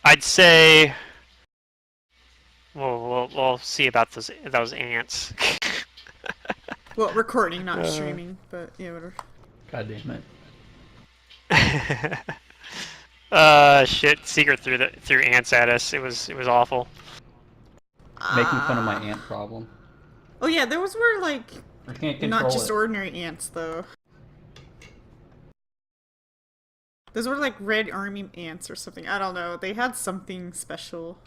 I'd say. We'll see about those ants. Well, recording, not streaming, but yeah, whatever. God damn it. Shit! Secret threw ants at us. It was awful. Making fun of my Ah. ant problem. Oh yeah, those were like I can't not control just it. ordinary ants though. Those were like red army ants or something. I don't know. They had something special.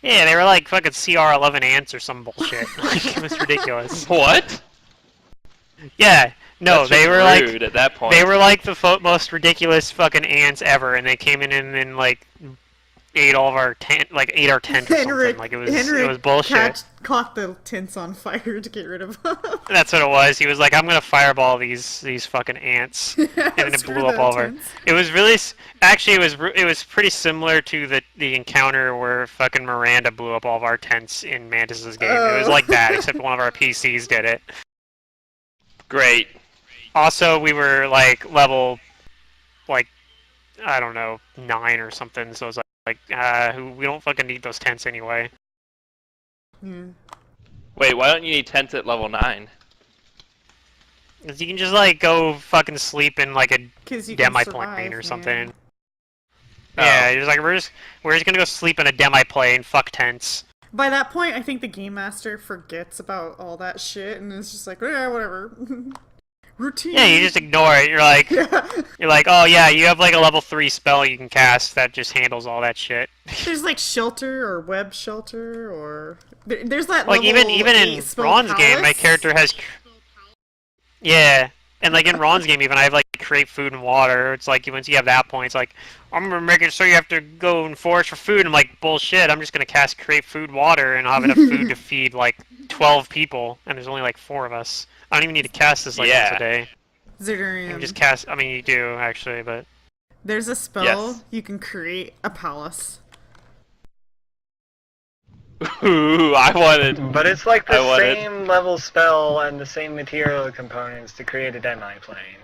Yeah, they were like fucking CR11 ants or some bullshit. Like, it was ridiculous. What? Yeah, no, That's they just were rude like at that point. they were like the most ridiculous fucking ants ever, and they came in and like ate all of our tent, like ate our tent or something. Like it was bullshit. Caught the tents on fire to get rid of them. That's what it was. He was like, "I'm gonna fireball these fucking ants," and then it Screw blew up the all of our. tents. It was really actually it was pretty similar to the encounter where fucking Miranda blew up all of our tents in Mantis's game. It was Oh. like that, except one of our PCs did it. Great. Also, we were like level, like I don't know, 9 or something. So it's we don't fucking need those tents anyway. Yeah. Wait, why don't you need tents at level 9? 'Cause you can just like go fucking sleep in like a 'Cause you can demi-plane or survive, something. man. Yeah, you're just like we're just gonna go sleep in a demi-plane. Fuck tents. By that point, I think the game master forgets about all that shit and is just like, yeah, whatever. Routine. Yeah, you just ignore it. You're like, Yeah. you're like, oh yeah, you have like a level 3 spell you can cast that just handles all that shit. There's like shelter or web shelter or there's that Like level even in 8 spell Ron's game, my palace. character has. Yeah, and like in Ron's game, even I have like create food and water. It's like once you have that point, it's like I'm gonna make it so you have to go and forage for food. I'm like bullshit. I'm just gonna cast create food, water, and I'll have enough food to feed like 12 people, and there's only like 4 of us. I don't even need to cast this like once a day. You can just cast. I mean, you do actually, but There's a spell Yes. you can create a palace. Ooh, I wanted. But it's like the I wanted- same level spell and the same material components to create a demi-plane.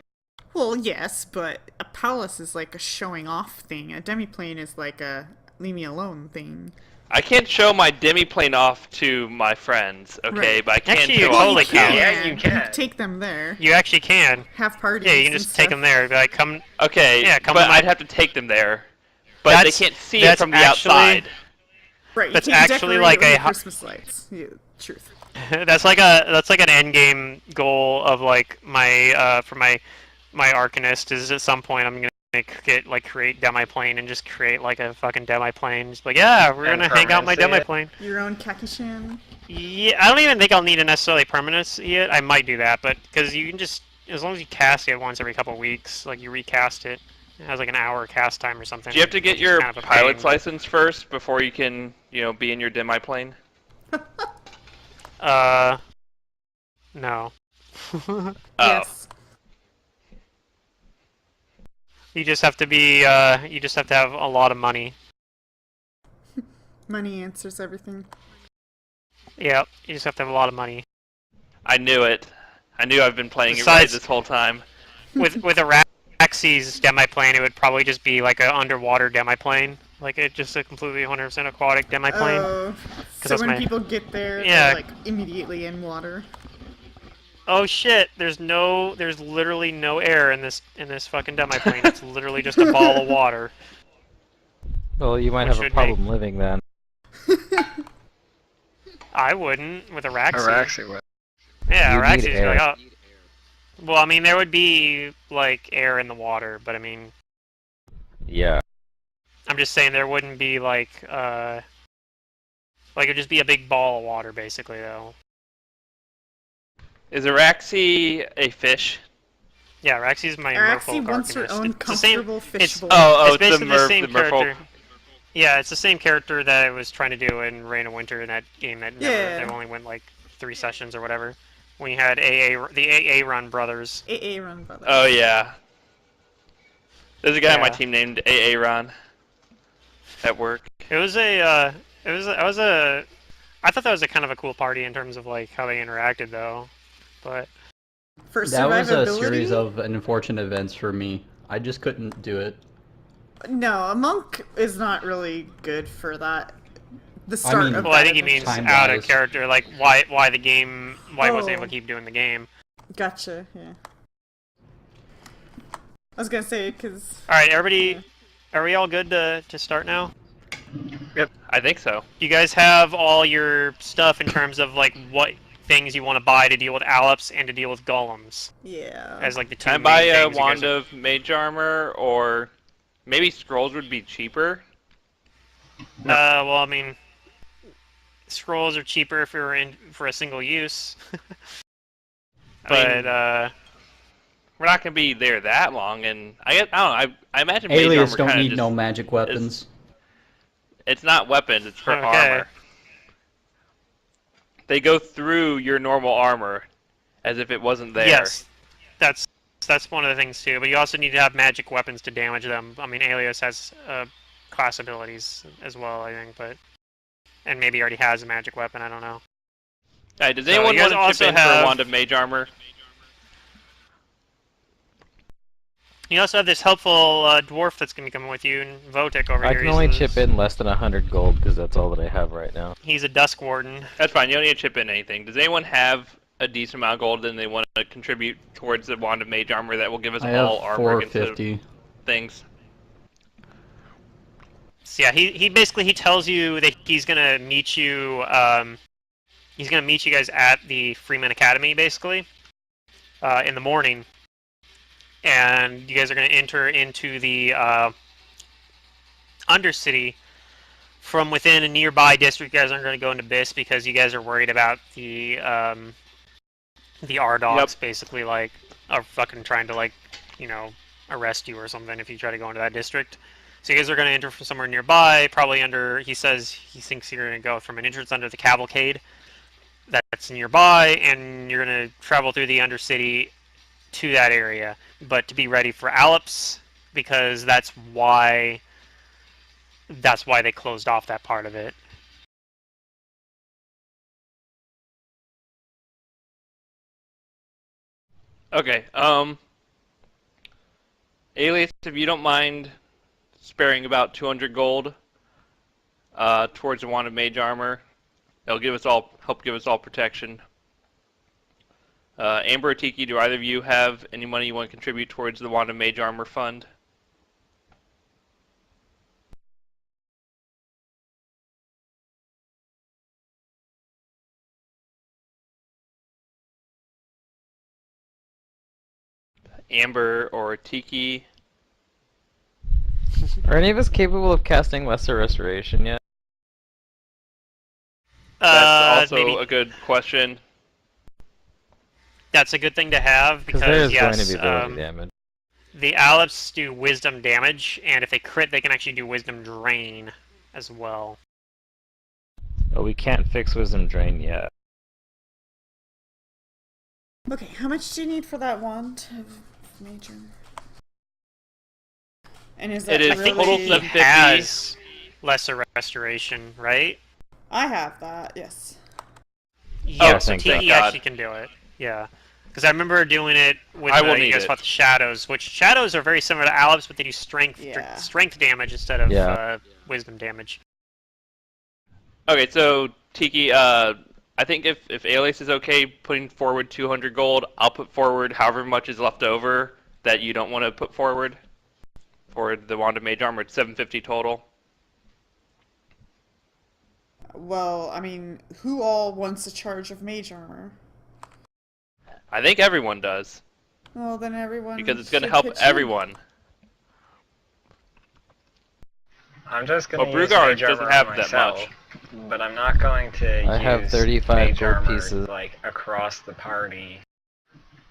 Well, yes, but a palace is like a showing off thing. A demi-plane is like a leave me alone thing. I can't show my demi-plane off to my friends, okay? Right. But I can Actually, you show totally off to can. you. Yeah, you can. take them there. you actually can. Have parties. Yeah, you can and just take stuff. them there. Be like, come. Okay, Yeah, come but to my- I'd have to take them there. But they That's- can't see it that's from the actually- outside. Right. You That's can actually decorate like it a with ho- Christmas lights. Yeah, truth. that's like an end game goal of like my for my Arcanist is at some point I'm gonna create demi-plane and just create like a fucking demi-plane. Just like, yeah, we're And gonna hang out my permanency it. demi-plane. Your own Kakishan. Yeah, I don't even think I'll need a necessarily permanence yet. I might do that, but because you can just as long as you cast it once every couple weeks, like you recast it. It has like an hour cast time or something. Do you have to get It's your kind of a pilot's pain. license first before you can, be in your demi-plane? No. Oh. Yes. You just have to be, you just have to have a lot of money. Money answers everything. Yep, you just have to have a lot of money. I knew it. I knew I've been playing it Besides- right this whole time. With Araxes demi-plane, it would probably just be like an underwater demi-plane. Like, it just a completely 100% aquatic demi-plane. Oh. So that's when my- people get there, Yeah. they're like immediately in water. Oh shit, there's literally no air in this fucking demi-plane. It's literally just a ball of water. Well, you might Which have a should problem living then. I wouldn't with Araxes. Araxi would. Yeah, You need Araxes. air. Like, oh. Well, I mean, there would be like air in the water, but I mean, Yeah. I'm just saying there wouldn't be like it'd just be a big ball of water, basically, though. Is Araxi a fish? Yeah, Araxes is my Araxi merfolk wants her arcanist. own It's the same. comfortable It's fishbowl. Oh, it's basically the same the merfolk. character. Yeah, it's the same character that I was trying to do in Reign of Winter in that game that Yeah. that only went like 3 sessions or whatever. When you had the AA Run brothers. AA run brother. Oh, yeah. There's a guy on my Yeah. team named AA Ron at work. It was a I thought that was a kind of a cool party in terms of like how they interacted though, but For That was a survivability. series of unfortunate events for me. I just couldn't do it. No, a monk is not really good for that. The start mean- of Well, that I think he means adventure. Time-wise. out of character, like why he wasn't able Oh. to keep doing the game. Gotcha. Yeah. I was gonna say because All right, everybody, are we all good to start now? Yep, I think so. You guys have all your stuff in terms of like what things you want to buy to deal with Allops and to deal with golems yeah. as like the two Can I main buy a things you guys wand are- of mage armor, or maybe scrolls would be cheaper? Well, I mean, scrolls are cheaper if you're in for a single use, but We're not gonna be there that long, and I don't know. I imagine mage Alias armor don't kind of need just no magic weapons. it's not weapons; it's for Okay. armor. They go through your normal armor as if it wasn't there. yes, that's one of the things too. But you also need to have magic weapons to damage them. I mean, Alias has class abilities as well, I think, but and maybe already has a magic weapon. I don't know. Alright, does So anyone you guys want to also chip in for have- a wand of mage armor? You also have this helpful dwarf that's going to be coming with you, Votek over I here. can only He's chip in less than 100 gold because that's all that I have right now. He's a Dusk Warden. That's fine. You don't need to chip in anything. Does anyone have a decent amount of gold and they want to contribute towards the wand of mage armor that will give us I have all armor against the 450. things? So yeah, he basically he tells you that he's gonna meet you. He's gonna meet you guys at the Freeman Academy, basically, in the morning, and you guys are gonna enter into the Undercity from within a nearby district. You guys aren't gonna go into Biss because you guys are worried about the R-dogs, Yep. basically like are fucking trying to like, you know, arrest you or something if you try to go into that district. So you guys are going to enter from somewhere nearby, probably under, he says he thinks you're going to go from an entrance under the Cavalcade that's nearby, and you're going to travel through the Undercity to that area. But to be ready for Allops, because that's why they closed off that part of it. Okay. Alias, if you don't mind sparing about 200 gold towards the wand of mage armor, it'll help give us all protection. Amber or Tiki, do either of you have any money you want to contribute towards the wand of mage armor fund? Amber or Tiki? Are any of us capable of casting Lesser Restoration yet? That's also Maybe a good question. that's a good thing to have Because because there's yes, going to be ability damage. the Allops do wisdom damage, and if they crit, they can actually do wisdom drain as well. But we can't fix Wisdom Drain yet. Okay, how much do you need for that wand of major? And is that It is really... total He 750. has lesser restoration, right? I have that, yes. Yeah, so thank Tiki God. actually can do it. Yeah. Because I remember doing it with I will you need guys it. fought the Shadows, which Shadows are very similar to Allops, but they do Yeah. strength damage instead of Yeah. wisdom damage. Okay, so Tiki, I think if Alias is okay putting forward 200 gold, I'll put forward however much is left over that you don't want to put forward for the wand of mage armor. It's 750 total. Well, I mean, who all wants a charge of mage armor? I think everyone does Well, then everyone because it's going to should help pitch in. everyone. I'm just going to Well, use Brugard mage armor doesn't on have that myself, much. but I'm not going to I have use 35 mage gold armor pieces. like across the party,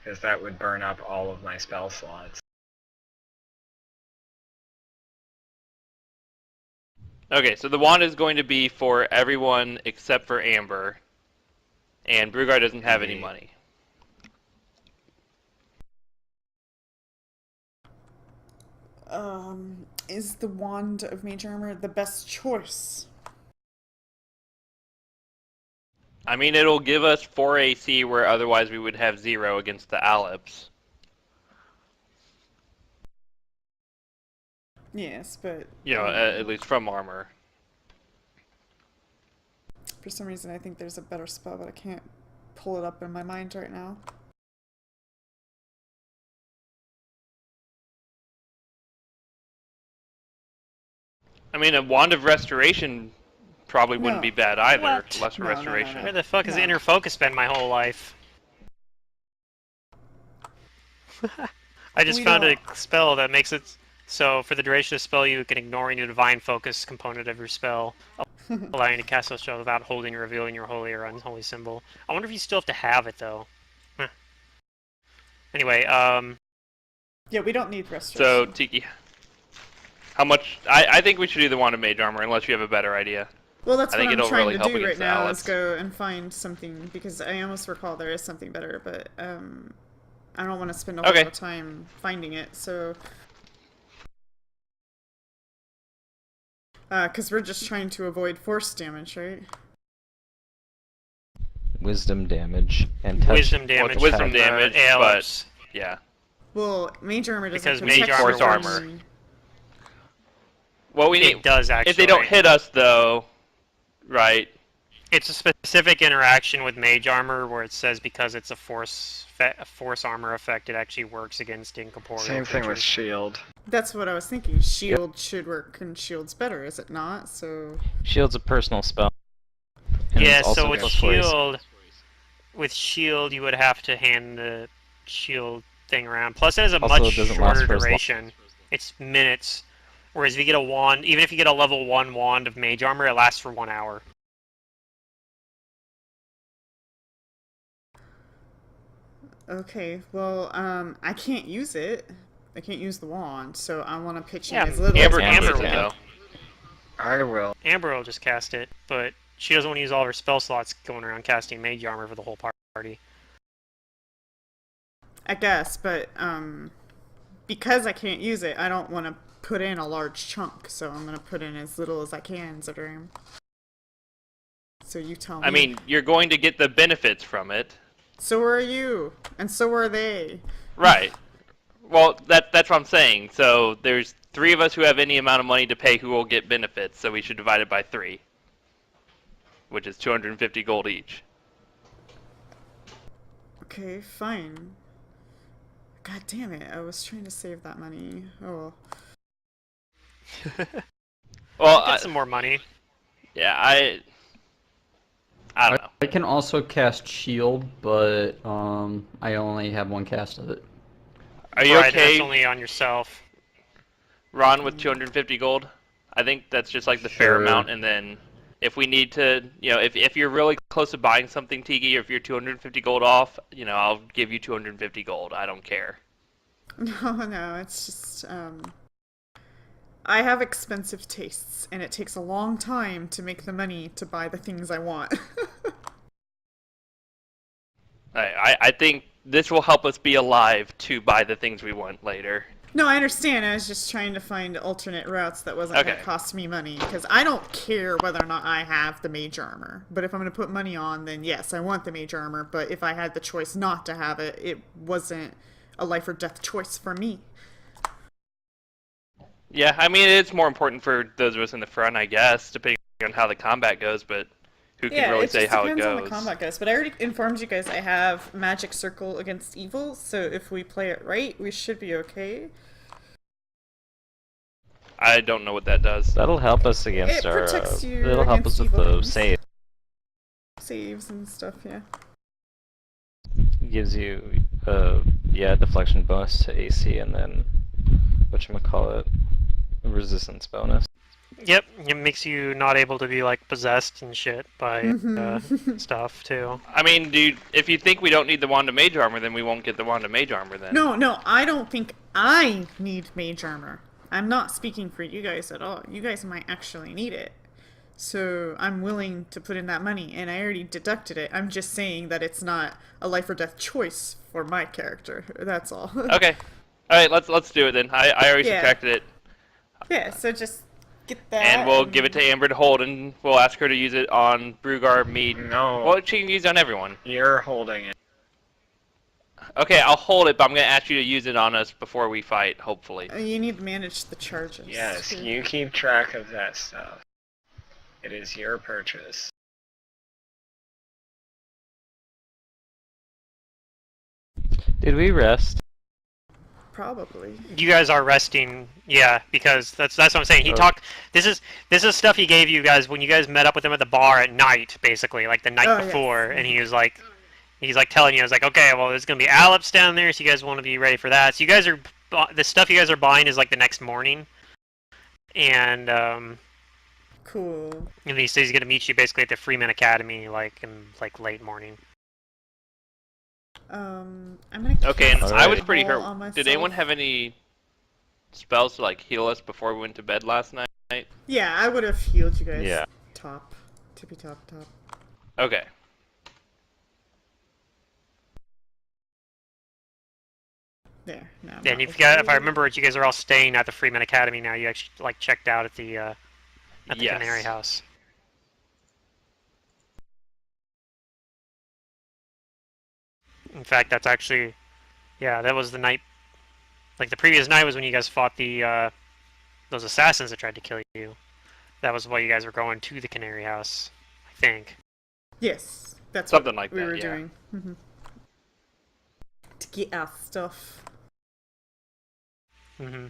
because that would burn up all of my spell slots. Okay, so the wand is going to be for everyone except for Amber, and Brugard doesn't have any money. Is the wand of mage armor the best choice? I mean, it'll give us 4 AC where otherwise we would have 0 against the Allops. Yes, but You know, at least from armor. for some reason I think there's a better spell, but I can't pull it up in my mind right now. I mean, a Wand of Restoration probably wouldn't No. be bad either. What? Lesser No, no, no, Restoration. no. Where the fuck has No. inner focus been my whole life? I just We found a don't- spell that makes it so for the duration of the spell you can ignore any divine focus component of your spell, allowing you to cast a spell without holding or revealing your holy or unholy symbol. I wonder if you still have to have it though. Huh. Anyway, Yeah, we don't need So, restoration. Tiki, how much... I think we should do the Wand of Mage Armor, unless you have a better idea. Well, that's I what think I'm it'll trying really to help do right against the now is Owlets. go and find something, because I almost recall there is something better, but I don't want to spend a whole lot of time finding it, so... Because we're just trying to avoid force damage, right? Wisdom damage and touch. wisdom Well, damage. it's wisdom from the damage, ALFs. Yeah. Well, mage armor doesn't Because protect mage you armor from- force armor. Well, we need... It does actually. If they don't hit us, though, right? It's a specific interaction with mage armor where it says because it's a force armor effect, it actually works against incorporeal Same thing with creatures. shield. That's what I was thinking. Shield should work, and shield's better, is it not? So... Shield's a personal spell. And Yeah, it's also so with plus 40. shield, you would have to hand the shield thing around. Plus, it has a Also, much it doesn't last shorter for as long. duration. It's minutes. Whereas if you get a wand, even if you get a level 1 wand of mage armor, it lasts for 1 hour. Okay, well, I can't use it. I can't use the wand, so I want to pitch in Yeah, as little Amber as can Amber use it, will. though. I will. Amber will just cast it, but she doesn't want to use all of her spell slots going around casting mage armor for the whole party. I guess, but because I can't use it, I don't want to put in a large chunk, so I'm going to put in as little as I can, Zidram. So you tell me. I mean, you're going to get the benefits from it. So are you, and so are they. Right. Well, that's what I'm saying. So there's 3 of us who have any amount of money to pay who will get benefits, so we should divide it by 3. Which is 250 gold each. Okay, fine. God damn it, I was trying to save that money. Oh. Well, Get some more money. yeah, I don't know. I can also cast shield, but I only have one cast of it. Are you Right, okay, that's only on yourself. Ron, with 250 gold? I think that's just like the fair Sure. amount, and then if we need to, you know, if you're really close to buying something, Tiki, or if you're 250 gold off, you know, I'll give you 250 gold. I don't care. No, it's just, I have expensive tastes, and it takes a long time to make the money to buy the things I want. I think this will help us be alive to buy the things we want later. No, I understand. I was just trying to find alternate routes that wasn't going Okay. to cost me money, because I don't care whether or not I have the mage armor. But if I'm going to put money on, then yes, I want the mage armor. But if I had the choice not to have it, it wasn't a life or death choice for me. Yeah, I mean, it's more important for those of us in the front, I guess, depending on how the combat goes, but who can really say how it depends goes? on the combat goes. But I already informed you guys I have magic circle against evil, so if we play it right, we should be okay. I don't know what that does. That'll help us against It our. protects you It'll help us against with evil the things. save. Saves and stuff, yeah. Gives you yeah, deflection bonus to AC, and then whatchamacallit, resistance bonus. Yep, it makes you not able to be like possessed and shit by stuff too. I mean, dude, if you think we don't need the Wand of Mage Armor, then we won't get the Wand of Mage Armor then. No, I don't think I need mage armor. I'm not speaking for you guys at all. You guys might actually need it. So I'm willing to put in that money, and I already deducted it. I'm just saying that it's not a life or death choice for my character. That's all. Okay. Alright, let's do it then. I already Yeah. subtracted it. Yeah, so just get that. And we'll give it to Amber to hold, and we'll ask her to use it on Brugar, Mead. No, Well, she can use it on everyone. you're holding it. Okay, I'll hold it, but I'm gonna ask you to use it on us before we fight. Hopefully. You need to manage the charges. Yes, too. you keep track of that stuff. It is your purchase. Did we rest? Probably. You guys are resting, yeah, because that's what I'm saying. He Oh. talked. This is stuff he gave you guys when you guys met up with him at the bar at night, basically, like the night Oh, yes. before, and he was like, telling you, I was like, okay, well, there's gonna be Aleps down there, so you guys want to be ready for that. So you guys are the stuff you guys are buying is like the next morning, and Cool. and he says he's gonna meet you basically at the Freeman Academy, like in like late morning. I'm gonna. Okay, and cast I was Alright. pretty Fireball on hurt. myself. Did anyone have any spells to like heal us before we went to bed last night? Yeah, I would have healed you guys. Yeah. Top. Tippy top. Okay. There. No. I'm And not if you guys, if I overheated. remember it, you guys are all staying at the Freeman Academy now. You actually like checked out at the Yes. Canary House. In fact, that's actually, yeah, that was the night. Like the previous night was when you guys fought the those assassins that tried to kill you. That was why you guys were going to the Canary House, I think. Yes, that's Something what like we that, were yeah. doing. To get our stuff. Hmm.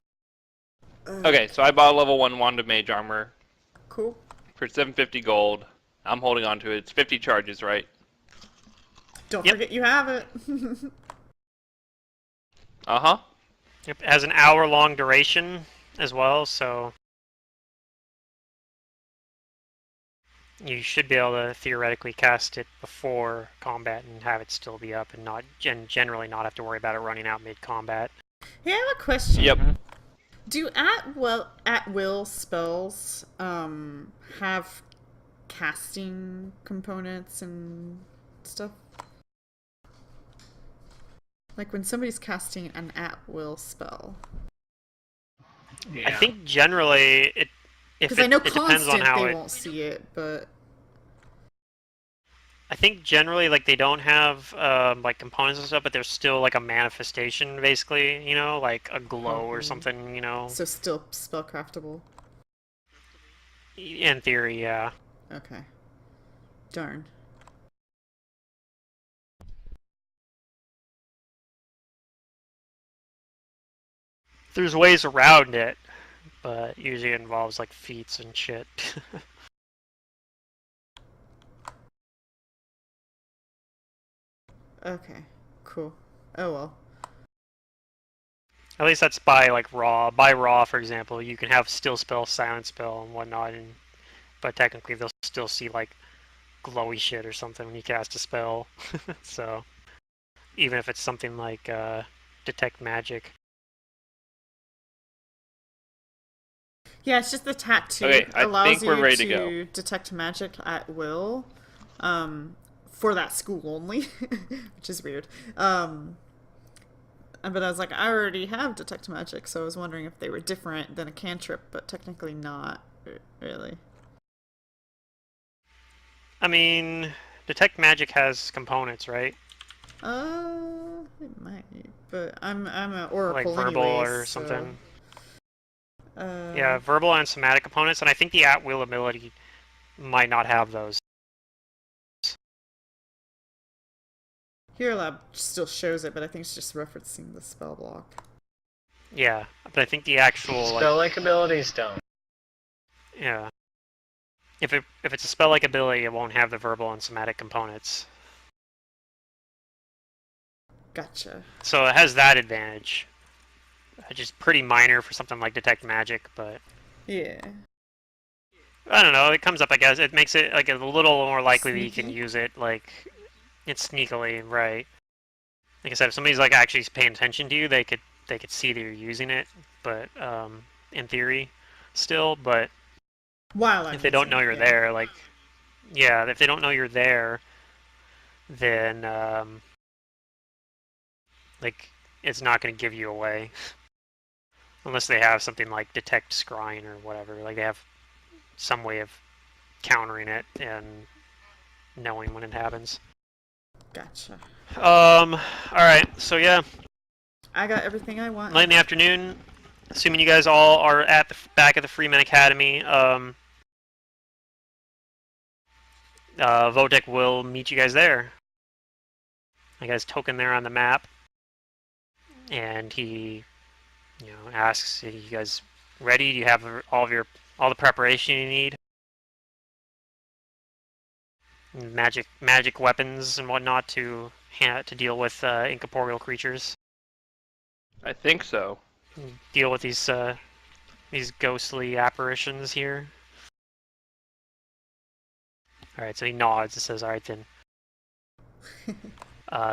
Okay, so I bought a level 1 wand of mage armor Cool. for 750 gold. I'm holding on to it. It's 50 charges, right? Don't Yep. forget you have it. Uh-huh. It has an hour-long duration as well, so you should be able to theoretically cast it before combat and have it still be up, and not generally not have to worry about it running out mid-combat. Hey, I have a question. Yep. Do at will spells have casting components and stuff? Like when somebody's casting an at will spell. Yeah. I think generally it Because I know it depends on constant how they it. won't see it, but I think generally like they don't have like components and stuff, but there's still like a manifestation basically, you know, like a glow or Mhm. something, you know. so still spellcraftable. In theory, yeah. Okay. Darn. There's ways around it, but usually it involves like feats and shit. Okay. Cool. Oh well. At least that's by like raw. By raw, for example, you can have still spell, silent spell, and whatnot, but technically they'll still see like glowy shit or something when you cast a spell. So even if it's something like detect magic. Yeah, it's just the tattoo Okay, I allows think we're you ready to to go. detect magic at will, for that school only, which is weird. But I was like, I already have detect magic, so I was wondering if they were different than a cantrip, but technically not really. I mean, detect magic has components, right? It might, but I'm an oracle Like verbal anyways, or so, something. Yeah, verbal and somatic components, and I think the at-will ability might not have those. Hero Lab still shows it, but I think it's just referencing the spell block. Yeah, but I think the actual Spell-like abilities don't. yeah. If it's a spell-like ability, it won't have the verbal and somatic components. Gotcha. So it has that advantage. Which is pretty minor for something like detect magic, but Yeah. I don't know. It comes up, I guess. It makes it like a little more likely that you can Sneaky? use it. Like it's sneakily, right? Like I said, if somebody's like actually paying attention to you, they could see that you're using it. But in theory, still. But While I'm if they don't using know it, you're yeah. there, like yeah, if they don't know you're there, then like it's not going to give you away unless they have something like detect scrying or whatever. Like they have some way of countering it and knowing when it happens. Gotcha. Alright, so yeah, I got everything I want. late in the afternoon, assuming you guys all are at the back of the Freeman Academy, Vodek will meet you guys there. You guys token there on the map, and he, asks, "Are you guys ready? Do you have all the preparation you need? Magic weapons and whatnot to deal with incorporeal creatures, I think so. deal with these ghostly apparitions here." All right, so he nods and says, "All right then.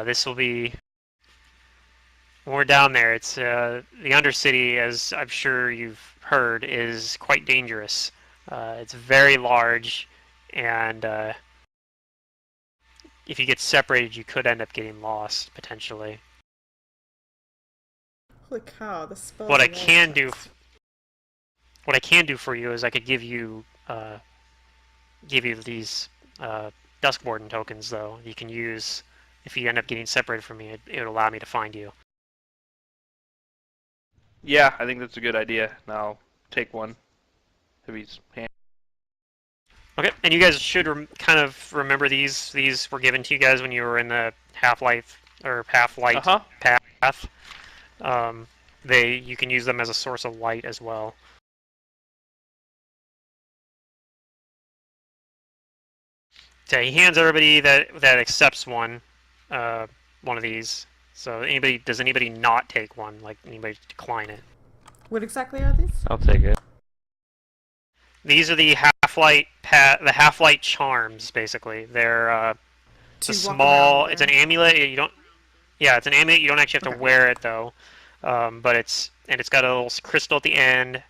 This will be when we're down there. It's the Undercity, as I'm sure you've heard, is quite dangerous. It's very large, and if you get separated, you could end up getting lost potentially. Holy cow, the spell. What I can do for you is I could give you these Duskwarden tokens, though, you can use if you end up getting separated from me. It would allow me to find you. Yeah, I think that's a good idea. Now take one of his hand. Okay, and you guys should kind of remember these. These were given to you guys when you were in the Half-Life or Half-Light path. You can use them as a source of light as well. So he hands everybody that accepts one of these. So does anybody not take one? Like anybody decline it? What exactly are these? I'll take it. These are the Half-Light charms. Basically, they're it's a small. It's an amulet. You don't. Yeah, it's an amulet. You don't actually have to wear it though. But it's got a little crystal at the end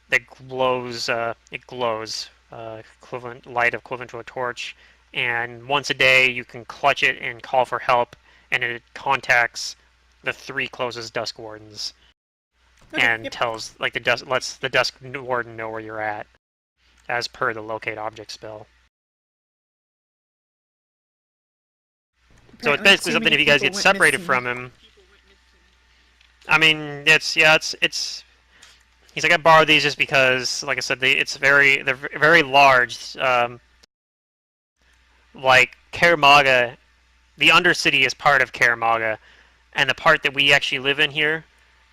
that glows. It glows. Equivalent to a torch. And once a day, you can clutch it and call for help, and it contacts the 3 closest Dusk Wardens, and tells lets the Dusk Warden know where you're at, as per the locate object spell. So it's basically something if you guys get separated from him. I mean, it's. He's like, I borrowed these just because, like I said, they're very large. Like Kaer Maga, the Undercity is part of Kaer Maga, and the part that we actually live in here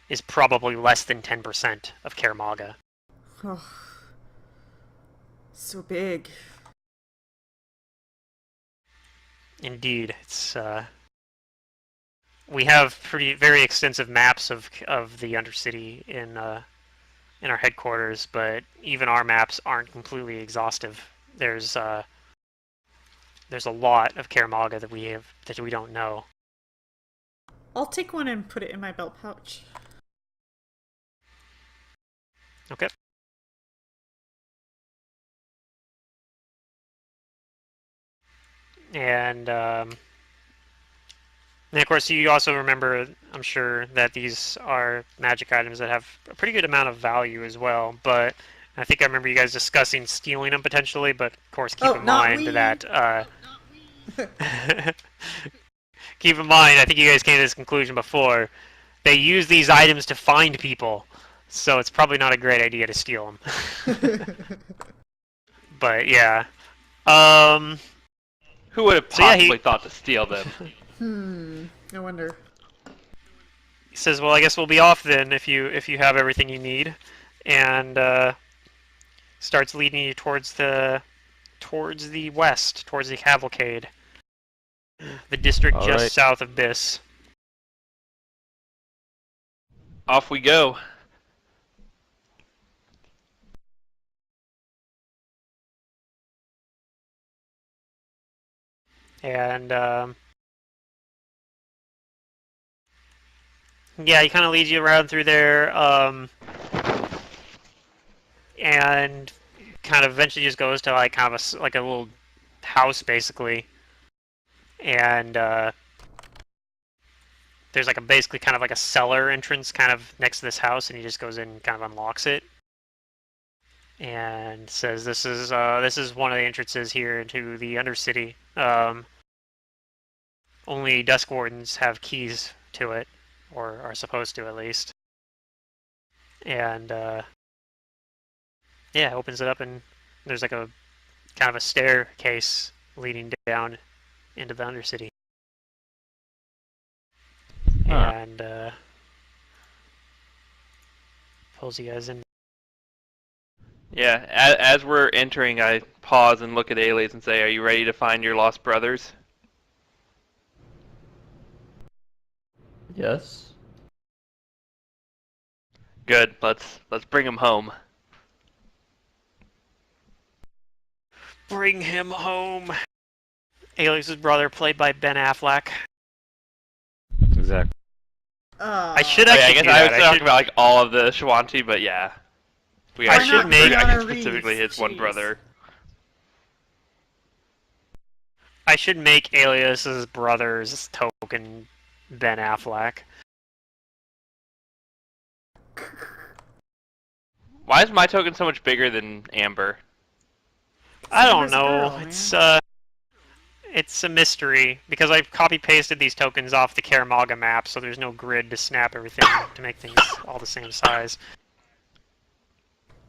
is probably less than 10% of Kaer Maga. Oh, so big. Indeed, it's. We have very extensive maps of the Undercity in our headquarters, but even our maps aren't completely exhaustive. There's a lot of Kaer Maga that we don't know. I'll take one and put it in my belt pouch. Okay. And of course, you also remember, I'm sure, that these are magic items that have a pretty good amount of value as well. But I think I remember you guys discussing stealing them potentially. But of course, keep in mind that. Keep in mind, I think you guys came to this conclusion before. They use these items to find people, so it's probably not a great idea to steal them. But yeah. Who would have possibly thought to steal them? I wonder. He says, "Well, I guess we'll be off then if you have everything you need," and starts leading you towards the west, towards the cavalcade, the district just south of Biss. Off we go. And yeah, he kind of leads you around through there, and kind of eventually just goes to like kind of a little house basically, and there's like basically kind of like a cellar entrance kind of next to this house, and he just goes in and kind of unlocks it, and says, "This is one of the entrances here into the Undercity. only Dusk Wardens have keys to it, or are supposed to at least. And yeah, opens it up, and there's like a kind of a staircase leading down into the Undercity. Huh. And pulls you guys in. Yeah, as we're entering, I pause and look at Alias and say, "Are you ready to find your lost brothers?" Yes. Good. Let's bring them home. Bring him home. Alias's brother, played by Ben Affleck. Exactly. I should Oh, yeah, I actually guess do I was that. talking about like all of the Shawanti, but yeah, we I actually should make- I Keanu specifically Reeves, his one jeez. brother. I should make Alias's brother's token Ben Affleck. Why is my token so much bigger than Amber? I don't Amber's a know. girl, It's a mystery because I've copy pasted these tokens off the Kaer Maga map, so there's no grid to snap everything to make things all the same size.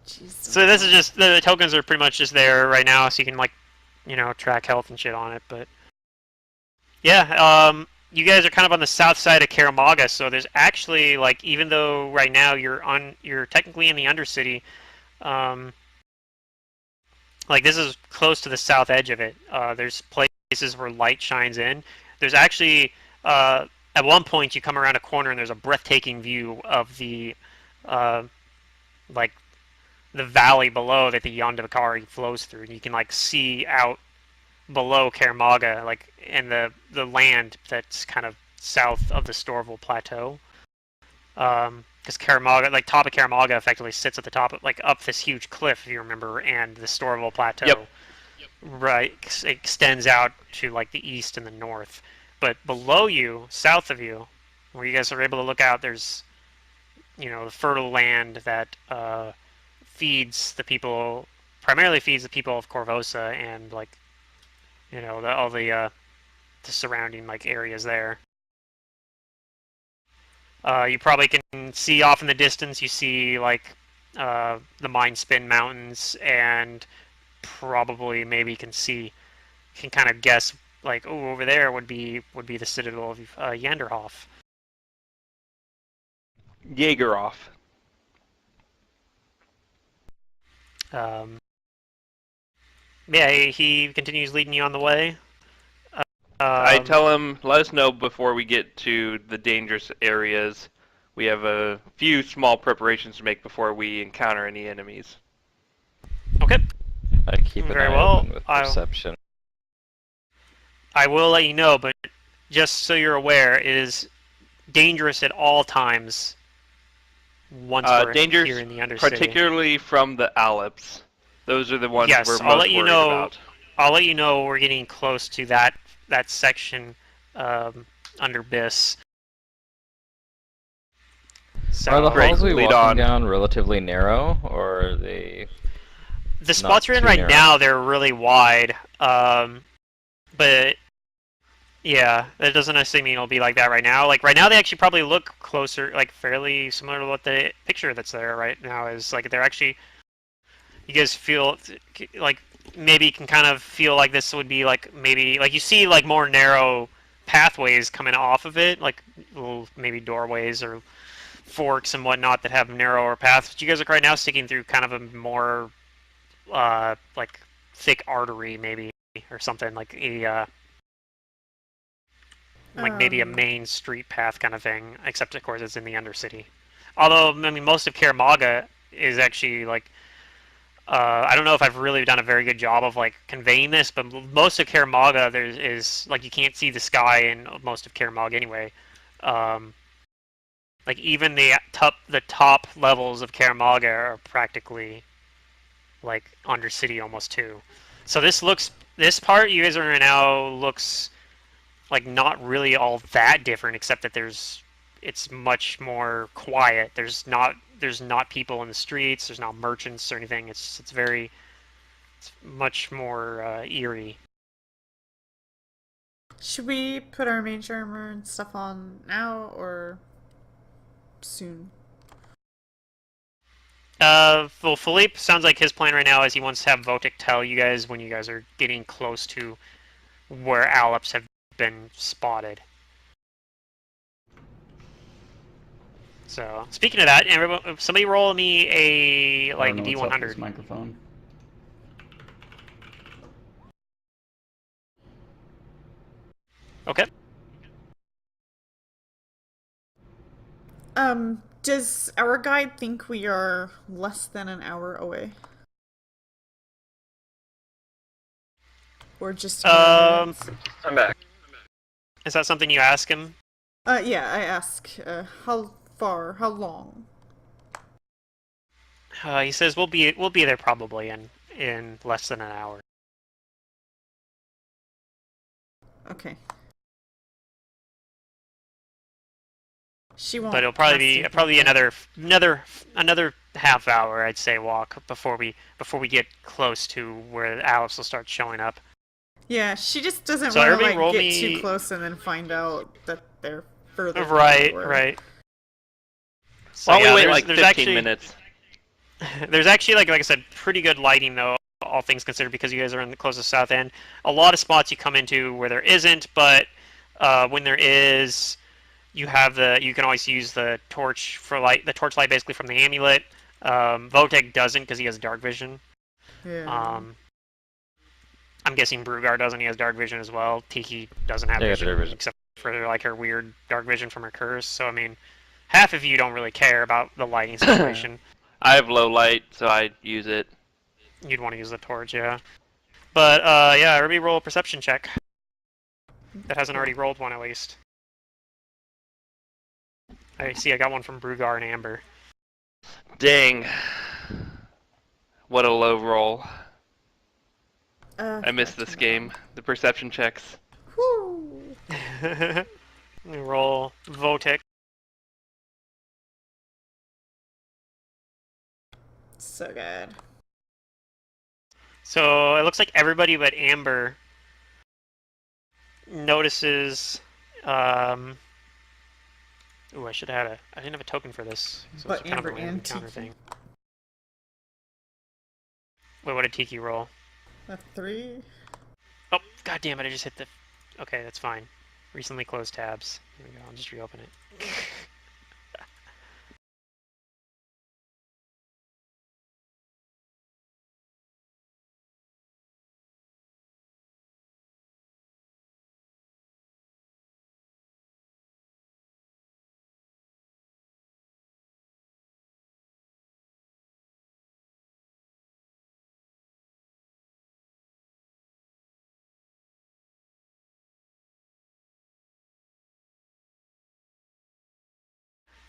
Jeez. So this is just the tokens are pretty much just there right now, so you can like, track health and shit on it. But yeah, you guys are kind of on the south side of Kaer Maga, so there's actually like, even though right now you're technically in the Undercity, like this is close to the south edge of it. There's places where light shines in. There's actually at one point you come around a corner and there's a breathtaking view of the like the valley below that the Yondavikari flows through. And you can like see out below Kaer Maga, like in the land that's kind of south of the Storval Plateau. Because Kaer Maga, like top of Kaer Maga, effectively sits at the top, of, like up this huge cliff, if you remember, and the Storval Plateau, Yep. right, extends out to like the east and the north. But below you, south of you, where you guys are able to look out, there's the fertile land that feeds the people, primarily feeds the people of Corvosa and like all the surrounding like areas there. You probably can see off in the distance. You see like the Mind Spin Mountains, and probably maybe can kind of guess like, oh, over there would be the citadel of Yanderhof. Jaegeroff. Um, yeah, he continues leading you on the way. I tell him, let us know before we get to the dangerous areas. We have a few small preparations to make before we encounter any enemies. Okay. I keep an Very eye well. open with perception. I will let you know, but just so you're aware, it is dangerous at all times. Once we're Dangerous, here in the Undercity. particularly from the Aleps. Those are the ones Yes, we're I'll most let you worried know. about. I'll let you know we're getting close to that section under Biss. So Are the Great, halls we lead walking on. down relatively narrow, or are they? the spots you're in too right narrow. now, they're really wide. But yeah, that doesn't necessarily mean it'll be like that right now. Like right now, they actually probably look closer, like fairly similar to what the picture that's there right now is. Like they're actually, you guys feel like maybe you can kind of feel like this would be like maybe like you see like more narrow pathways coming off of it, like little maybe doorways or forks and whatnot that have narrower paths. But you guys are right now sticking through kind of a more like thick artery maybe or something like maybe a main street path kind of thing, except of course it's in the Undercity. Although I mean most of Kaer Maga is actually like I don't know if I've really done a very good job of like conveying this, but most of Kaer Maga there is like you can't see the sky in most of Kaer Maga anyway. Like even the top levels of Kaer Maga are practically like Undercity almost too. So this part you guys are in now looks like not really all that different, except that it's much more quiet. There's not people in the streets. There's not merchants or anything. It's much more eerie. Should we put our mage armor and stuff on now or soon? Well, Philippe sounds like his plan right now is he wants to have Votek tell you guys when you guys are getting close to where Alops have been spotted. So, speaking of that, somebody roll me a I don't know what's up with D100. this microphone. Okay. Does our guide think we are less than an hour away? Or just a matter of minutes? I'm back. Is that something you ask him? Yeah, I ask, how far, how long? He says we'll be there probably in less than an hour. Okay. She won't. But it'll probably ask be you probably that. another half hour, I'd say, walk before we get close to where Alex will start showing up. Yeah, she just doesn't So want to everybody roll get me- too close and then find out that they're further than Right, they were. right. So, Why don't yeah, we wait there's- like there's 15 actually- minutes? There's actually like I said, pretty good lighting though, all things considered, because you guys are in the closest south end. A lot of spots you come into where there isn't, but when there is, you can always use the torch for light. The torch light basically from the amulet. Votek doesn't because he has dark vision. Yeah. I'm guessing Brugar doesn't. He has dark vision as well. Tiki doesn't have Yeah, vision, dark vision. except for like her weird dark vision from her curse. So I mean, half of you don't really care about the lighting situation. I have low light, so I use it. You'd want to use the torch, yeah. But yeah, everybody roll a perception check. That hasn't already rolled one at least. I see. I got one from Brugar and Amber. Dang. What a low roll. I missed forgot this to game. The perception checks. Woo! We roll Votek. So good. So it looks like everybody but Amber notices. Ooh, I should have had I didn't have a token for this. So But it's kind Amber of a random and counter Tiki. thing. Wait, what did Tiki roll? A 3? Oh, god damn it! I just hit the. Okay, that's fine. Recently closed tabs. Here we go. I'll just reopen it.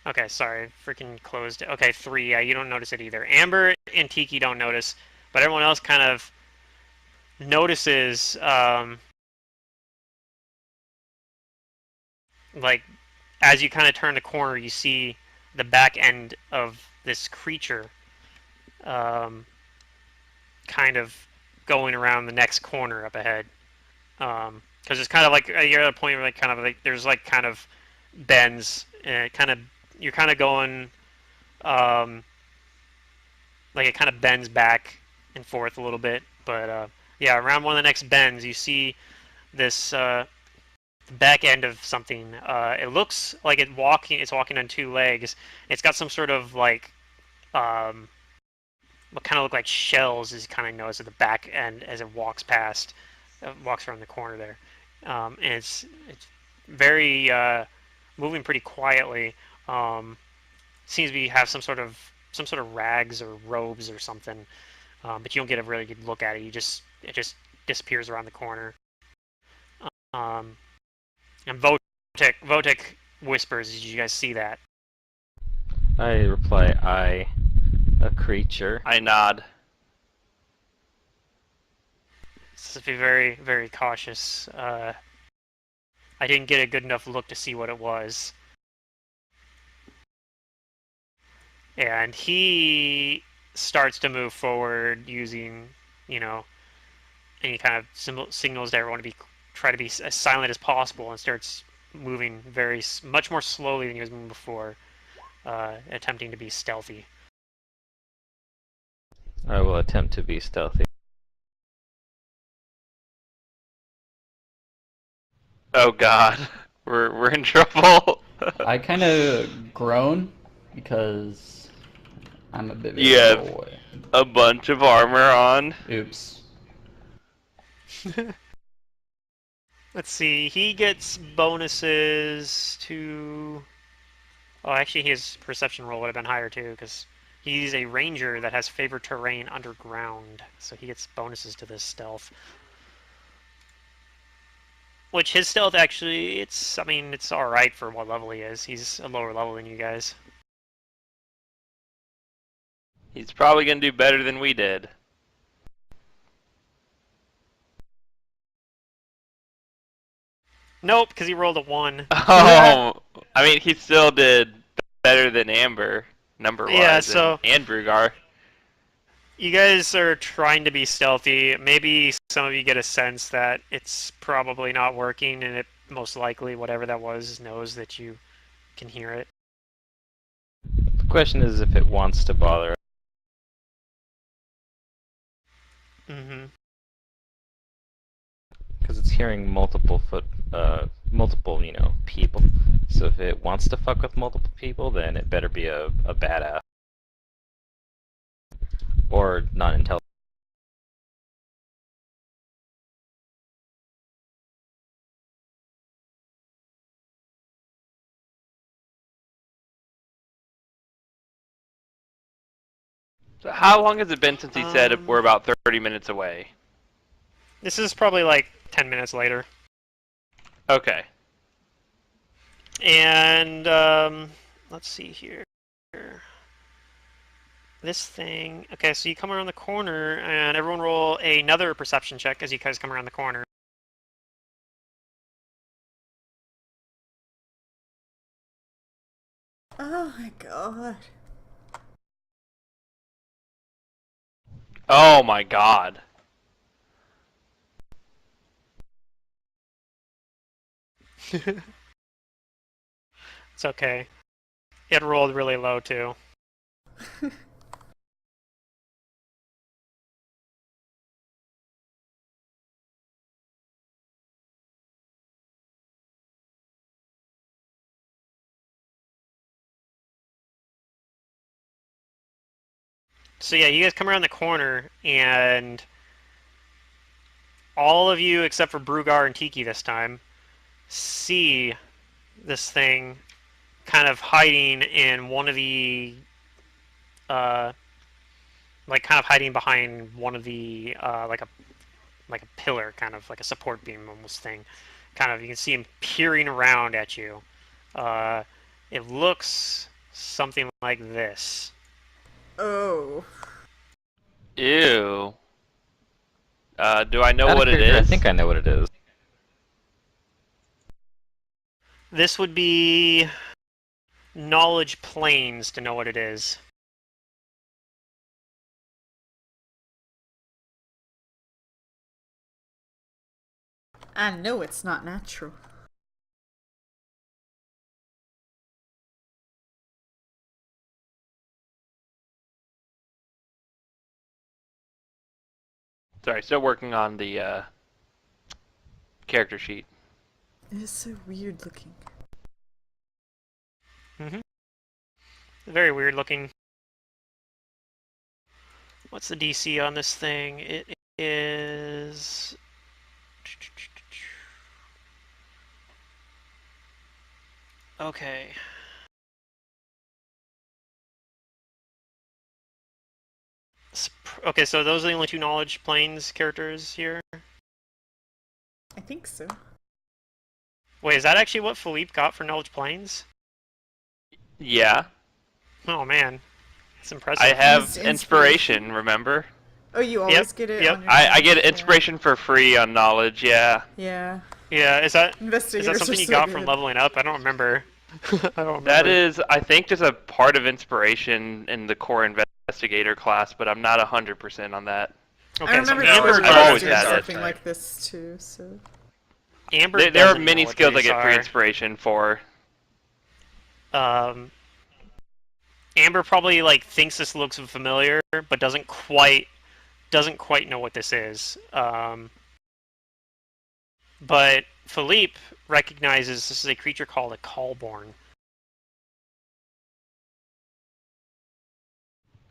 Okay, sorry, freaking closed. Okay, 3. Yeah, you don't notice it either. Amber and Tiki don't notice, but everyone else kind of notices. Like, as you kind of turn the corner, you see the back end of this creature, kind of going around the next corner up ahead. Because it's kind of like you're at a point where like kind of like there's like kind of bends, and it kind of you're kind of going. Like it kind of bends back and forth a little bit. But yeah, around one of the next bends, you see this back end of something. It looks like it's walking on 2 legs. It's got some sort of like what kind of look like shells, as you kind of notice at the back end as it walks past, walks around the corner there, and it's very moving pretty quietly. Seems to be have some sort of rags or robes or something, but you don't get a really good look at it. It just disappears around the corner. And Votek whispers, "Did you guys see that?" I reply, I, a creature. I nod. So be very, very cautious. I didn't get a good enough look to see what it was. And he starts to move forward using, any kind of signals to everyone to be try to be as silent as possible and starts moving much more slowly than he was moving before, attempting to be stealthy. I will attempt to be stealthy. Oh God, we're in trouble. I kind of groan because I'm a bit You have boy. a bunch of armor on. Oops. Let's see. He gets bonuses to. Oh, actually, his perception roll would have been higher too, because he's a ranger that has favored terrain underground, so he gets bonuses to this stealth. Which his stealth actually, I mean, it's all right for what level he is. He's a lower level than you guys. He's probably gonna do better than we did. Nope, because he rolled a 1. Oh, I mean, he still did better than Amber, number-wise, Yeah, so and Brugar. you guys are trying to be stealthy. Maybe some of you get a sense that it's probably not working, and it most likely, whatever that was, knows that you can hear it. The question is if it wants to bother. Mm-hmm. Because it's hearing multiple people. So if it wants to fuck with multiple people, then it better be a badass. Or not intelligent. So how long has it been since he said Um, we're about 30 minutes away? This is probably like 10 minutes later. Okay. And, let's see here. This thing... Okay, so you come around the corner, and everyone roll another perception check as you guys come around the corner. Oh my god. Oh my God. It's okay. It rolled really low, too. So yeah, you guys come around the corner, and all of you, except for Brugar and Tiki this time, see this thing kind of hiding in one of the, like kind of hiding behind one of the, like a pillar, kind of like a support beam almost thing. Kind of, you can see him peering around at you. It looks something like this. Oh. Ew. Do I know Out of what it character, is? I think I know what it is. This would be knowledge planes to know what it is. I know it's not natural. Sorry, still working on the character sheet. It is so weird looking. Very weird looking. What's the DC on this thing? It is... Okay. Okay, so those are the only two knowledge planes characters here? I think so. Wait, is that actually what Philippe got for knowledge planes? Yeah. Oh man, it's impressive. I have It's inspiration, remember? Oh, you always get it yep. on your I get knowledge? inspiration for free on knowledge, yeah. Yeah. Yeah, is that Investigators something are you so got good. from leveling up? I don't remember. I don't remember. That is, I think, just a part of inspiration in the core investigator class, but I'm not 100% on that. Okay, I remember so Amber Amber I've does always doing had it. something like this too, so... Amber There are doesn't know many what skills I these get free are. inspiration for. Amber probably like thinks this looks familiar, but doesn't quite know what this is. But Philippe recognizes this is a creature called a Callborn.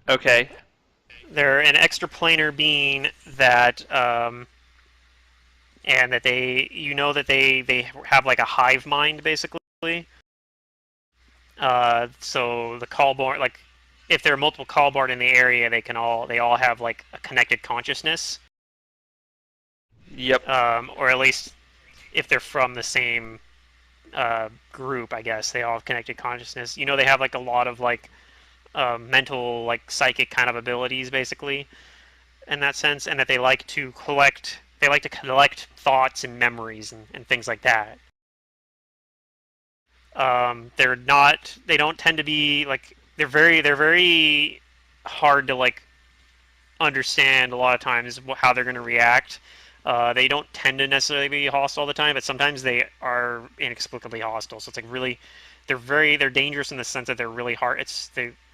Okay. They're an extraplanar being that, and that they have like a hive mind basically. So the Callborn, like, if there are multiple Callborn in the area, they all have like a connected consciousness, Yep. or at least if they're from the same group, I guess they all have connected consciousness. They have like a lot of like mental, like psychic kind of abilities, basically, in that sense, and that they like to collect. They like to collect thoughts and memories and things like that. They're not. They don't tend to be like. They're very hard to like understand a lot of times how they're going to react. They don't tend to necessarily be hostile all the time, but sometimes they are inexplicably hostile. So it's like really, they're dangerous in the sense that they're really hard.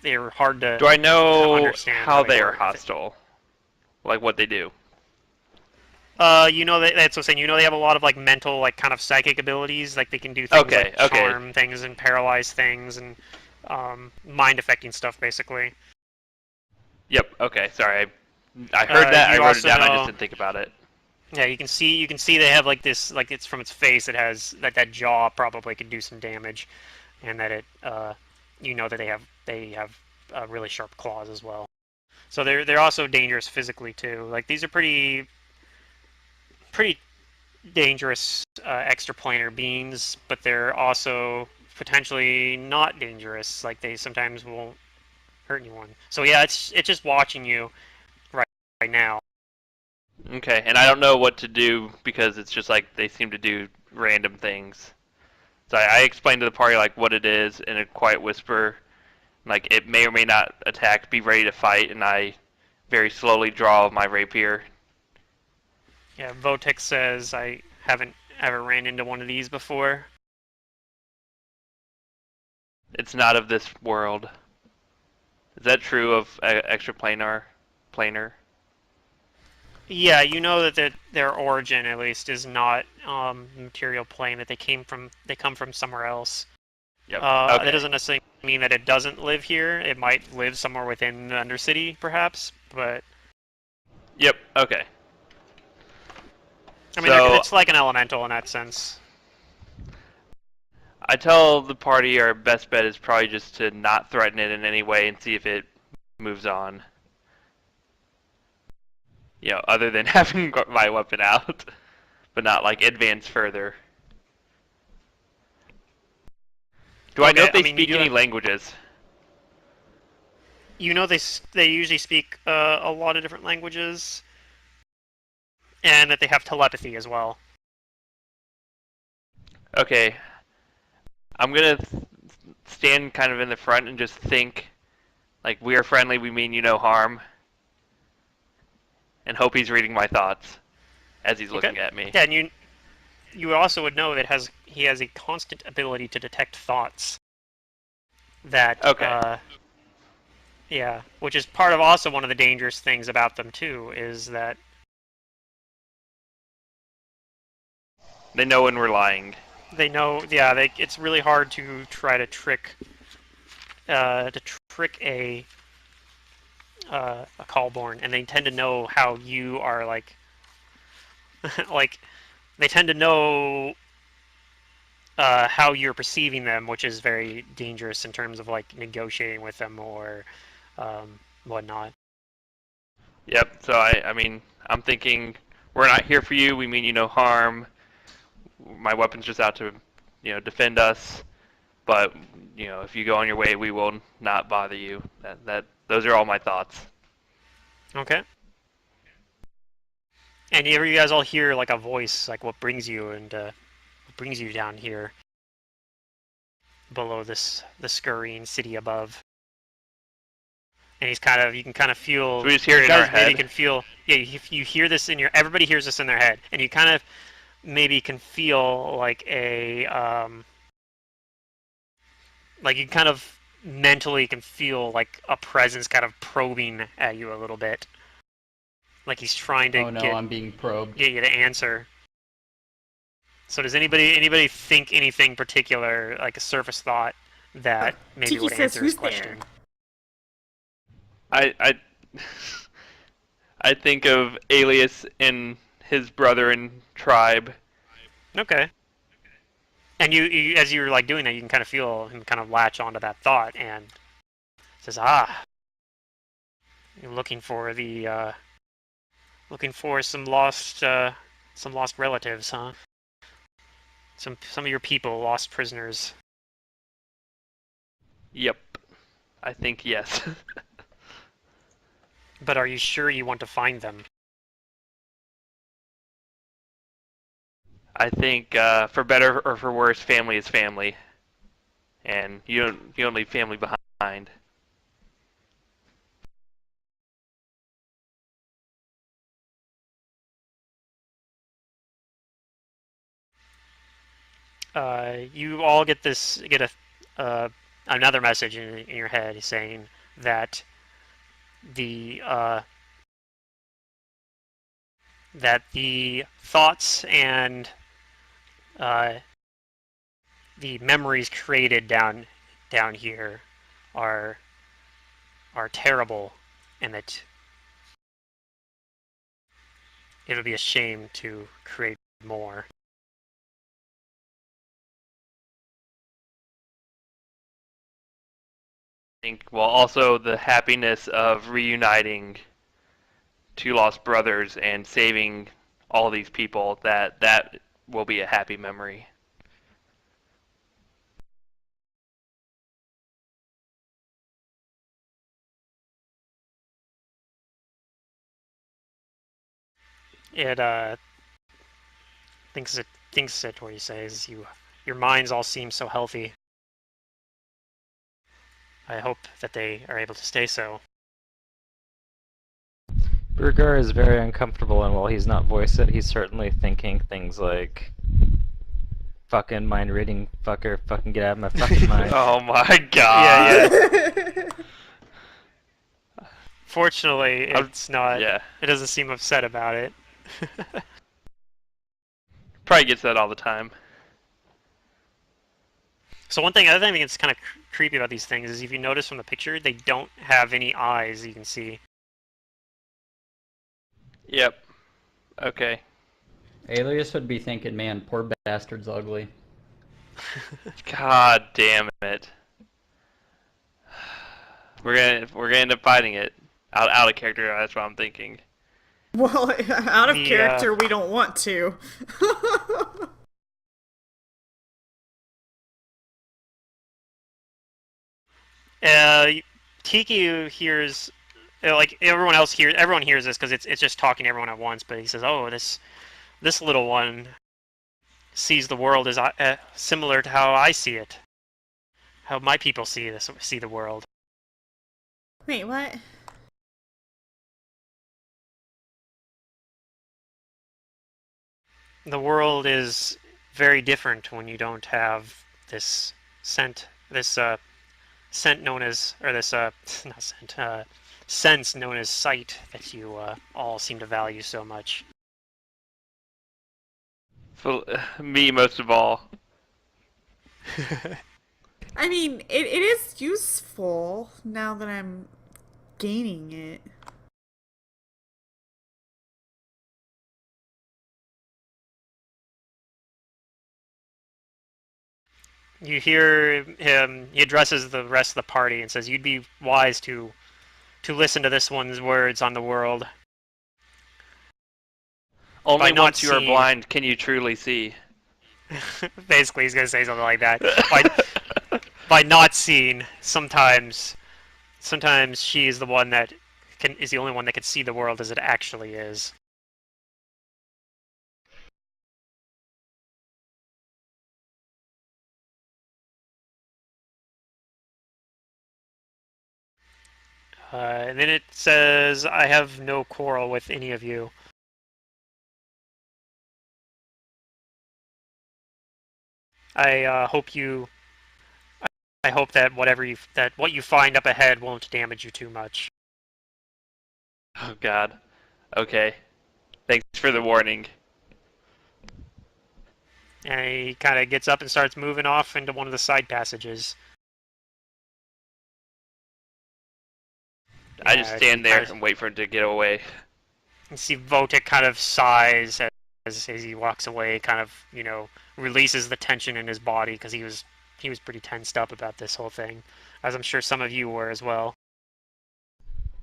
They're hard to Do I know understand how they are work. hostile? Like what they do? That's what I'm saying. They have a lot of like mental, like kind of psychic abilities. Like they can do things Okay, like okay. charm things and paralyze things and mind affecting stuff, basically. Yep. Okay. Sorry. I heard that. I You wrote it also down. I just know. didn't think about it. Yeah, you can see they have like this, like it's from its face. It has that jaw probably could do some damage, and that that they have really sharp claws as well. So they're also dangerous physically too. Like these are pretty dangerous extraplanar beings, but they're also potentially not dangerous. Like they sometimes won't hurt anyone. So yeah, it's just watching you right now. Okay, and I don't know what to do because it's just like they seem to do random things. So I explained to the party like what it is in a quiet whisper, like it may or may not attack, be ready to fight, and I very slowly draw my rapier. Yeah, Votex says I haven't ever ran into one of these before. It's not of this world. Is that true of extraplanar? Planar? Yeah, you know that their origin at least is not material plane. That they come from somewhere else. Yep. That Okay. doesn't necessarily mean that it doesn't live here. It might live somewhere within the Undercity, perhaps. But Yep. Okay. I mean, So it's like an elemental in that sense. I tell the party our best bet is probably just to not threaten it in any way and see if it moves on. Other than having my weapon out, but not like advance further. Do I know Okay, if they I mean, speak any languages? They usually speak a lot of different languages, and that they have telepathy as well. Okay, I'm gonna stand kind of in the front and just think, like, we are friendly, we mean you no harm, and hope he's reading my thoughts as he's looking at me. Yeah, and you also would know that he has a constant ability to detect thoughts. That Okay. yeah, which is part of also one of the dangerous things about them too, is that They know when we're lying. they know. Yeah, it's really hard to try to trick a callborn, and they tend to know how you are like like they tend to know how you're perceiving them, which is very dangerous in terms of like negotiating with them or whatnot. Yep, so I mean, I'm thinking, we're not here for you, we mean you no harm. My weapon's just out to, defend us. But, if you go on your way, we will not bother you. Those are all my thoughts. Okay. And you guys all hear like a voice, like what brings you down here below the scurrying city above. And you can kind of feel. So we just hear it you in our guys maybe head? can feel. Yeah, you hear this everybody hears this in their head, and you kind of maybe can feel like like you kind of mentally can feel like a presence kind of probing at you a little bit. Like he's trying to Oh no, I'm being probed. get you to answer. So does anybody think anything particular, like a surface thought, that maybe Tiki would says, answer his "Who's there?" question? I I think of Alias and his brother and tribe. Okay. And you, as you're like doing that, you can kind of feel him kind of latch onto that thought and says, "Ah, you're looking for some lost relatives, huh? Some of your people, lost prisoners." Yep. I think yes. But are you sure you want to find them? I think for better or for worse, family is family, and you don't leave family behind. You all get a another message in your head saying that the the thoughts and uh, the memories created down here are terrible, and that it would be a shame to create more. I think well also the happiness of reuniting two lost brothers and saving all these people that will be a happy memory. It thinks it where he says your minds all seem so healthy. I hope that they are able to stay so. Brugar is very uncomfortable, and while he's not voiced it, he's certainly thinking things like, fucking mind reading fucker, fucking get out of my fucking mind. Oh my god. Yeah. Fortunately, it's not. Yeah. It doesn't seem upset about it. Probably gets that all the time. So other thing that's kind of creepy about these things is if you notice from the picture, they don't have any eyes. You can see. Yep. Okay. Alias would be thinking, man, poor bastard's ugly. God damn it. We're gonna end up fighting it. Out of character, that's what I'm thinking. Well, out of The, character, we don't want to. Uh, Tiki hears, like everyone hears this because it's just talking to everyone at once. But he says, "Oh, this little one sees the world as similar to how I see it, how my people see the world." Wait, what? The world is very different when you don't have this this scent known as, or this not scent, sense known as sight that you all seem to value so much. So, me most of all. I mean, it is useful now that I'm gaining it. You hear him. He addresses the rest of the party and says, "You'd be wise to listen to this one's words on the world. Only not once you are seeing- blind can you truly see. Basically, he's gonna say something like that. By not seeing, sometimes she is the one that is the only one that can see the world as it actually is." And then it says, "I have no quarrel with any of you. I hope that what you find up ahead won't damage you too much. Oh God. Okay. Thanks for the warning. And he kind of gets up and starts moving off into one of the side passages. I just stand there and wait for him to get away. You see Votek kind of sighs as he walks away, kind of, releases the tension in his body because he was pretty tensed up about this whole thing, as I'm sure some of you were as well.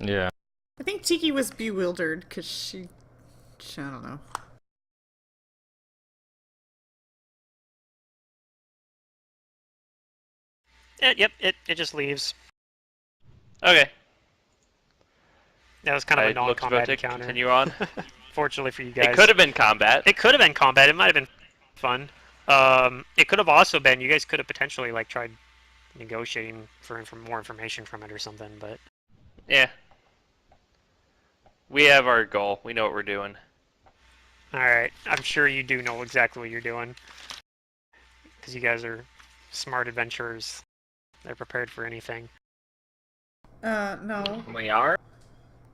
Yeah. I think Tiki was bewildered because she, I don't know. It just leaves. Okay. That was kind of a I looked non-combat to encounter. continue on. Fortunately for you guys. It could have been combat. It could have been combat. It might have been fun. It could have also been, you guys could have potentially tried negotiating for more information from it or something, but Yeah. We have our goal. We know what we're doing. alright. I'm sure you do know exactly what you're doing. Because you guys are smart adventurers. They're prepared for anything. No. We are?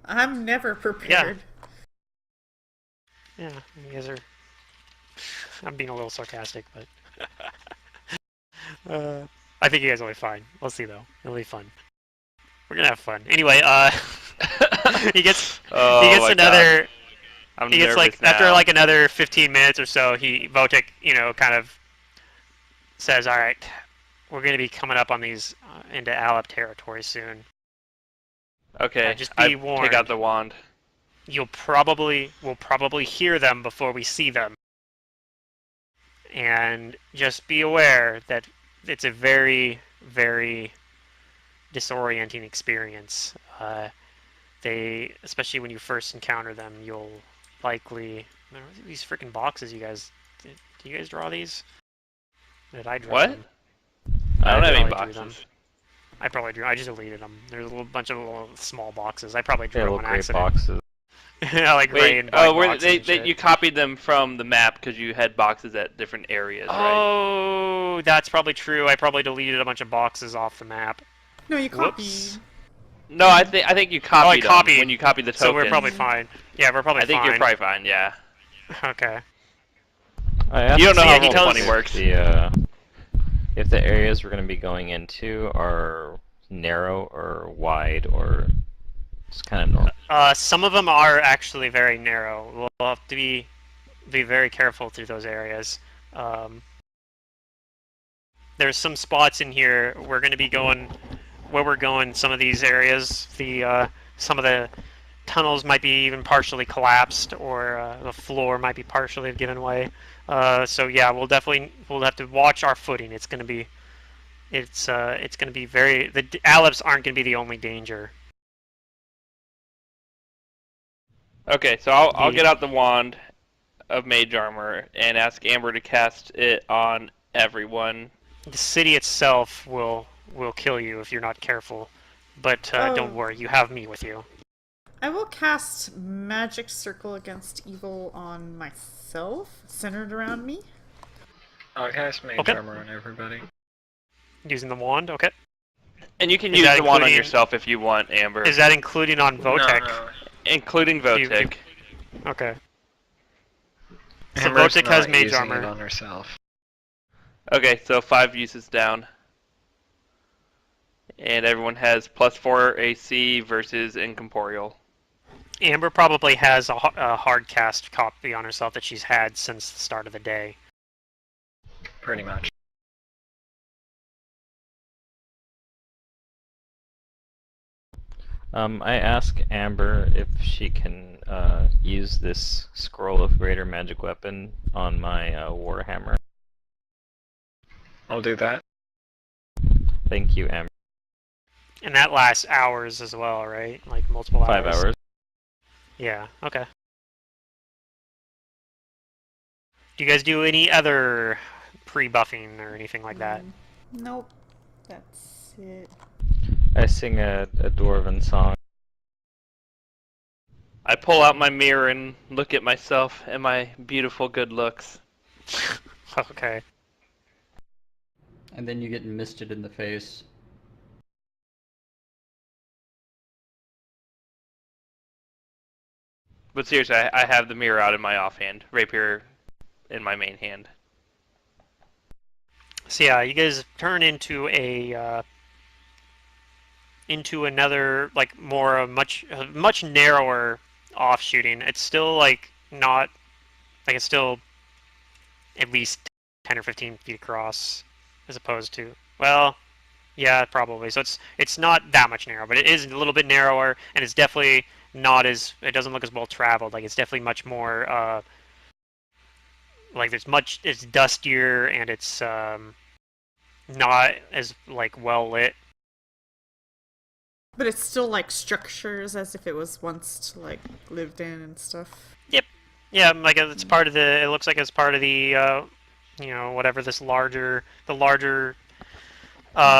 I'm never prepared. Yeah, you guys are... I'm being a little sarcastic, but... I think you guys will be fine. We'll see, though. It'll be fun. We're gonna have fun. Anyway, he gets another... God. I'm he gets nervous now. after another 15 minutes or so, Votek, kind of says, "All right, we're going to be coming up on these into Alep territory soon. Okay, just be warned. Take out the wand. We'll probably hear them before we see them, and just be aware that it's a very, very disorienting experience. Especially when you first encounter them, you'll likely... These freaking boxes, you guys... Do you guys draw these? Did I draw them? I don't have any probably drew them. boxes. I probably drew. I just deleted them. There's a little bunch of little small boxes. I probably drew Yeah, them little on gray accident. boxes. Gray and black boxes. You copied them from the map because you had boxes at different areas, right? Oh, that's probably true. I probably deleted a bunch of boxes off the map. No, you copied. Whoops. No, I think you copied them when you copied the tokens. So we're probably fine. Yeah, we're probably fine. I think you're probably fine, yeah. Okay. You don't know how Roll20 works. If the areas we're going to be going into are narrow or wide or just kind of normal. Some of them are actually very narrow. We'll have to be very careful through those areas. There's some spots in here we're going to be going. Where we're going, some of these areas, some of the tunnels might be even partially collapsed, or the floor might be partially given way. So yeah, we'll have to watch our footing. It's going to be very. The Aleps aren't going to be the only danger. Okay, so I'll get out the wand of mage armor and ask Amber to cast it on everyone. The city itself will kill you if you're not careful, but don't worry, you have me with you. I will cast Magic Circle Against Evil on myself, centered around me. I'll cast Mage Armor on everybody. Using the wand, okay. And you can use the wand on yourself if you want, Amber. Is that including on Votek? No. Including Votek. Okay. So Amber's Votek has not Mage using Armor. it on herself. Okay, so 5 uses down. And everyone has +4 AC versus incorporeal. Amber probably has a hard cast copy on herself that she's had since the start of the day. Pretty much. I ask Amber if she can use this Scroll of Greater Magic Weapon on my Warhammer. I'll do that. Thank you, Amber. And that lasts hours as well, right? Like multiple hours? 5 hours. Yeah, okay. Do you guys do any other pre-buffing or anything like that? Nope. That's it. I sing a dwarven song. I pull out my mirror and look at myself and my beautiful good looks. Okay. and then you get misted in the face. But seriously, I have the mirror out in my offhand, rapier in my main hand. So yeah, you guys turn into into another like more much narrower offshooting. It's still like not like it's still at least 10 or 15 feet across, as opposed to well, yeah, probably. So it's not that much narrow, but it is a little bit narrower, and it's definitely not as it doesn't look as well traveled. Like it's definitely much more like it's dustier and it's not as like well lit. But it's still like structures as if it was once like lived in and stuff. Yep. Yeah, like it's part of the. It looks like it's part of the, whatever the larger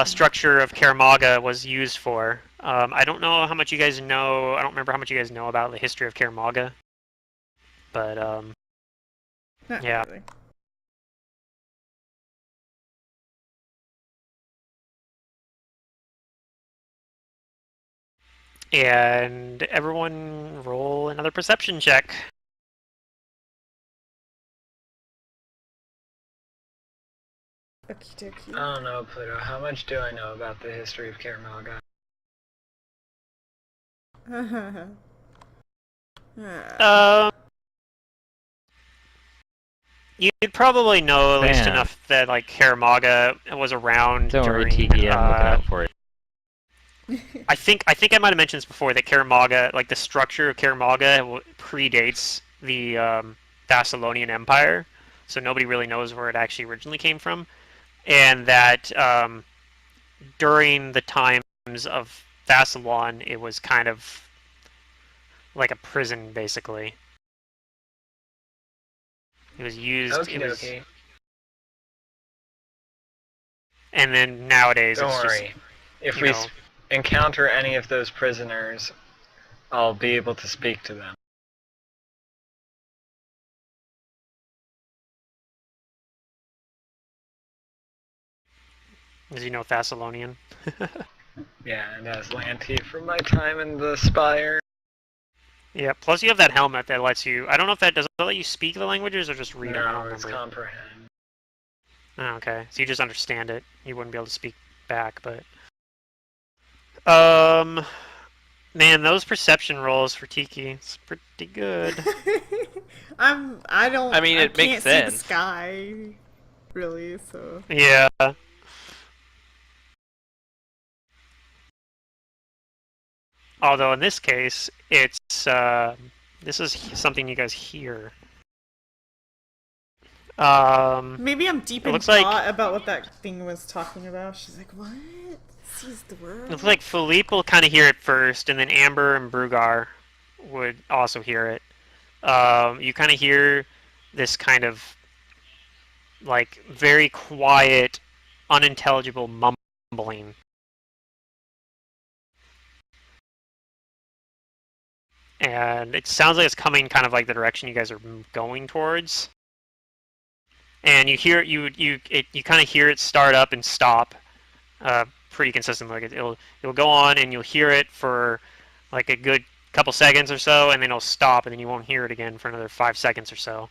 structure of Kaer Maga was used for. I don't know how much you guys know. I don't remember how much you guys know about the history of Kaer Maga, but Not yeah. really. And everyone roll another perception check. Okie dokie. I don't know, Pluto. How much do I know about the history of Kaer Maga? Um, you'd probably know at least Man. enough that like Kaer Maga was around Don't worry, during. Tiki, I'm looking out for you. I think I might have mentioned this before that Kaer Maga, like the structure of Kaer Maga, predates the Thessalonian Empire, so nobody really knows where it actually originally came from, and that during the times of Thessalon, it was kind of like a prison, basically. It was used. Okie It was, dokie. and then nowadays Don't it's just worry. If you we know. encounter any of those prisoners, I'll be able to speak to them. As you know, Thessalonian. Yeah, and as Lanty from my time in the Spire. Yeah. Plus, you have that helmet that lets you. I don't know if that does that let you speak the languages or just read them. I don't No, it's remember. comprehend. Oh, okay. So you just understand it. You wouldn't be able to speak back, but man, those perception rolls for Tiki, it's pretty good. I I mean, it makes can't see the sense. sky, really, so. Yeah. Although in this case, it's this is something you guys hear. Maybe I'm deep It in looks like- thought about what that thing was talking about. She's like, what? Sees the world? It looks like Philippe will kind of hear it first, and then Amber and Brugar would also hear it. You kind of hear this kind of like very quiet, unintelligible mumbling. And it sounds like it's coming kind of like the direction you guys are going towards. And you hear you kind of hear it start up and stop pretty consistently. Like it'll go on and you'll hear it for like a good couple seconds or so, and then it'll stop, and then you won't hear it again for another 5 seconds or so,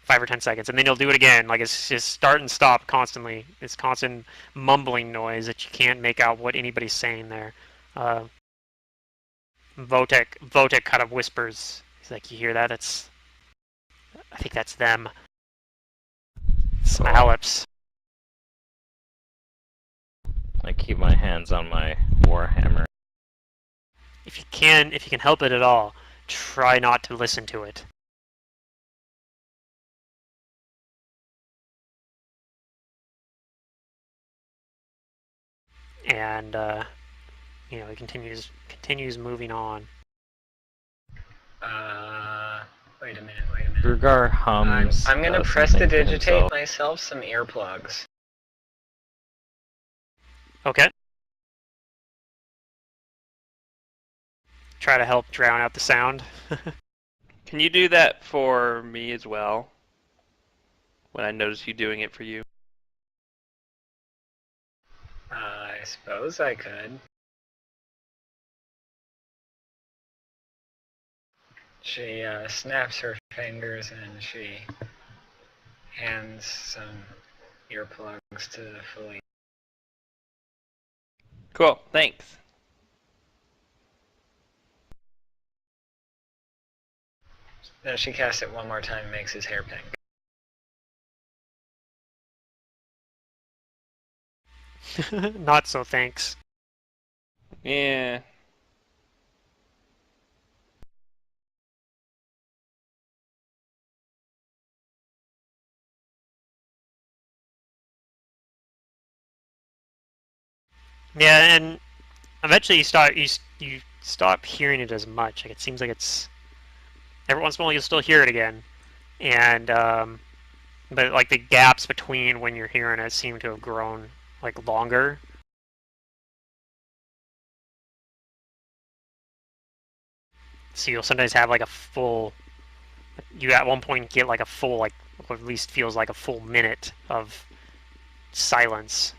5 or 10 seconds, and then you'll do it again. Like it's just start and stop constantly. It's constant mumbling noise that you can't make out what anybody's saying there. Votek kind of whispers. He's like, "You hear that? I think that's them." Smallops. I keep my hands on my warhammer. If you can help it at all, try not to listen to it. And he continues moving on. Wait a minute. Brugar hums. I'm gonna something to prestidigitate himself. myself some earplugs. Okay. Try to help drown out the sound. Can you do that for me as well? When I notice you doing it for you. I suppose I could. She snaps her fingers and she hands some earplugs to Philippe. Cool, thanks. Then she casts it one more time and makes his hair pink. Not so thanks. Yeah. Yeah, and eventually you stop hearing it as much. Like it seems like it's every once in a while you'll still hear it again, and but like the gaps between when you're hearing it seem to have grown like longer. So you'll sometimes have like a full. You at one point get like a full like or at least feels like a full minute of silence.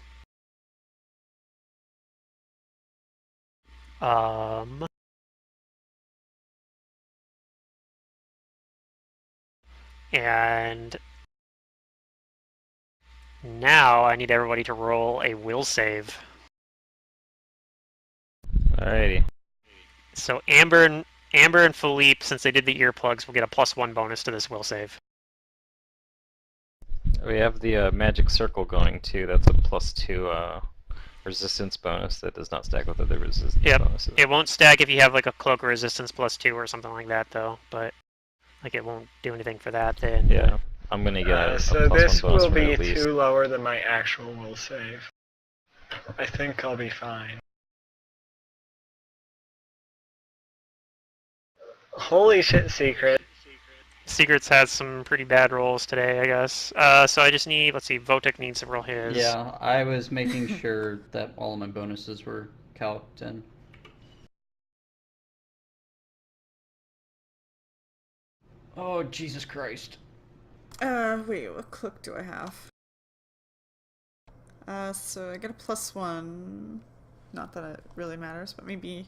Um. And now I need everybody to roll a will save. Alrighty. So Amber and Philippe, since they did the earplugs, will get a +1 bonus to this will save. We have the magic circle going too. That's a +2 resistance bonus that does not stack with other resistance bonuses. It won't stack if you have like a cloak resistance +2 or something like that, though. But like it won't do anything for that. Then Yeah, I'm gonna get a So +1 this bonus will from it be at least. 2 lower than my actual will save. I think I'll be fine. Holy shit, Secret. Secrets has some pretty bad rolls today, I guess. So I just need, let's see, Votek needs to roll his. Yeah, I was making sure that all of my bonuses were calced in. Oh, Jesus Christ. Wait, what cloak do I have? So I get a +1. Not that it really matters, but maybe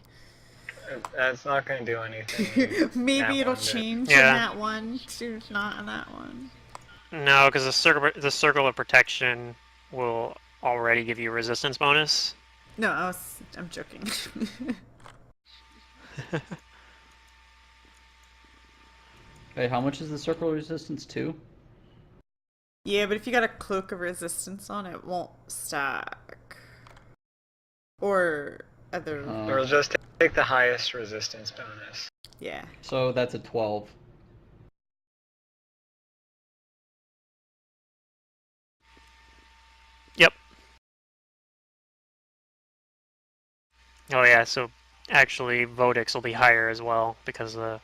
That's not going to do anything. maybe it'll Nat 1 did. change Yeah. in that one to not in that one. No, because the circle of protection will already give you a resistance bonus. No, I'm joking. Wait, how much is the circle resistance to? Yeah, but if you got a cloak of resistance on, it won't stack. Or other. Or we'll just take the highest resistance bonus. Yeah. So that's a 12. Yep. Oh yeah, so actually Vodix will be higher as well because of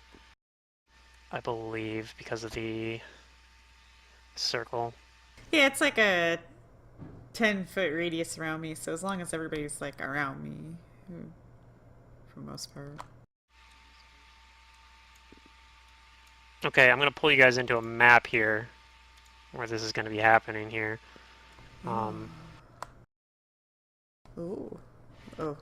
I believe because of the circle. Yeah, it's like a 10-foot radius around me, so as long as everybody's like around me, for the most part. Okay, I'm gonna pull you guys into a map here where this is gonna be happening here. Ooh. Oh.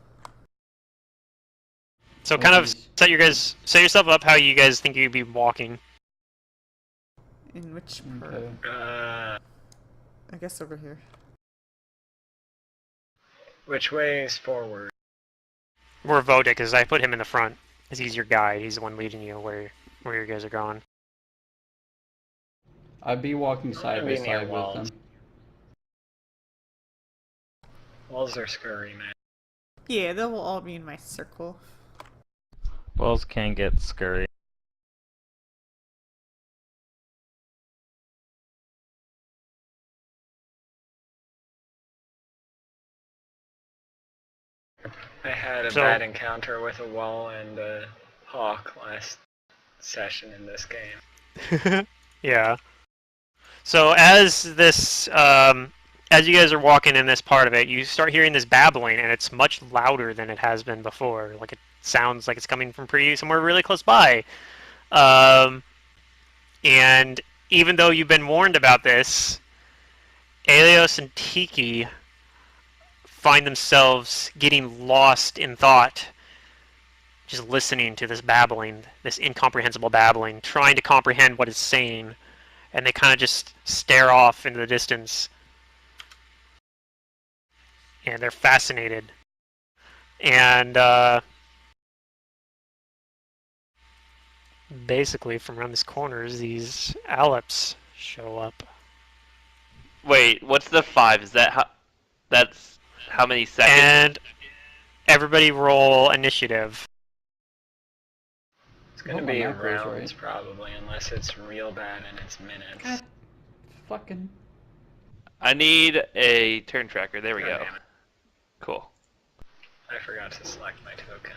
So kind of Jeez. set yourself up how you guys think you'd be walking. In which part? Okay. I guess over here. Which way is forward? Where Vodix is, I put him in the front, because he's your guide. He's the one leading you where you guys are going. I'd be walking side by be near side with walls. them. Walls are scurry, man. Yeah, they will all be in my circle. Walls can get scurry. I had a bad encounter with a wall and a hawk last session in this game. Yeah. So as this, as you guys are walking in this part of it, you start hearing this babbling, and it's much louder than it has been before. Like it sounds like it's coming from somewhere really close by. And even though you've been warned about this, Aelios and Tiki find themselves getting lost in thought, just listening to this babbling, this incomprehensible babbling, trying to comprehend what it's saying, and they kind of just stare off into the distance, and they're fascinated. And basically, from around this corner, these Aleps show up. Wait, what's the 5? Is that how? That's how many seconds? And everybody roll initiative. It's gonna Hope my be macro's rounds right. probably, unless it's real bad and it's minutes. God fucking. I need a turn tracker. There we Oh, go. damn it. Cool. I forgot to select my token.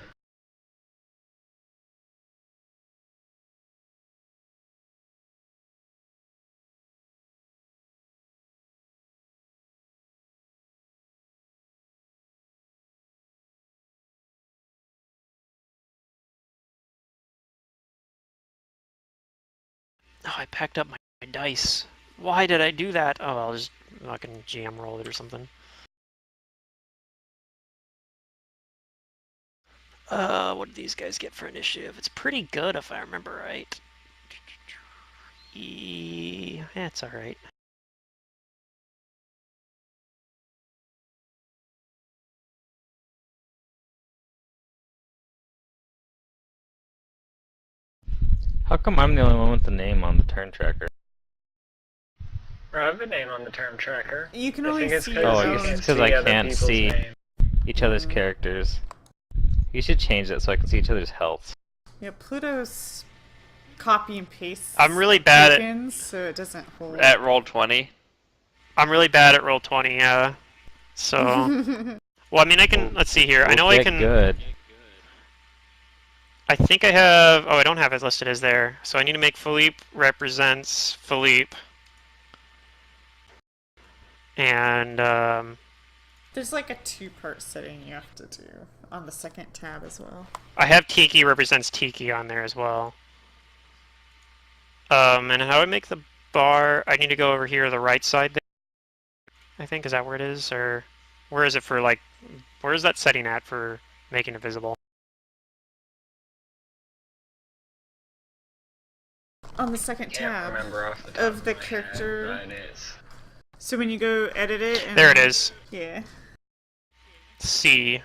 Oh, I packed up my dice. Why did I do that? Oh, I'll just fucking GM roll it or something. What did these guys get for initiative? It's pretty good if I remember right. Yeah, it's alright. How come I'm the only one with the name on the turn tracker? I have a name on the term tracker. You can I only think it's see because Oh, your you it's own. can because see I other can't people's see names. each other's characters. You should change that so I can see each other's health. Yeah, Pluto's copy and paste. I'm really bad at tokens, so it doesn't hold. At roll 20. I'm really bad at roll 20. So well, I mean, I can. Let's see here. I know I Get can. good. I think I have. Oh, I don't have it listed as there. So I need to make Philippe represents Philippe. And There's like a 2-part setting you have to do on the second tab as well. I have Tiki represents Tiki on there as well. And how do I make the bar? I need to go over here to the right side there. I think, is that where it is? Or where is it for, like, where is that setting at for making it visible? On the second Can't tab remember off the top of the my character. head, but it is. So when you go edit it, and There it is. Yeah. C.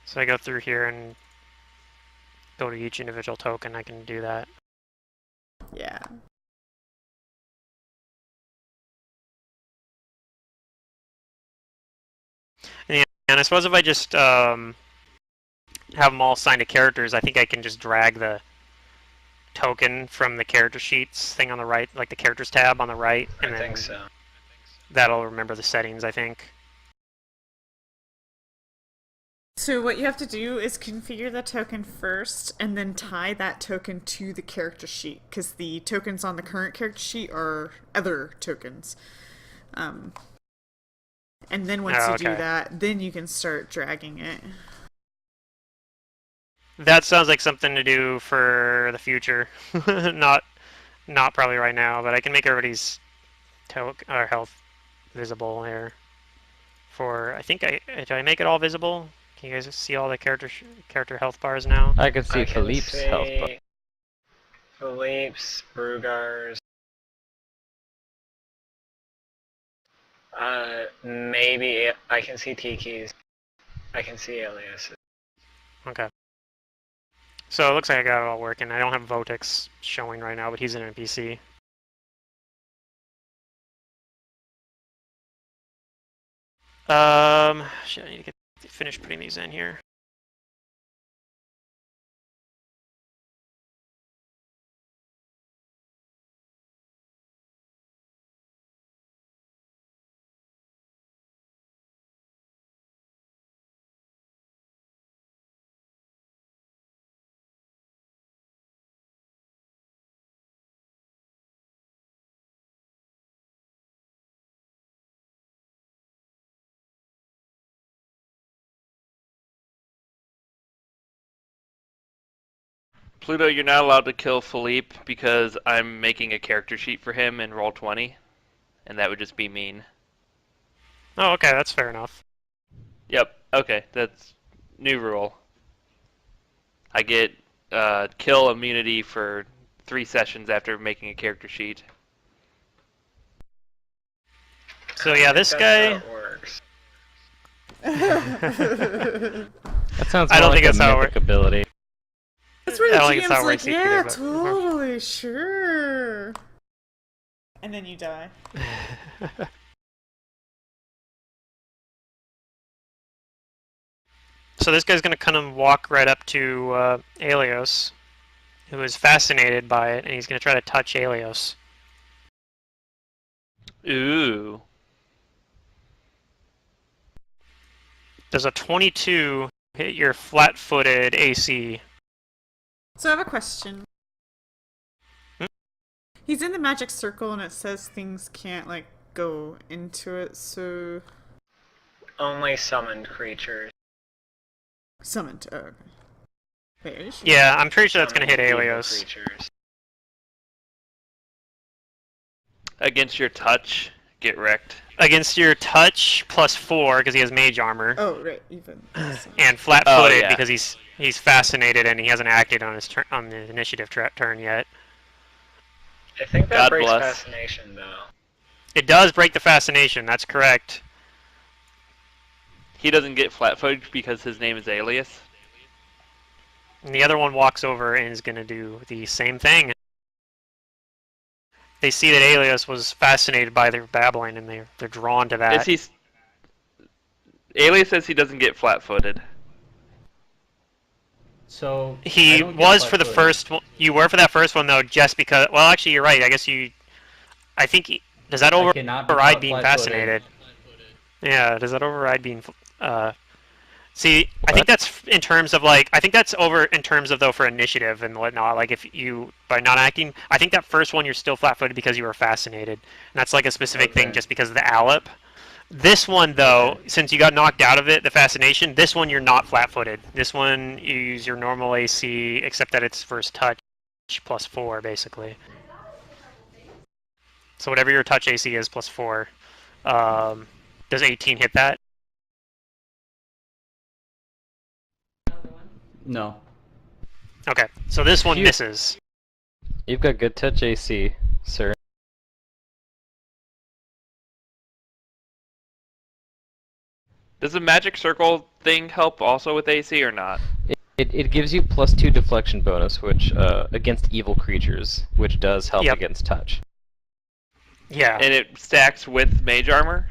So I go through here and go to each individual token. I can do that. Yeah. And I suppose if I just have them all assigned to characters, I think I can just drag the token from the character sheets thing on the right, like the characters tab on the right, and I then think so. that'll remember the settings, I think. So what you have to do is configure the token first, and then tie that token to the character sheet, because the tokens on the current character sheet are other tokens. And then once you do that, then you can start dragging it. That sounds like something to do for the future. not probably right now, but I can make everybody's health visible here. For I think did I make it all visible? Can you guys see all the character health bars now? I can see I can Philippe's see health bar. Philippe's, Brugar's. Maybe I can see Tiki's. I can see Alias's. Okay. So it looks like I got it all working. I don't have Votix showing right now, but he's an NPC. Shit, I need to finish putting these in here. Pluto, you're not allowed to kill Philippe because I'm making a character sheet for him in roll 20, and that would just be mean. Oh, okay, that's fair enough. Yep. Okay, that's new rule. I get kill immunity for 3 sessions after making a character sheet. So yeah, this That's guy. how it works. That sounds I more don't like think a that's how it mythic works. ability. That's where I the don't think it's how GM's it like, works yeah, either, but- totally, sure. And then you die. So this guy's gonna kind of walk right up to Aelios, who is fascinated by it, and he's gonna try to touch Aelios. Ooh. Does a 22 hit your flat-footed AC? So I have a question. Hmm? He's in the magic circle and it says things can't, like, go into it, so... Only summoned creatures. Summoned. Oh, okay. Wait, are you sure? Yeah, I'm pretty sure that's gonna hit Summoned evil Aelios. creatures. Against your touch, get wrecked. Against your touch, +4, because he has mage armor. Oh, right, even. And flat-footed, Oh, yeah. because he's fascinated and he hasn't acted on his on the initiative turn yet. I think that God breaks bless. fascination, though. It does break the fascination, that's correct. He doesn't get flat-footed because his name is Alias. And the other one walks over and is gonna do the same thing. They see that Aelios was fascinated by their babbling, and they're drawn to that. Alias says he doesn't get flat-footed. So I He don't get was for the flat-footed. first one. You were for that first one though, just because. Well, actually, you're right. I guess you. I think does that I cannot be override caught being flat-footed. fascinated? Yeah. Does that override being? See, I What? think that's in terms of like. I think that's over in terms of though for initiative and whatnot. Like if you by not acting, I think that first one you're still flat-footed because you were fascinated, and that's like a specific thing Okay. just because of the Alep. This one, though, Okay. since you got knocked out of it, the fascination, this one you're not flat-footed. This one you use your normal AC, except that it's first touch +4, basically. So whatever your touch AC is +4. Does 18 hit that? No. Okay, so this one Phew. misses. You've got good touch AC, sir. Does the magic circle thing help also with AC or not? It gives you +2 deflection bonus, which against evil creatures, which does help Yep. against touch. Yeah. And it stacks with mage armor?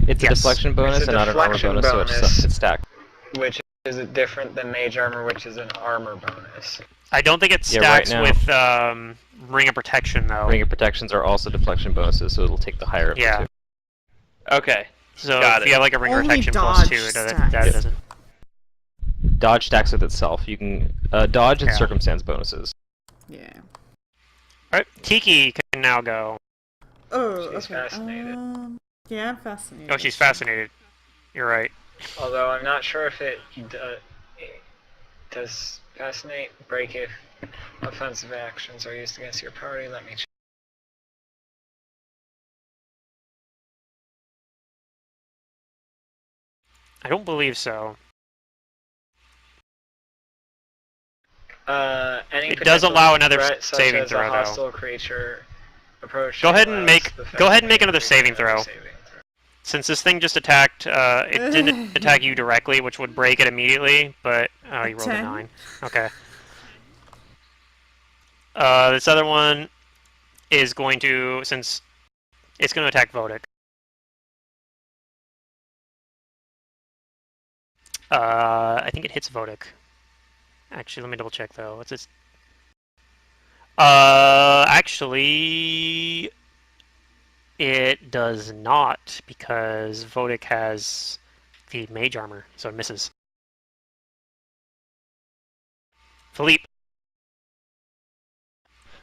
It's a Yes. deflection bonus It's a and not an armor deflection bonus, so bonus. it's stacked. Which is different than mage armor, which is an armor bonus. I don't think it Yeah, right stacks now. with Ring of Protection, though. Ring of protections are also deflection bonuses, so it'll take the higher of the Yeah. two. Okay. So Got if it. you have like a Ring of Only Protection dodge +2, that stacks. doesn't. Dodge stacks with itself. You can dodge and Yeah. circumstance bonuses. Yeah. Alright, Tiki can now go. Oh, She's okay. fascinated. Yeah, I'm fascinated. Oh, she's fascinated. You're right. Although I'm not sure if it does fascinate break if offensive actions are used against your party. Let me check. I don't believe so. Any It does potential allow another threat, such saving as throw, a though. hostile creature approaching. Go ahead and allows make- the go ahead and make fascinated another creature saving to make a throw. saving throw. Since this thing just attacked, it didn't attack you directly, which would break it immediately, but you rolled a 10? 9. Okay. This other one is going to, since it's going to attack Vodic. I think it hits Vodic. Actually, let me double check though. What's its? Actually, it does not because Vodic has the mage armor, so it misses. Philippe.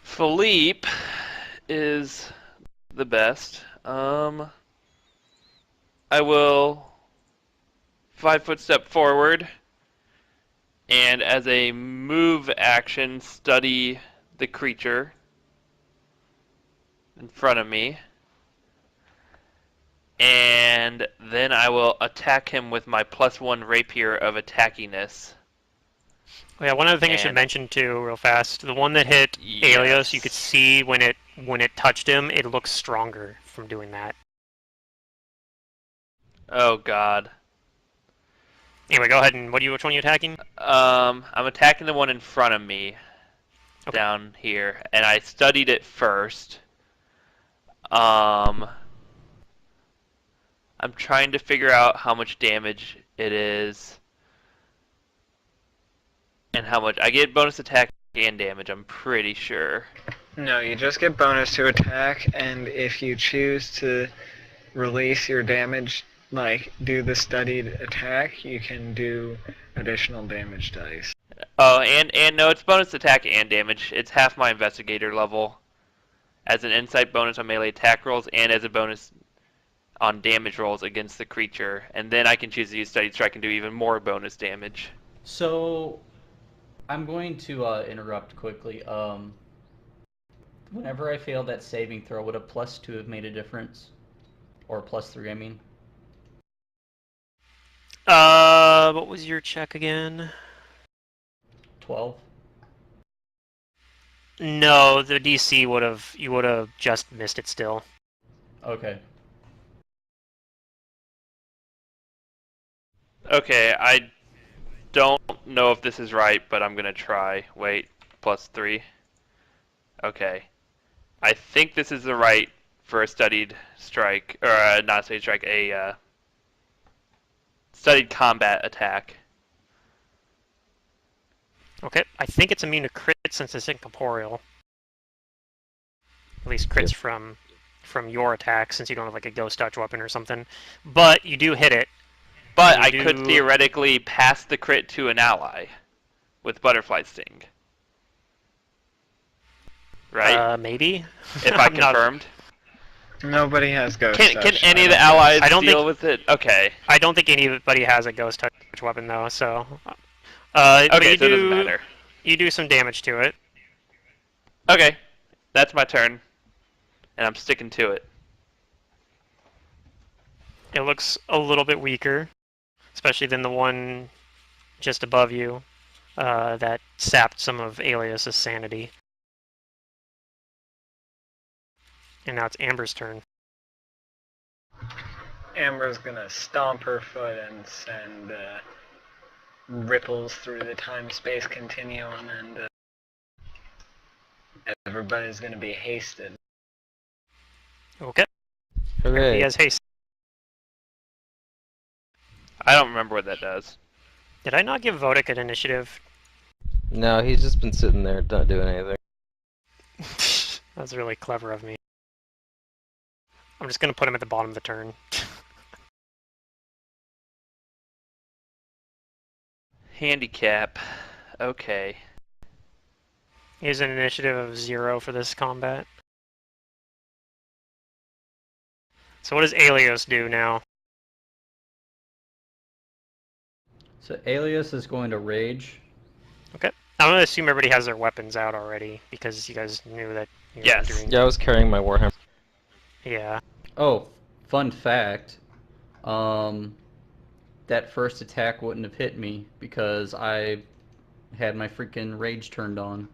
Philippe is the best. I will 5-foot step forward, and as a move action, study the creature in front of me. And then I will attack him with my +1 rapier of attackiness. Oh, yeah, one other thing I should And- mention too, real fast. The one that hit Alias, you could see when it touched him, it looks stronger from doing that. Oh god. Anyway, go ahead and which one are you attacking? I'm attacking the one in front of me. Okay. Down here. And I studied it first. I'm trying to figure out how much damage it is. And how much. I get bonus attack and damage, I'm pretty sure. No, you just get bonus to attack, and if you choose to release your damage, like do the studied attack, you can do additional damage dice. Oh, and no, it's bonus attack and damage. It's half my investigator level. As an insight bonus on melee attack rolls, and as a bonus on damage rolls against the creature. And then I can choose to use studied strike and do even more bonus damage. So, I'm going to interrupt quickly. Whenever I failed that saving throw, would a +2 have made a difference? Or a +3, I mean? What was your check again? 12? No, the DC you would have just missed it still. Okay. Okay, I don't know if this is right, but I'm gonna try. Wait, +3. Okay. I think this is the right for a studied strike, or not a studied strike, a studied combat attack. Okay, I think it's immune to crit since it's incorporeal. At least crits from your attack, since you don't have like a ghost touch weapon or something. But you do hit it. But I could theoretically pass the crit to an ally with Butterfly Sting. Right? Maybe. If I confirmed. Nobody has ghost touch. Can any of the allies I don't deal with it? Okay. I don't think anybody has a ghost touch weapon though, so. Okay, but so it doesn't matter. You do some damage to it. Okay, that's my turn, and I'm sticking to it. It looks a little bit weaker, especially than the one just above you that sapped some of Alias's sanity. And now it's Amber's turn. Amber's gonna stomp her foot and send ripples through the time-space continuum, and everybody's gonna be hasted. Okay. Hooray. He has haste. I don't remember what that does. Did I not give Vodic an initiative? No, he's just been sitting there not doing anything. That's really clever of me. I'm just going to put him at the bottom of the turn. Handicap. Okay. He has an initiative of 0 for this combat. So what does Alios do now? So Alias is going to rage. Okay. I'm going to assume everybody has their weapons out already, because you guys knew that you were Yes. entering. Yeah, I was carrying my Warhammer. Yeah. Oh, fun fact. That first attack wouldn't have hit me because I had my freaking rage turned on.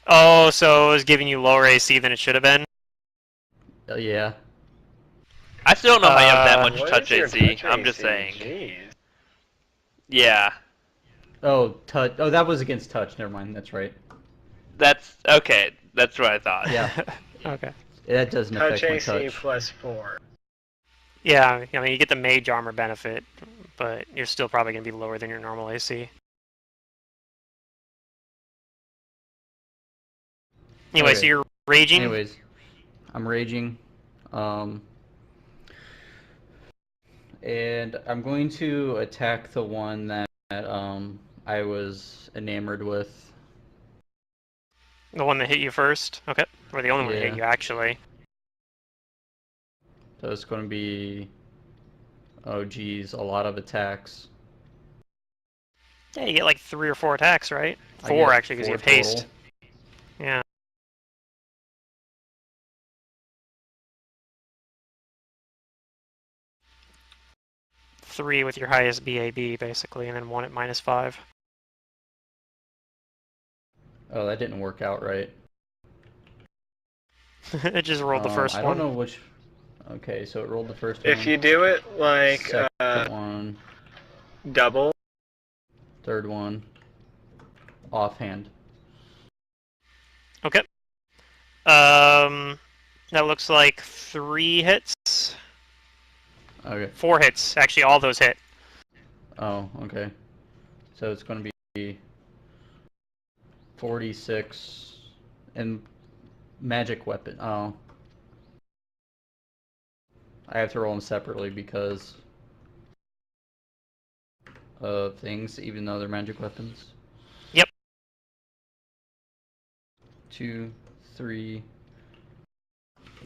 Oh, so it was giving you lower AC than it should have been? Yeah. I still don't know if I have that What much What touch is your AC. touch I'm just AC? saying. Jeez. Yeah. Oh, touch. Oh, that was against touch. Never mind. That's right. That's okay. That's what I thought. Yeah. Okay. That doesn't Touch affect my AC touch. plus 4. Yeah, I mean, you get the mage armor benefit, but you're still probably going to be lower than your normal AC. Anyway, so Okay. you're raging? Anyways, I'm raging. And I'm going to attack the one that I was enamored with. The one that hit you first? Okay. Or the only one that hit Yeah. you, actually. So it's going to be, oh geez, a lot of attacks. Yeah, you get like 3 or 4 attacks, right? I 4 get actually, because you 4 have haste. total. Yeah. 3 with your highest BAB, basically, and then 1 at -5. Oh, that didn't work out right. It just rolled the first I one. don't know which. Okay, so it rolled the first one. If you do it like second one, double, third one, offhand. Okay. That looks like 3 hits. Okay. 4 hits. Actually, all those hit. Oh, okay. So it's going to be 46 and magic weapon. Oh. I have to roll them separately because of things, even though they're magic weapons. Yep. 2, 3.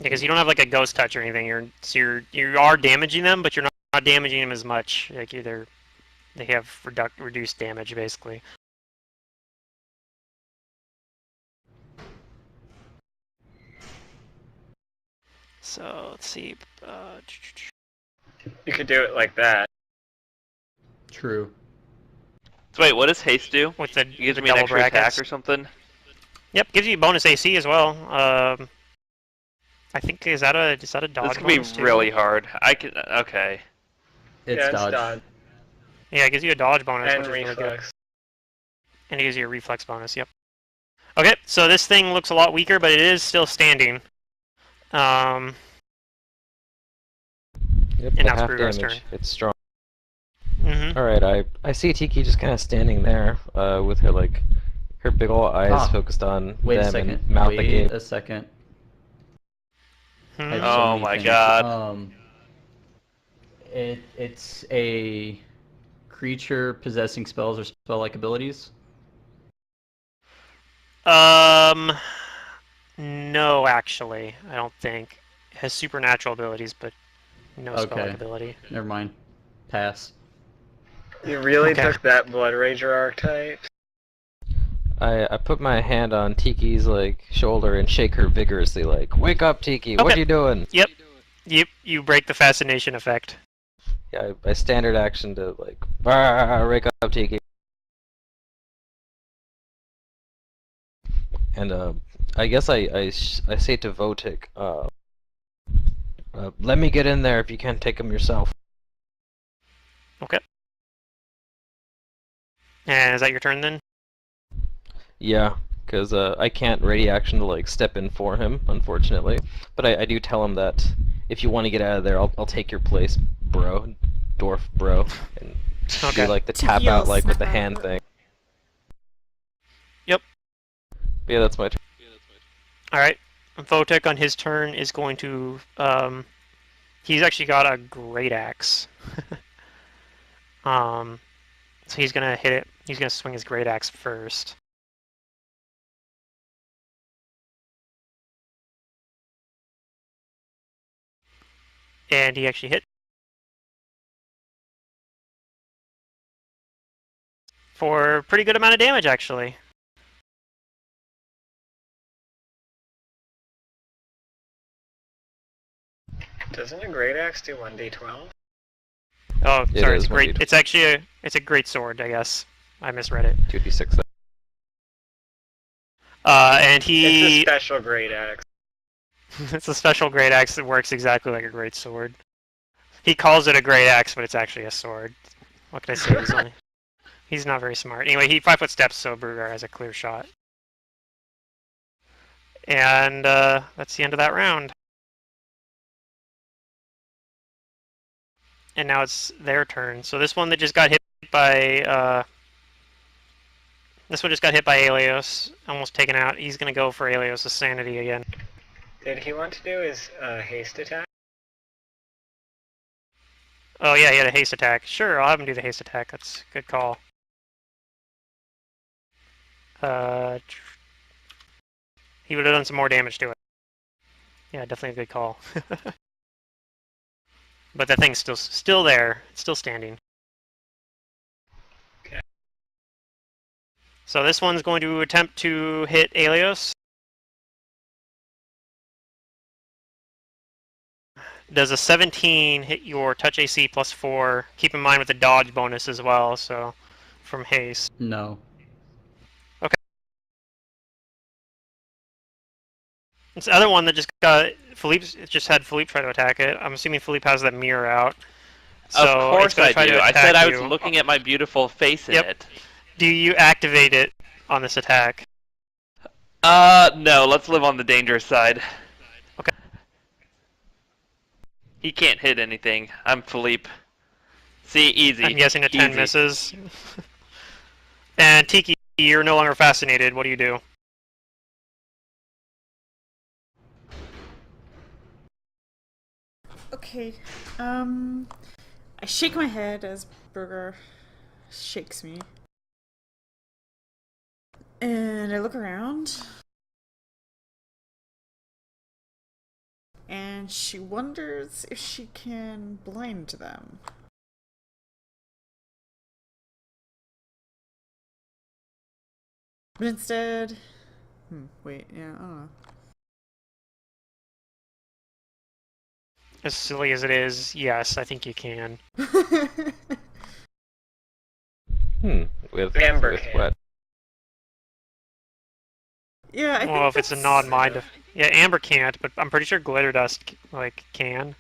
Because you don't have like a ghost touch or anything. You are damaging them, but you're not damaging them as much. Like they have reduced damage basically. So let's see. you could do it like that. True. So wait, what does haste do? With the, It gives the me an double extra brackets. attack or something? Yep, gives you bonus AC as well. I think is that a dodge This could be bonus too? really hard. I can. Okay. It's dodge. dodge. Yeah, it gives you a dodge bonus, And which is really good. reflex. And it gives you a reflex bonus. Yep. Okay, so this thing looks a lot weaker, but it is still standing. Yep, And at now half Screwgar's damage. turn. It's strong. Mm-hmm. Alright, I see Tiki just kind of standing there, with her her big ol' eyes focused on Wait a them second. and mouth Wait agape. a second. Hmm. I have Oh many my things. god. It's a creature possessing spells or spell-like abilities. No, actually, I don't think. It has supernatural abilities, but no spell-like Okay. ability. Never mind. Pass. You really Okay. took that Blood Rager archetype? I put my hand on Tiki's shoulder and shake her vigorously, wake up, Tiki, what Okay. you doing? Yep. You break the fascination effect. Yeah, I standard action to wake up, Tiki. And I guess I say to Votik, let me get in there if you can't take him yourself. Okay. And is that your turn then? Yeah, because I can't ready action to step in for him, unfortunately. But I do tell him that if you want to get out of there, I'll take your place, bro, dwarf bro, and Okay. do the tap Tiki out will with the snap hand out of thing. Yep. Yeah, that's my turn. All right. Votek on his turn is going to. He's actually got a great axe. So he's gonna hit it. He's gonna swing his great axe first. And he actually hit. For a pretty good amount of damage, actually. Doesn't a great axe do 1d12? Oh, It sorry, is it's a great. 1d12. It's actually a great sword, I guess. I misread it. 2d6. And It's a he. special great axe. It's a special great axe that works exactly like a great sword. He calls it a great axe, but it's actually a sword. What can I say? He's not very smart. Anyway, he 5-foot steps, so Brugar has a clear shot. And that's the end of that round. And now it's their turn. So this one that just got hit by this one just got hit by Aelios, almost taken out. He's gonna go for Aelios' sanity again. Did he want to do his haste attack? Oh yeah, he had a haste attack. Sure, I'll have him do the haste attack. That's a good call. He would have done some more damage to it. Yeah, definitely a good call. But the thing's still there. It's still standing. Okay. So this one's going to attempt to hit Aelios. Does a 17 hit your touch AC +4? Keep in mind with the dodge bonus as well, so from haste. No. Okay. This other one that just got Philippe's just had Philippe try to attack it. I'm assuming Philippe has that mirror out. So Of course it's gonna I try do. to I attack said I was you. looking at my beautiful face in Yep. it. Do you activate it on this attack? No, let's live on the dangerous side. Okay. He can't hit anything. I'm Philippe. See, easy. I'm guessing a 10 Easy. misses. And Tiki, you're no longer fascinated. What do you do? Okay. I shake my head as Burger shakes me. And I look around. And she wonders if she can blind them. But instead... wait, yeah, I don't know. As silly as it is, yes, I think you can. With Amber with can. what? Yeah, I Well, think if it's a that's- non-mind... Yeah, Amber can't, but I'm pretty sure Glitter Dust, like, can.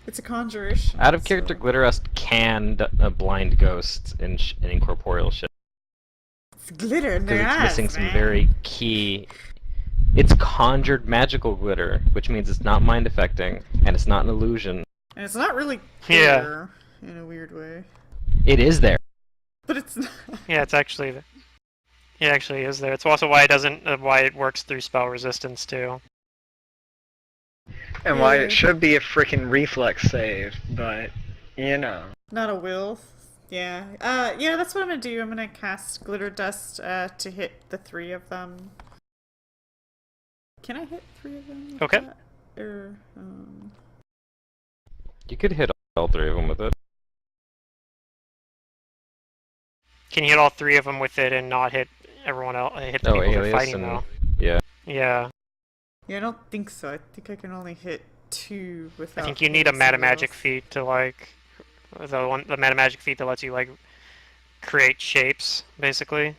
It's a conjuration. Out of character, so- Glitterust can blind ghosts and incorporeal shit. It's glitter in Because their it's eyes, missing some man. very key... It's conjured magical glitter, which means it's not mind affecting, and it's not an illusion. And it's not really Yeah. clear in a weird way. It is there. But it's not. Yeah, it's actually... It actually is there. It's also why it doesn't... why it works through spell resistance, too. And why Yeah. it should be a freaking reflex save, but you know. Not a will. Yeah. Yeah, that's what I'm gonna do. I'm gonna cast Glitter Dust to hit the 3 of them. Can I hit 3 of them? with Okay. that? Or, You could hit all 3 of them with it. Can you hit all 3 of them with it and not hit everyone else? Hit the Oh, people they're Alias fighting, and... though? Yeah. Yeah. Yeah, I don't think so. I think I can only hit 2 I without. think you need a hitting meta somebody magic else. feat to, like... The meta magic feat that lets you, like, create shapes, basically.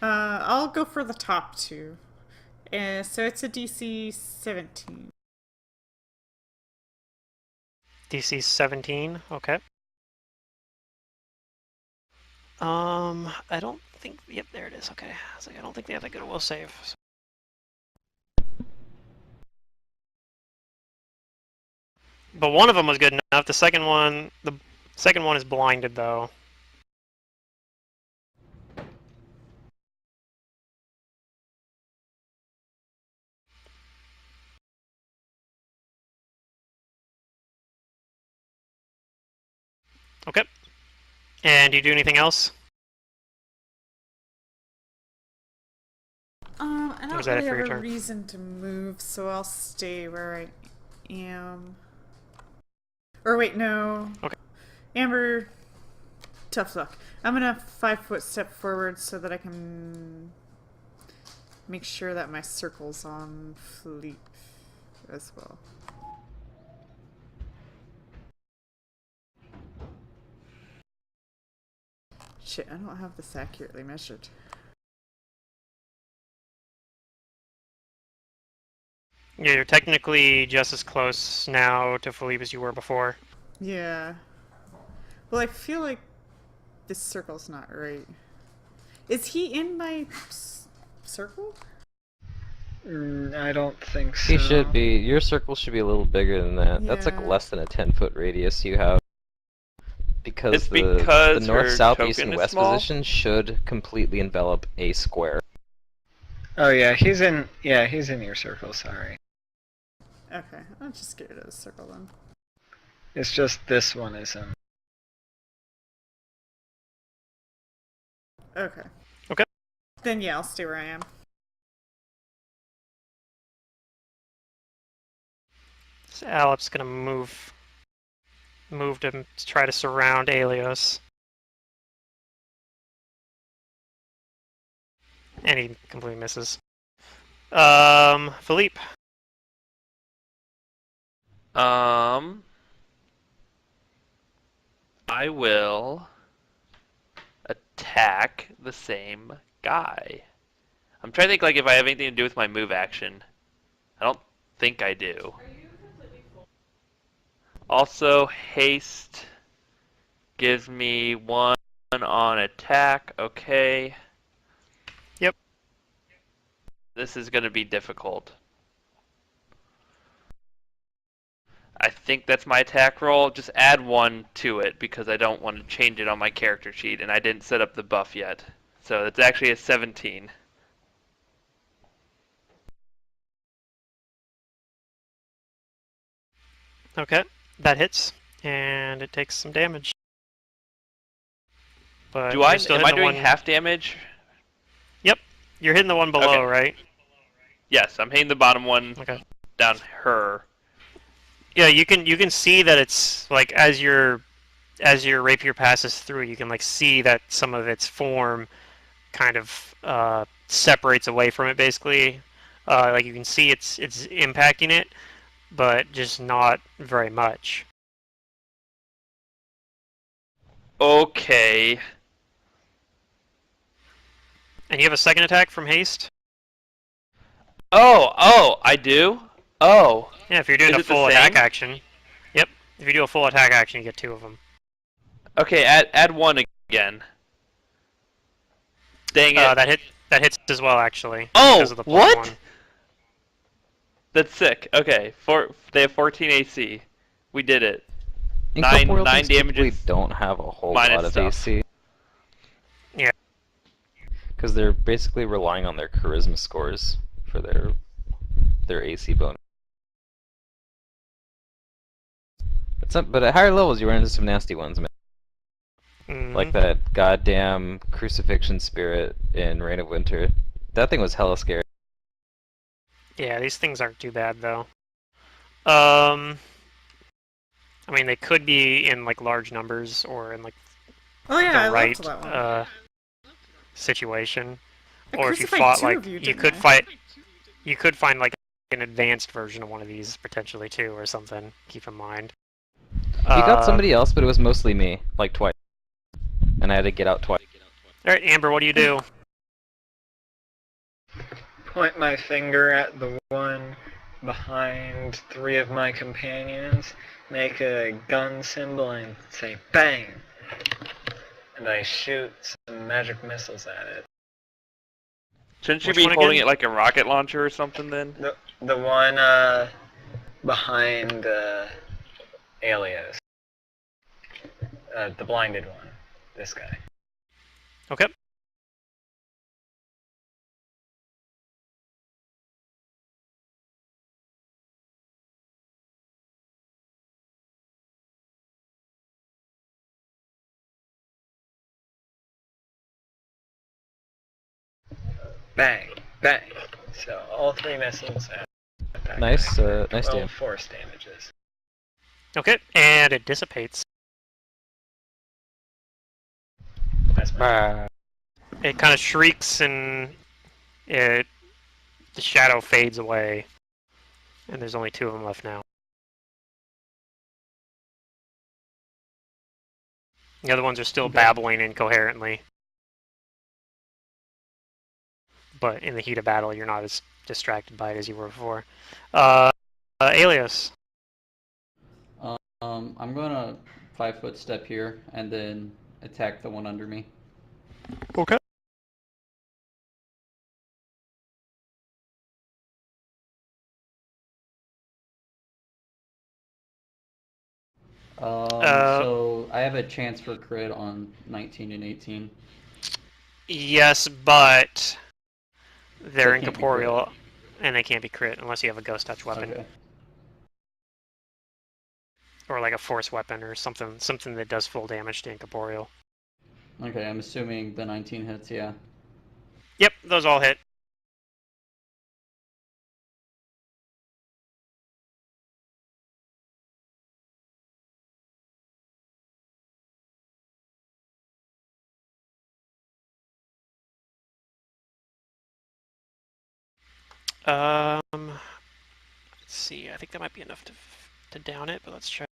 I'll go for the top 2. So it's a DC 17. DC 17, okay. I don't think... Yep, there it is, okay. So I don't think they have that good a will save. So. But one of them was good enough. The second one is blinded, though. Okay. And do you do anything else? I Or don't is that it really for have your a turn? reason to move, so I'll stay where I am. Or wait, no. Okay. Amber, tough luck. I'm gonna 5-foot step forward so that I can make sure that my circle's on Philippe as well. Shit, I don't have this accurately measured. Yeah, you're technically just as close now to Philippe as you were before. Yeah. Well, I feel like this circle's not right. Is he in my circle? I don't think so. He should be. Your circle should be a little bigger than that. That's like Yeah. less than a 10-foot radius you have. Because It's the because north, her south, east, token and is west small? position should completely envelop a square. Oh yeah, he's in. Yeah, he's in your circle. Sorry. Okay, I'll just get rid of the circle then. It's just this one isn't. Okay. Okay. Then yeah, I'll stay where I am. So Alep's gonna move to try to surround Alios. And he completely misses. Philippe. I will attack the same guy. I'm trying to think like if I have anything to do with my move action. I don't think I do. Also, haste gives me 1 on attack. Okay. Yep. This is going to be difficult. I think that's my attack roll. Just add 1 to it because I don't want to change it on my character sheet, and I didn't set up the buff yet. So it's actually a 17. Okay, that hits, and it takes some damage. But Do I? you're still Am hitting I the doing one. half damage? Yep, you're hitting the one below, Okay. right? Yes, I'm hitting the bottom one Okay. down her. Yeah, you can see that it's like as your rapier passes through, you can like see that some of its form kind of separates away from it, basically. Like you can see it's impacting it, but just not very much. Okay. And you have a second attack from haste. Oh, I do? Oh. Yeah, if you're doing Is a it the full attack same? action. Yep. If you do a full attack action, you get 2 of them. Okay, add 1 again. Dang it. That hits as well, actually, because Oh, of the plus what? 1. That's sick. Okay, they have 14 AC. We did it. Incorporeal Nine things typically damages don't have a whole minus lot of stuff. AC. Yeah. Because they're basically relying on their charisma scores for their AC bonus. But at higher levels, you run into some nasty ones, man. Like that goddamn crucifixion spirit in Reign of Winter. That thing was hella scary. Yeah, these things aren't too bad though. I mean, they could be in like large numbers or in like Oh yeah, I the loved right that one. situation. I Or if you crucified fought 2 like of you, you didn't could I? find like an advanced version of one of these potentially too, or something. Keep in mind. You got somebody else, but it was mostly me, like twice, and I had to get out twice. All right, Amber, what do you do? Point my finger at the one behind 3 of my companions, make a gun symbol, and say bang! And I shoot some magic missiles at it. Shouldn't you Which be one holding again? it like a rocket launcher or something then? The one behind Alios. The blinded one. This guy. Okay. Bang! Bang! So all 3 missiles at that Nice, guy. nice Roll damn. force damages. Okay, and it dissipates. That's my It kind of shrieks and the shadow fades away. And there's only 2 of them left now. The other ones are still babbling incoherently. But in the heat of battle, you're not as distracted by it as you were before. Alias. I'm gonna 5-foot step here and then attack the one under me. Okay. So I have a chance for crit on 19 and 18. Yes, but they're They can't be crit. incorporeal, and they can't be crit unless you have a ghost touch weapon. Okay. Or like a force weapon or something that does full damage to incorporeal. Okay, I'm assuming the 19 hits, yeah. Yep, those all hit. Let's see. I think that might be enough to to down it, but let's try.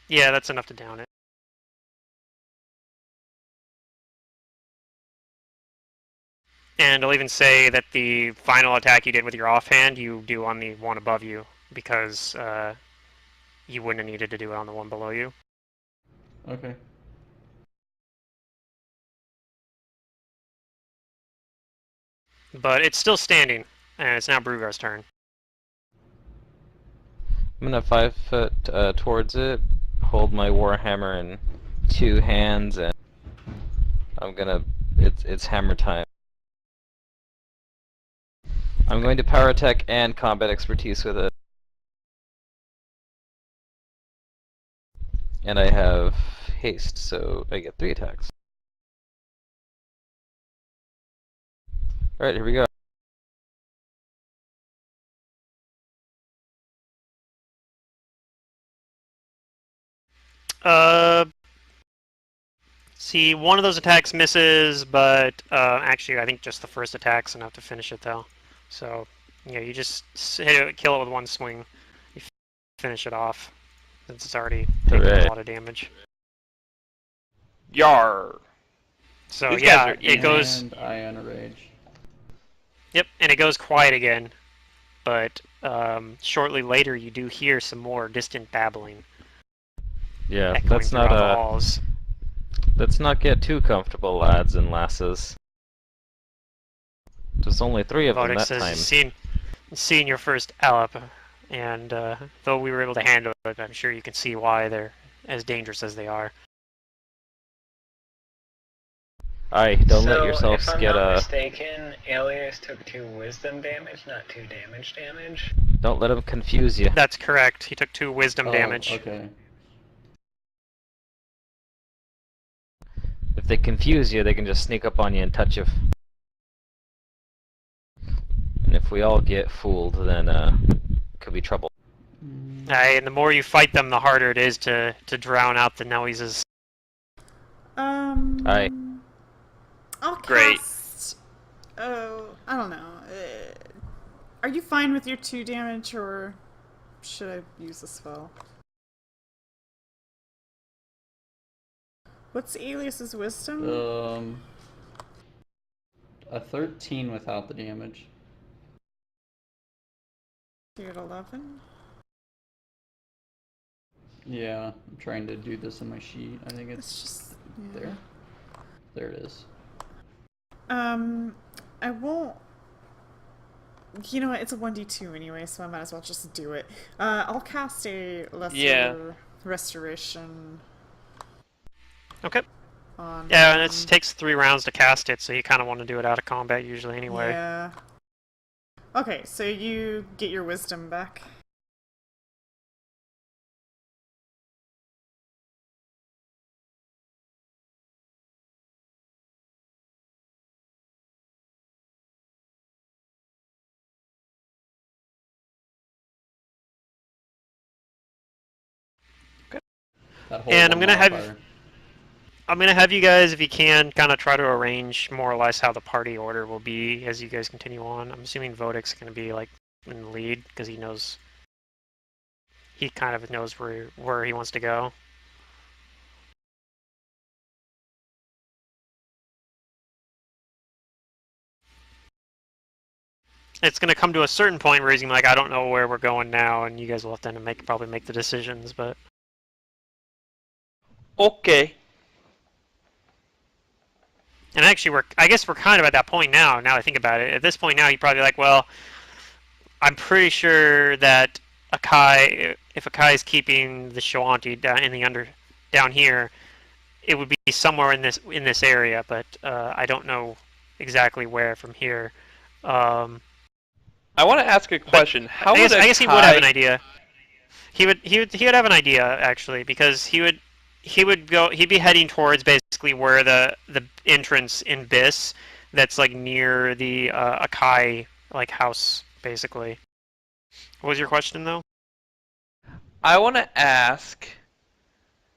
Yeah, that's enough to down it. And I'll even say that the final attack you did with your offhand, you do on the one above you, because you wouldn't have needed to do it on the one below you. Okay. But it's still standing, and it's now Brugar's turn. I'm gonna 5 foot towards it, hold my warhammer in 2 hands, and I'm gonna. It's hammer time. I'm going to power attack and combat expertise with it. And I have haste, so I get 3 attacks. Alright, here we go. See, one of those attacks misses, but actually, I think just the first attack's enough to finish it, though. So, yeah, you just hit it, kill it with one swing. You finish it off, since it's already taken Hooray. a lot of damage. Yar. So, These yeah, guys are it goes. And Ion Rage. Yep, and it goes quiet again. But shortly later, you do hear some more distant babbling Yeah, echoing throughout the halls. let's not get too comfortable, lads and lasses. There's only 3 of them Vodex that says, time. you've seen your first Alep, and though we were able to handle it, I'm sure you can see why they're as dangerous as they are. Aye, don't so let yourselves if I'm get not mistaken, Alias took 2 wisdom damage, not 2 damage. Don't let them confuse you. That's correct. He took 2 wisdom damage. Okay. If they confuse you, they can just sneak up on you and touch you. And if we all get fooled, then could be trouble. And the more you fight them, the harder it is to drown out the noises. Aye. I'll Great. cast. Oh, I don't know. Are you fine with your 2 damage, or should I use a spell? What's Alias's wisdom? A 13 without the damage. You're at 11. Yeah, I'm trying to do this on my sheet. I think It's it's just yeah. there. There it is. I won't. You know what? It's a 1d2 anyway, so I might as well just do it. I'll cast a lesser restoration. Okay. On Yeah, and it takes 3 rounds to cast it, so you kind of want to do it out of combat usually anyway. Yeah. Okay, so you get your wisdom back. That whole And I'm one gonna have modifier. you guys, if you can, kind of try to arrange more or less how the party order will be as you guys continue on. I'm assuming Vodic's going to be like in the lead because he kind of knows where he wants to go. It's going to come to a certain point where he's going to be like, I don't know where we're going now, and you guys will have to probably make the decisions, but... Okay. And actually, I guess we're kind of at that point now I think about it. At this point now, you're probably like, well, I'm pretty sure that if Akai is keeping the Shoanti down here, it would be somewhere in this area, but I don't know exactly where from here. I want to ask a question. How I would guess he would have an idea. He would have an idea actually, because he'd be heading towards basically where the entrance in Biss that's like near the Akai like house basically. What was your question though? I want to ask,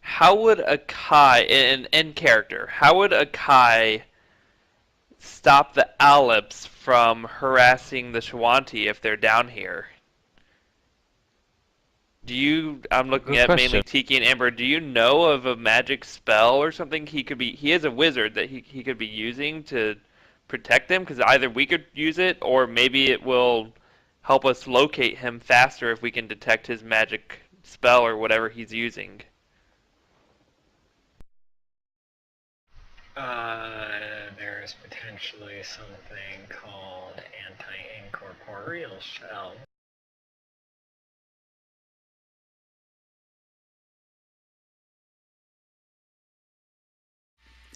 how would a Kai in character? How would a Kai stop the Aleps from harassing the Shawanti if they're down here? I'm looking Good at question. mainly Tiki and Amber, do you know of a magic spell or something he is a wizard that he could be using to protect them? Because either we could use it, or maybe it will help us locate him faster if we can detect his magic spell or whatever he's using. There's potentially something called anti-incorporeal shell.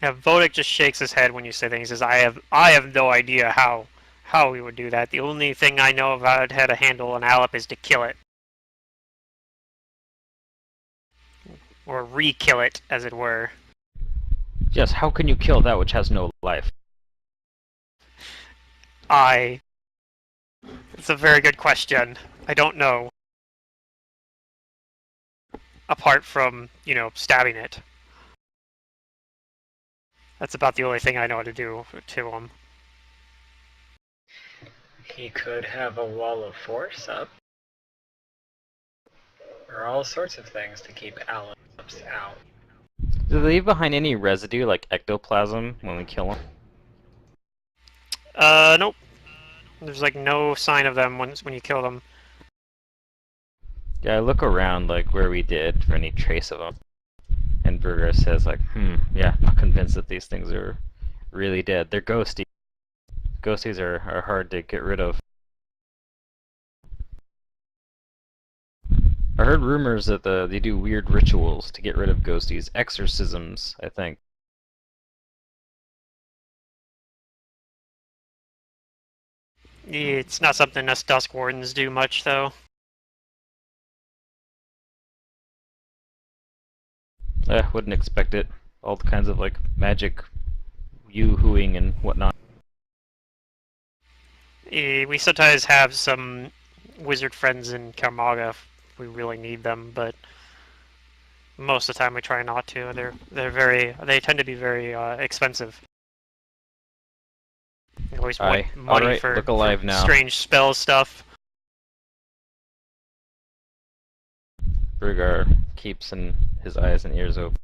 Yeah, Vodek just shakes his head when you say things. He says, I have no idea how we would do that. The only thing I know about how to handle an Alep is to kill it. Or re-kill it, as it were. Yes, how can you kill that which has no life? It's a very good question. I don't know. Apart from, stabbing it. That's about the only thing I know how to do to him. He could have a wall of force up. Or all sorts of things to keep Aleps out. Do they leave behind any residue, like ectoplasm, when we kill them? Nope. There's like no sign of them when you kill them. Yeah, I look around, like, where we did for any trace of them. And Burger says, like, yeah, not convinced that these things are really dead. They're ghosty. Ghosties are hard to get rid of. I heard rumors that they do weird rituals to get rid of ghosties. Exorcisms, I think. It's not something us Dusk Wardens do much, though. Wouldn't expect it. All the kinds of, like, magic yoo-hooing and whatnot. We sometimes have some wizard friends in Maga if we really need them, but most of the time we try not to. They tend to be very expensive. You always want money Alright, for, look alive for now. strange spell stuff. Burgar keeps his eyes and ears open.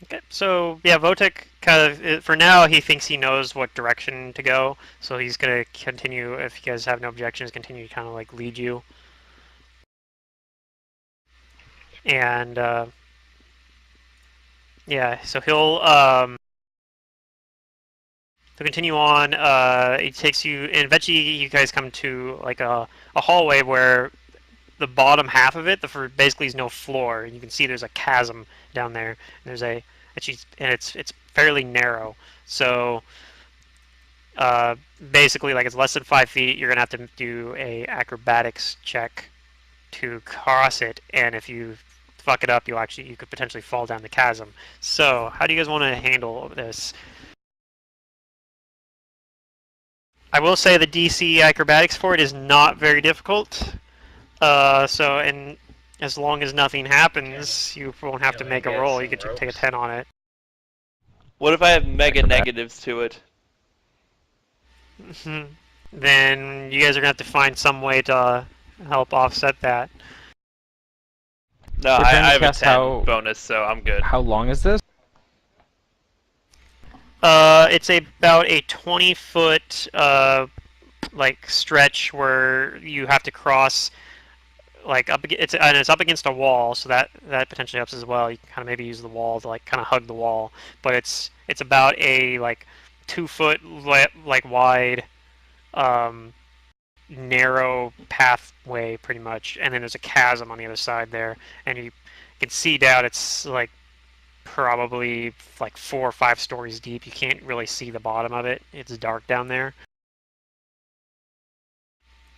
Okay, so yeah, Votek kind of, for now, he thinks he knows what direction to go, so he's gonna continue, if you guys have no objections, continue to kind of like lead you. And yeah, so he'll continue on. It takes you, and eventually you guys come to like a hallway where the bottom half of it, basically is no floor. You can see there's a chasm down there, and it's fairly narrow. So basically, like, it's less than 5 feet. You're gonna have to do a acrobatics check to cross it, and if you fuck it up, you could potentially fall down the chasm. So how do you guys want to handle this? I will say the DC acrobatics for it is not very difficult. And as long as nothing happens, you won't have to make a roll. You could take a 10 on it. What if I have mega negatives to it? Then you guys are gonna have to find some way to help offset that. No, I have a 10 bonus, so I'm good. How long is this? It's about a 20-foot like stretch where you have to cross, like, it's up against a wall, so that potentially helps as well. You can kind of maybe use the wall to like kind of hug the wall, but it's about a like 2-foot like wide narrow pathway pretty much, and then there's a chasm on the other side there, and you can see down. It's like probably like 4 or 5 stories deep. You can't really see the bottom of it. It's dark down there,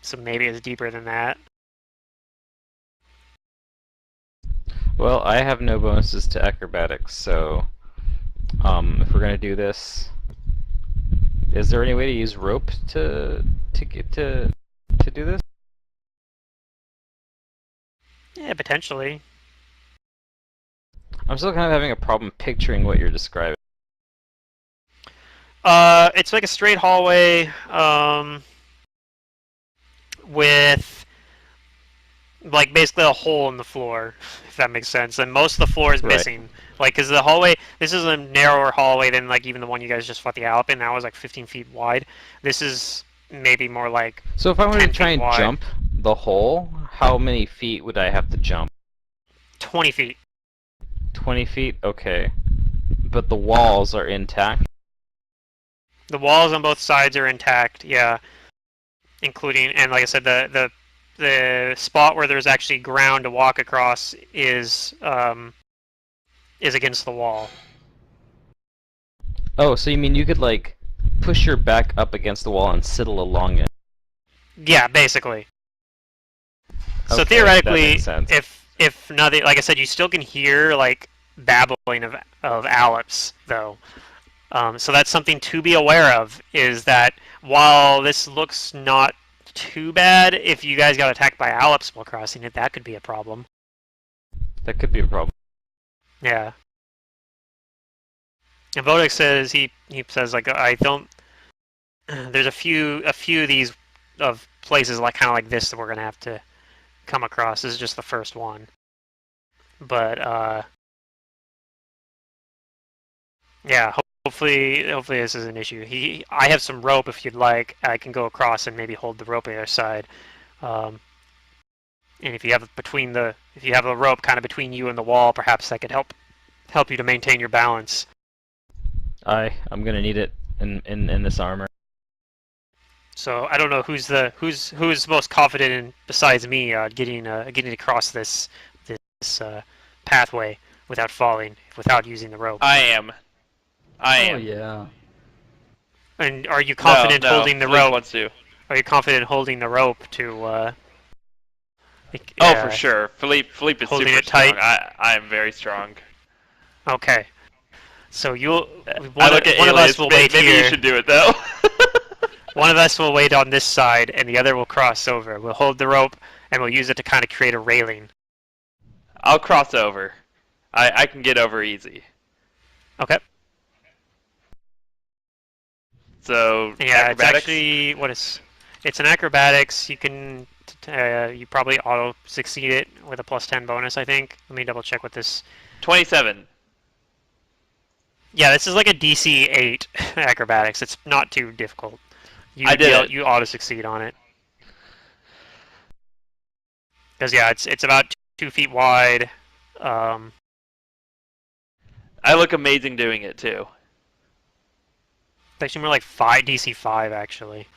so maybe it's deeper than that. Well, I have no bonuses to acrobatics, so if we're gonna do this, is there any way to use rope to do this? Yeah, potentially. I'm still kind of having a problem picturing what you're describing. It's like a straight hallway, with like basically a hole in the floor, if that makes sense. And most of the floor is Right. missing. Like, because the hallway, this is a narrower hallway than like even the one you guys just fought the Alp in. That was like 15 feet wide. This is maybe more like So if I wanted 10 to try feet and wide. jump the hole, how many feet would I have to jump? 20 feet. 20 feet? Okay. But the walls are intact. The walls on both sides are intact, yeah, including, and like I said, the spot where there's actually ground to walk across is against the wall. Oh, so you mean you could, like, push your back up against the wall and sidle along it? Yeah, basically. So Okay, theoretically, that makes sense. if nothing, like I said, you still can hear like babbling of Aleps though. So that's something to be aware of. Is that while this looks not too bad, if you guys got attacked by Aleps while crossing it, that could be a problem. That could be a problem. Yeah. And Vodek says he says like I don't. There's a few of these of places like kind of like this that we're gonna have to come across. This is just the first one. But yeah, hopefully this is an issue. I have some rope if you'd like. I can go across and maybe hold the rope on the other side. And if you have a rope kind of between you and the wall, perhaps that could help you to maintain your balance. I'm gonna need it in this armor. So I don't know who's most confident in besides me getting across this pathway without falling, without using the rope. I am. I Oh am. yeah. And are you No, confident no. holding the Philippe rope? wants to. Are you confident holding the rope to? Oh, for sure. Philippe is Holding super it tight? strong. I am very strong. Okay. So you'll I look at one of Alias. us will wait Maybe here. you should do it though. One of us will wait on this side, and the other will cross over. We'll hold the rope, and we'll use it to kind of create a railing. I'll cross over. I can get over easy. Okay. So Yeah, acrobatics. it's actually it's an acrobatics. You can you probably auto succeed it with a +10 bonus. I think. Let me double check what this. 27. Yeah, this is like a DC 8 acrobatics. It's not too difficult. I did it. You auto succeed on it. Because yeah, it's about 2 feet wide. I look amazing doing it too. It's actually more like DC 5 actually.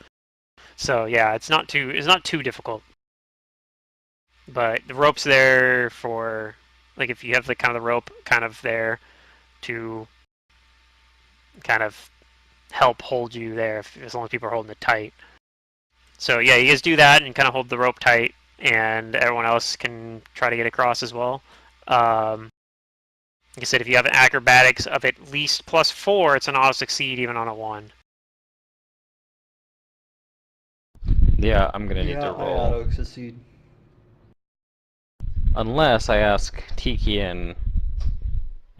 So yeah, it's not too difficult. But the rope's there for like if you have the kind of the rope kind of there to kind of help hold you there as long as people are holding it tight. So yeah, you guys do that and kind of hold the rope tight, and everyone else can try to get across as well. Like I said, if you have an acrobatics of at least +4, it's an auto succeed even on a 1. Yeah, I'm gonna need to I roll. auto succeed. Unless I ask Tiki and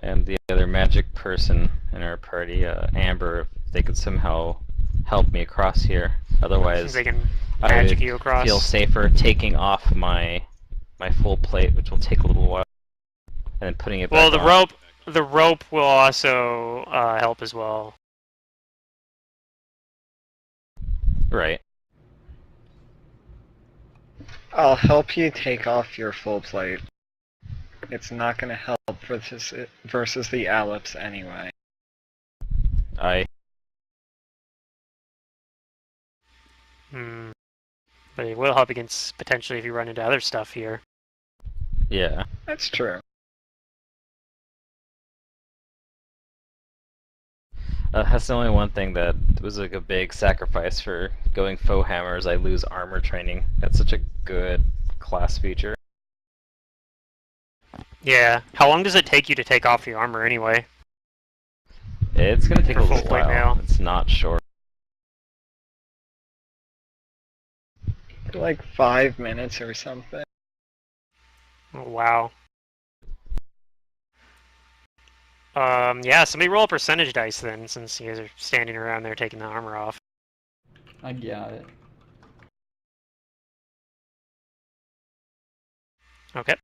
the other magic person in our party, Amber, if they could somehow help me across here. Otherwise, They can I magic would you across. feel safer taking off my full plate, which will take a little while, and then putting it Well, back on. the rope will also help as well. Right. I'll help you take off your full plate. It's not going to help versus the Aleps anyway. But it will help against potentially if you run into other stuff here. Yeah. That's true. That's the only one thing that was like a big sacrifice for going faux hammers. I lose armor training. That's such a good class feature. Yeah. How long does it take you to take off your armor anyway? It's gonna take a For full little plate while. mail. It's not short. Like 5 minutes or something. Oh, wow. Yeah, somebody roll a percentage dice then, since you guys are standing around there taking the armor off. I got it. Okay.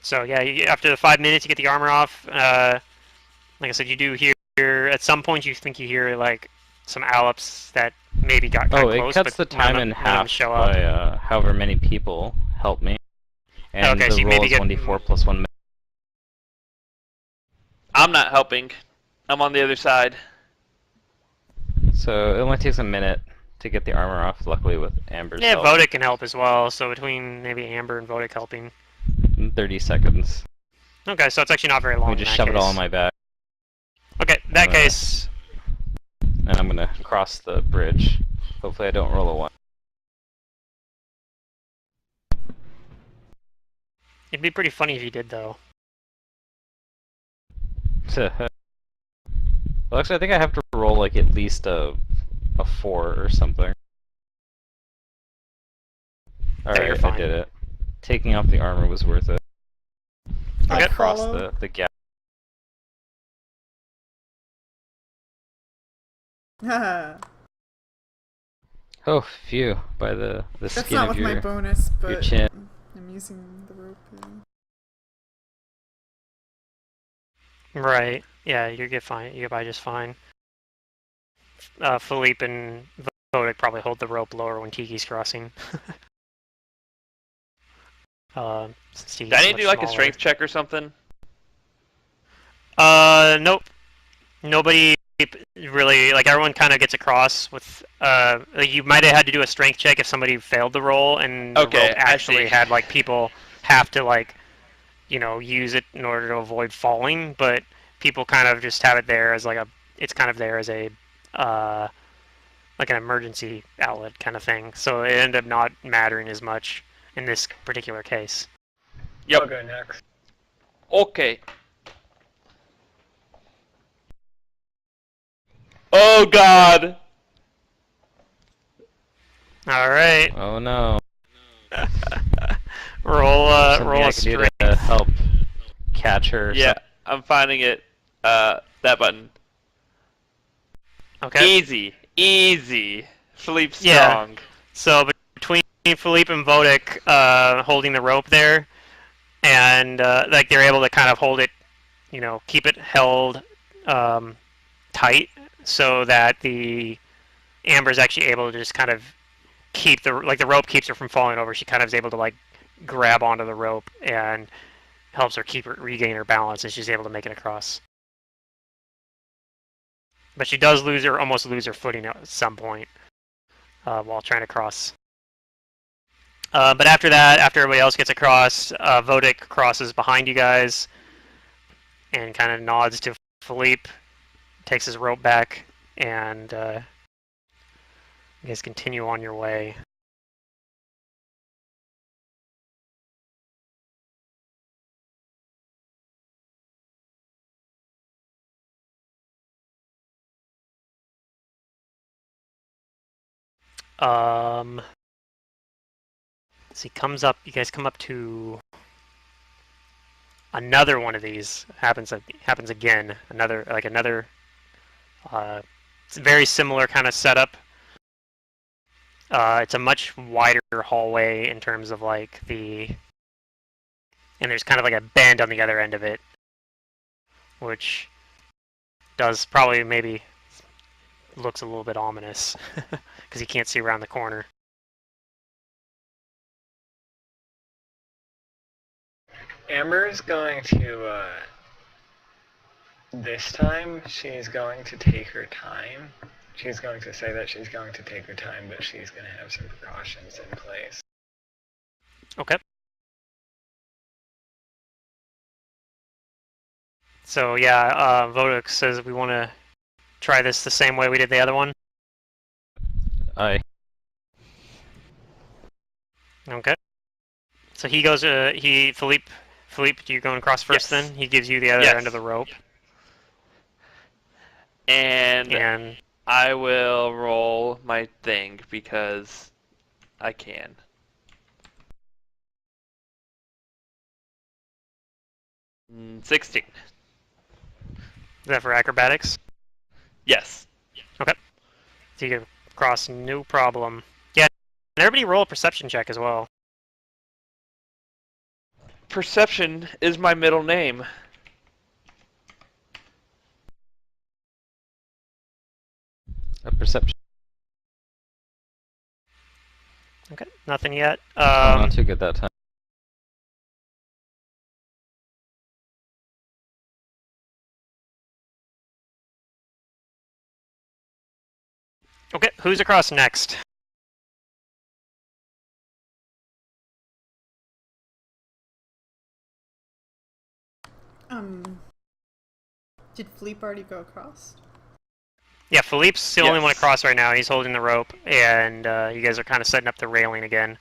So yeah, after the 5 minutes, you get the armor off. Like I said, you do hear at some point you think you hear like some allops that maybe got kind Oh, of it close, cuts but the time in none of them half show up. by however many people help me. And Okay, the so you roll maybe is get 1d4 plus 1 minute. I'm not helping. I'm on the other side. So it only takes a minute to get the armor off, luckily with Amber's Yeah, help. Vodic can help as well. So between maybe Amber and Vodic helping. In 30 seconds. Okay, so it's actually not very Let long. me in just that shove it all in case. my back. Okay, in that I'm gonna- case, And I'm gonna cross the bridge. Hopefully I don't roll a 1. it'd be pretty funny if you did though. Well, actually, I think I have to roll like at least a 4 or something. you're Alright, I fine. did it. Taking off the armor was worth it. I I'll crossed follow. the gap. Haha. Oh, phew! By the That's skin not of with my your bonus, but chin. I'm using the rope. Right. Yeah, you get fine. You get by just fine. Philippe and Vodic probably hold the rope lower when Tiki's crossing. Since Tiki's Do I need to much do like a smaller. strength check or something? Nope. Nobody really, like, everyone kind of gets across with, like, you might have had to do a strength check if somebody failed the roll, and the Okay, rope I actually see. had, like, people have to, like, use it in order to avoid falling, but people kind of just have it there as, like, it's kind of there as a, like an emergency outlet kind of thing, so it ended up not mattering as much in this particular case. Yep. I'll go next. Okay. Oh God. Alright. Oh no. roll, Something roll I a can do strength. to help catch her. Or Yeah, something. I'm finding it. That button. Okay. Easy. Sleep Yeah. strong. So between Philippe and Vodic holding the rope there, and like they're able to kind of hold it, keep it held tight, so that the Amber's actually able to just kind of keep the rope keeps her from falling over. She kind of is able to like grab onto the rope and helps her regain her balance, and she's able to make it across. But she does almost lose her footing at some point while trying to cross. But after that, after everybody else gets across, Vodic crosses behind you guys and kind of nods to Philippe, takes his rope back, and you guys continue on your way. So he comes up. You guys come up to another one of these. Happens again. Another. It's a very similar kind of setup. It's a much wider hallway in terms of like and there's kind of like a bend on the other end of it, which does probably maybe looks a little bit ominous because you can't see around the corner. Amber is going to, this time, she's going to take her time. She's going to say that she's going to take her time, but she's going to have some precautions in place. Okay. So yeah, Vodic says we want to try this the same way we did the other one. Aye. Okay. So he goes. Philippe, you're going across first. Yes. Then he gives you the other Yes. end of the rope, And and I will roll my thing because I can. Mm, 16. Is that for acrobatics? Yes. Okay. So you get across, no problem. Yeah, and everybody roll a perception check as well. Perception is my middle name. A perception. Okay, nothing yet. Oh, not too good that time. Okay, who's across next? Did Philippe already go across? Yeah, Philippe's the only one Yes. across right now. He's holding the rope, and you guys are kind of setting up the railing again.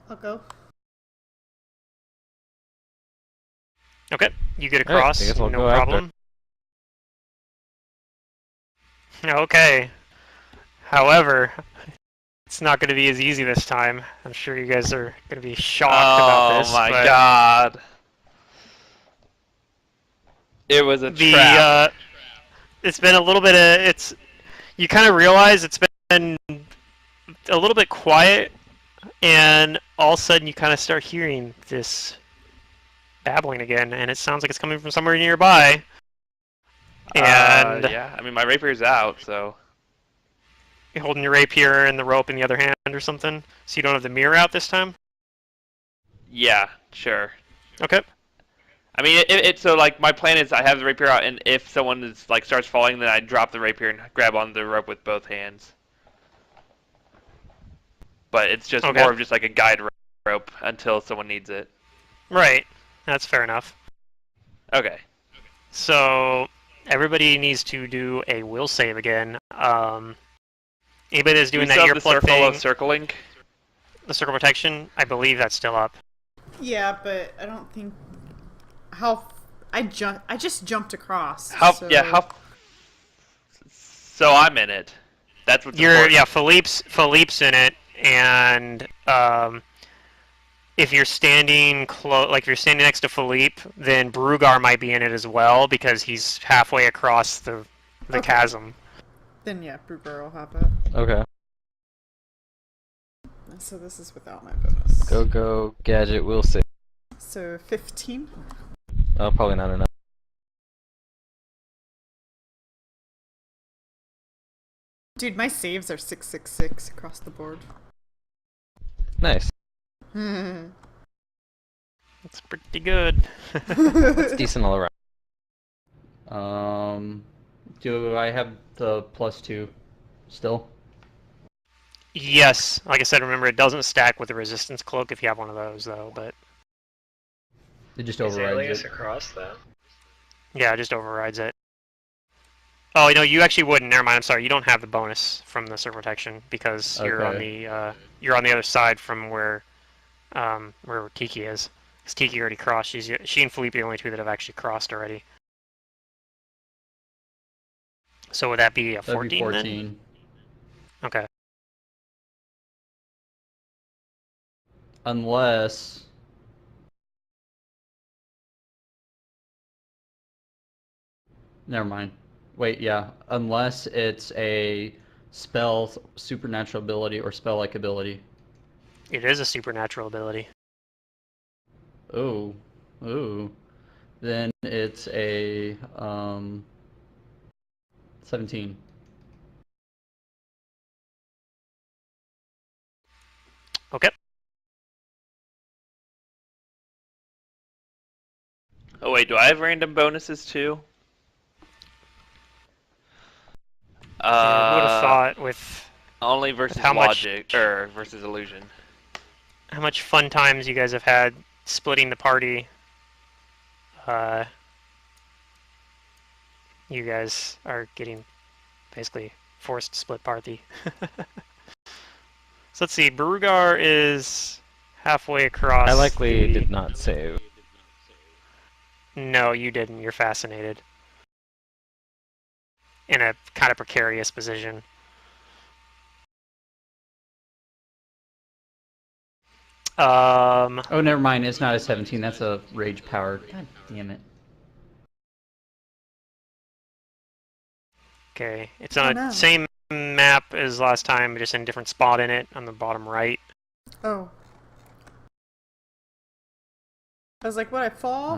I'll go. Okay, you get Alright, across, I guess I'll no go after. problem. Okay. However, it's not going to be as easy this time. I'm sure you guys are going to be shocked about this. Oh my but god. It was a trap. It's been a little bit of it's. You kind of realize it's been a little bit quiet, and all of a sudden you kind of start hearing this babbling again, and it sounds like it's coming from somewhere nearby. And Yeah, I mean my rapier's out, so you're holding your rapier and the rope in the other hand or something, so you don't have the mirror out this time. yeah, sure. Okay. I mean, so like my plan is I have the rapier out, and if someone is like starts falling, then I drop the rapier and grab on the rope with both hands. But it's just Okay. more of just like a guide rope until someone needs it. Right. That's fair enough. Okay. So everybody needs to do a will save again. Anybody that's Do doing we that still have the earplug circle thing, of circling? the circle protection, I believe that's still up. Yeah, but I don't think how I just jumped across. How? So... Yeah. How? So I'm in it. That's what's You're important. yeah, Philippe's in it, and if you're standing like if you're standing next to Philippe, then Brugar might be in it as well because he's halfway across the Okay. chasm. Then yeah, Bruger will have it. Okay. So this is without my bonus. Go, gadget, we'll see. So 15. Oh, probably not enough. Dude, my saves are 666 across the board. Nice. Hmm. That's pretty good. It's decent all around. Do I have the +2 still? Yes, like I said, remember it doesn't stack with the resistance cloak if you have one of those though, but It just Is overrides Alias it. across that? yeah, it just overrides it. Oh, no, you actually wouldn't. Never mind. I'm sorry. You don't have the bonus from the circle protection because you're on the other side from where Tiki is. Because Tiki already crossed. She and Felipe are the only two that have actually crossed already. So would that be a 14? That'd be 14. Then? Okay. Unless never mind. Wait, yeah. Unless it's a spell supernatural ability or spell-like ability. It is a supernatural ability. Oh. Ooh. Then it's a 17. Okay. Oh wait, do I have random bonuses too? Who would have thought with Only versus how much- logic or versus illusion. how much fun times you guys have had splitting the party? You guys are getting basically forced to split party. So let's see. Brugar is halfway across. I likely the... did not save. No, you didn't. You're fascinated. in a kind of precarious position. Oh, never mind. It's not a 17. That's a rage power. God damn it. Okay, it's Oh on the no. same map as last time, just in a different spot in it on the bottom right. Oh. I was like, what, I fall?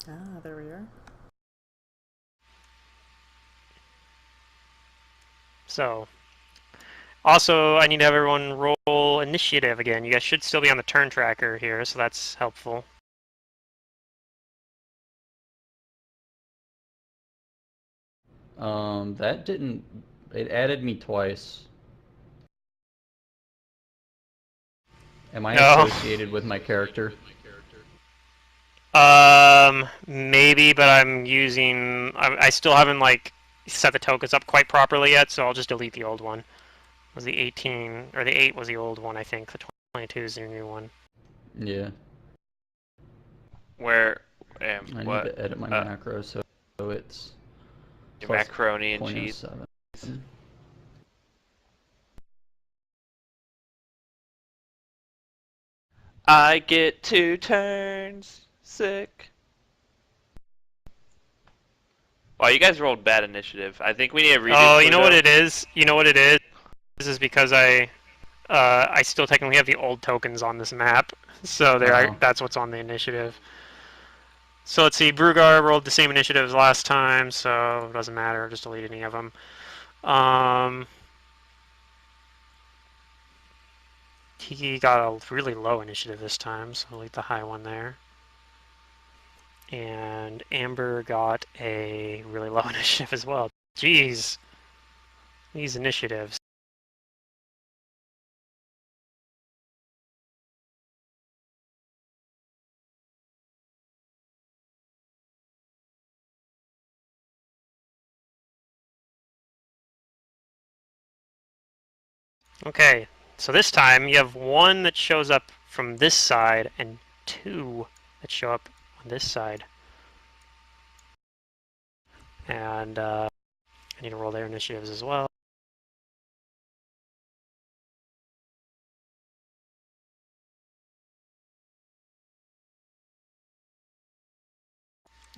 Ah, there we are. So, also, I need to have everyone roll initiative again. You guys should still be on the turn tracker here, so that's helpful. That didn't. It added me twice. Am I No. associated with my character? Maybe, but I'm using. I still haven't like set the tokens up quite properly yet, so I'll just delete the old one. It was the 18 or the 8 was the old one, I think. The 22 is the new one. Yeah. Where I what? need to edit my macro so it's Your plus macaroni and cheese. 0.07. I get 2 turns. Sick. Wow, you guys rolled bad initiative. I think we need to redo Oh, Pluto. you know what it is? You know what it is? This is because I still technically have the old tokens on this map, so that's what's on the initiative. So let's see, Brugar rolled the same initiative as last time, so it doesn't matter, just delete any of them. He got a really low initiative this time, so delete the high one there. And Amber got a really low initiative as well. Jeez, these initiatives. Okay, so this time you have 1 that shows up from this side and 2 that show up on this side. And I need to roll their initiatives as well.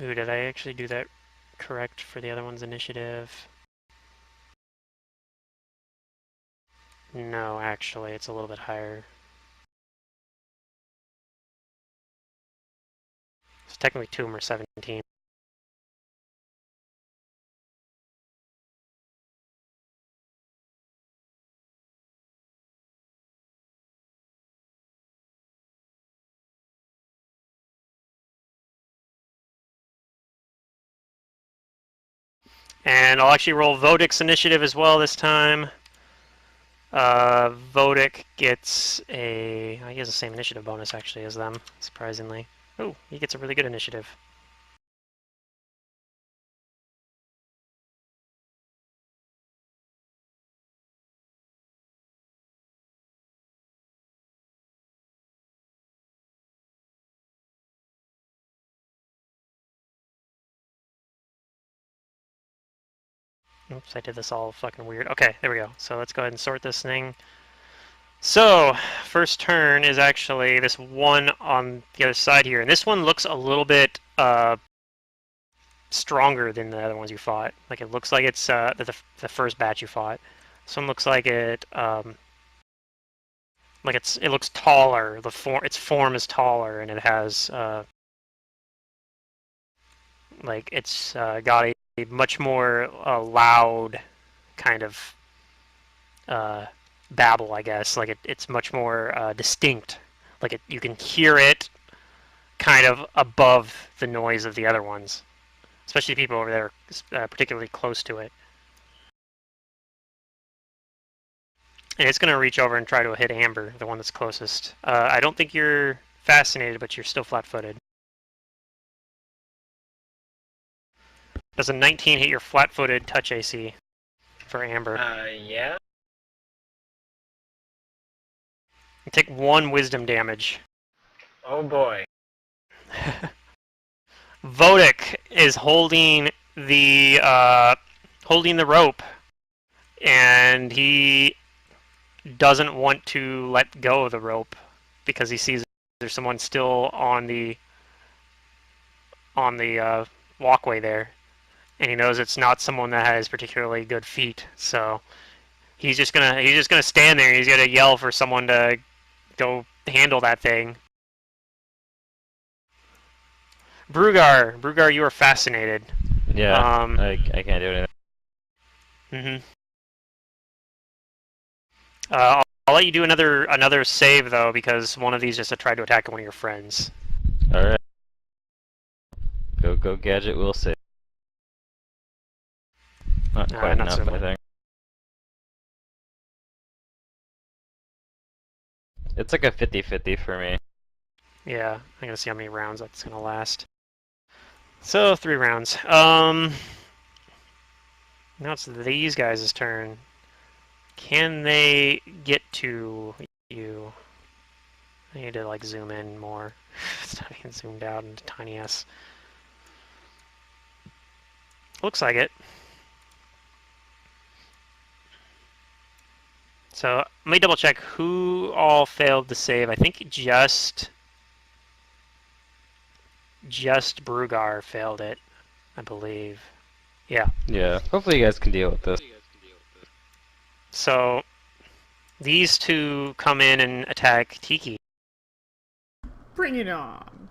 Ooh, did I actually do that correct for the other one's initiative? No, actually, it's a little bit higher. So technically 2 of them are 17. And I'll actually roll Vodic's initiative as well this time. Vodic gets he has the same initiative bonus actually as them, surprisingly. Oh, he gets a really good initiative. Oops, I did this all fucking weird. Okay, there we go. So let's go ahead and sort this thing. So, first turn is actually this one on the other side here. And this one looks a little bit stronger than the other ones you fought. Like it looks like it's the first batch you fought. This one looks like it it looks taller. Its form is taller, and it has like it's got a much more loud kind of babble, I guess. Like it's much more distinct. Like you can hear it kind of above the noise of the other ones, especially people over there, particularly close to it. And it's going to reach over and try to hit Amber, the one that's closest. I don't think you're fascinated, but you're still flat-footed. Does a 19 hit your flat-footed touch AC? for Amber. Yeah. You take 1 wisdom damage. Oh boy. Vodic is holding the rope, and he doesn't want to let go of the rope because he sees there's someone still on the walkway there, and he knows it's not someone that has particularly good feet. So he's just gonna stand there. And he's gonna yell for someone to go handle that thing. Brugar, you are fascinated. Yeah, I can't do anything. Mm-hmm. I'll let you do another save though, because one of these just tried to attack one of your friends. All right. Go gadget. We'll see. Not quite Not enough, so I much. think. It's like a 50-50 for me. Yeah, I'm gonna see how many rounds that's gonna last. So 3 rounds. Now it's these guys' turn. Can they get to you? I need to like zoom in more. It's not even zoomed out into tiny ass. Looks like it. So let me double check who all failed the save. I think just Brugar failed it, I believe. Yeah. Yeah. Hopefully you guys can deal with this. So these two come in and attack Tiki. Bring it on.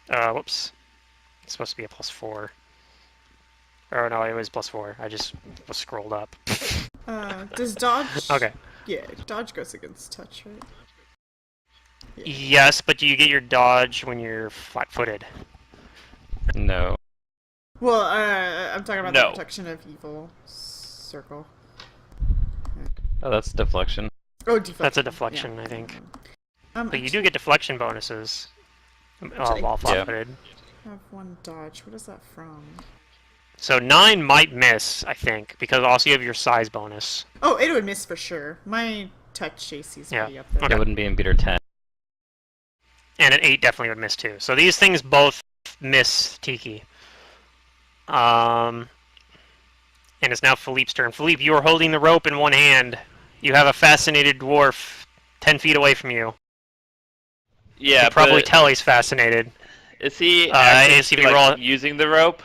Whoops. It's supposed to be a +4. Or no, it was +4. I just was scrolled up. Does dodge... Okay. Yeah, dodge goes against touch, right? Yeah. Yes, but do you get your dodge when you're flat-footed? No. Well, I'm talking about the No. protection of evil circle. Oh, that's deflection. Oh, deflection. That's a deflection, yeah. I think. But But you do get deflection bonuses Actually, while flat-footed. I have 1 dodge. What is that from? So 9 might miss, I think, because also you have your size bonus. Oh, it would miss for sure. My touch JC's Yeah. pretty up there. Okay. It wouldn't be in beater 10. And an 8 definitely would miss too. So these things both miss Tiki. And it's now Philippe's turn. Philippe, you are holding the rope in one hand. You have a fascinated dwarf 10 feet away from you. You Yeah, can probably but tell he's fascinated. is he AC actually roll- like, using the rope?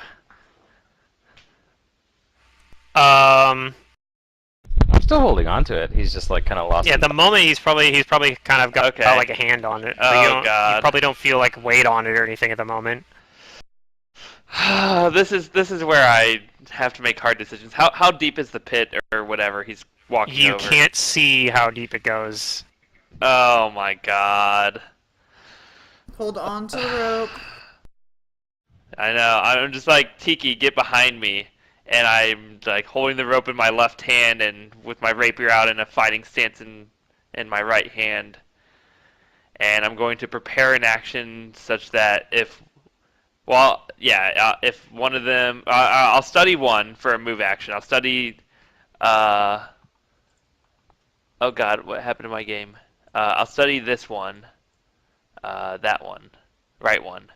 Um, I'm still holding on to it. He's just like kind of lost. yeah, at the moment he's probably kind of got Okay. like a hand on it. Oh, you God. You probably don't feel like weight on it or anything at the moment. This is where I have to make hard decisions. How deep is the pit or whatever he's walking You over? can't see how deep it goes. Oh my god. Hold on to the rope. I know. I'm just like, Tiki, get behind me. And I'm like holding the rope in my left hand and with my rapier out in a fighting stance in my right hand. And I'm going to prepare an action such that if one of them, I'll study one for a move action. I'll study, oh god, what happened to my game? I'll study this one, that one, right one.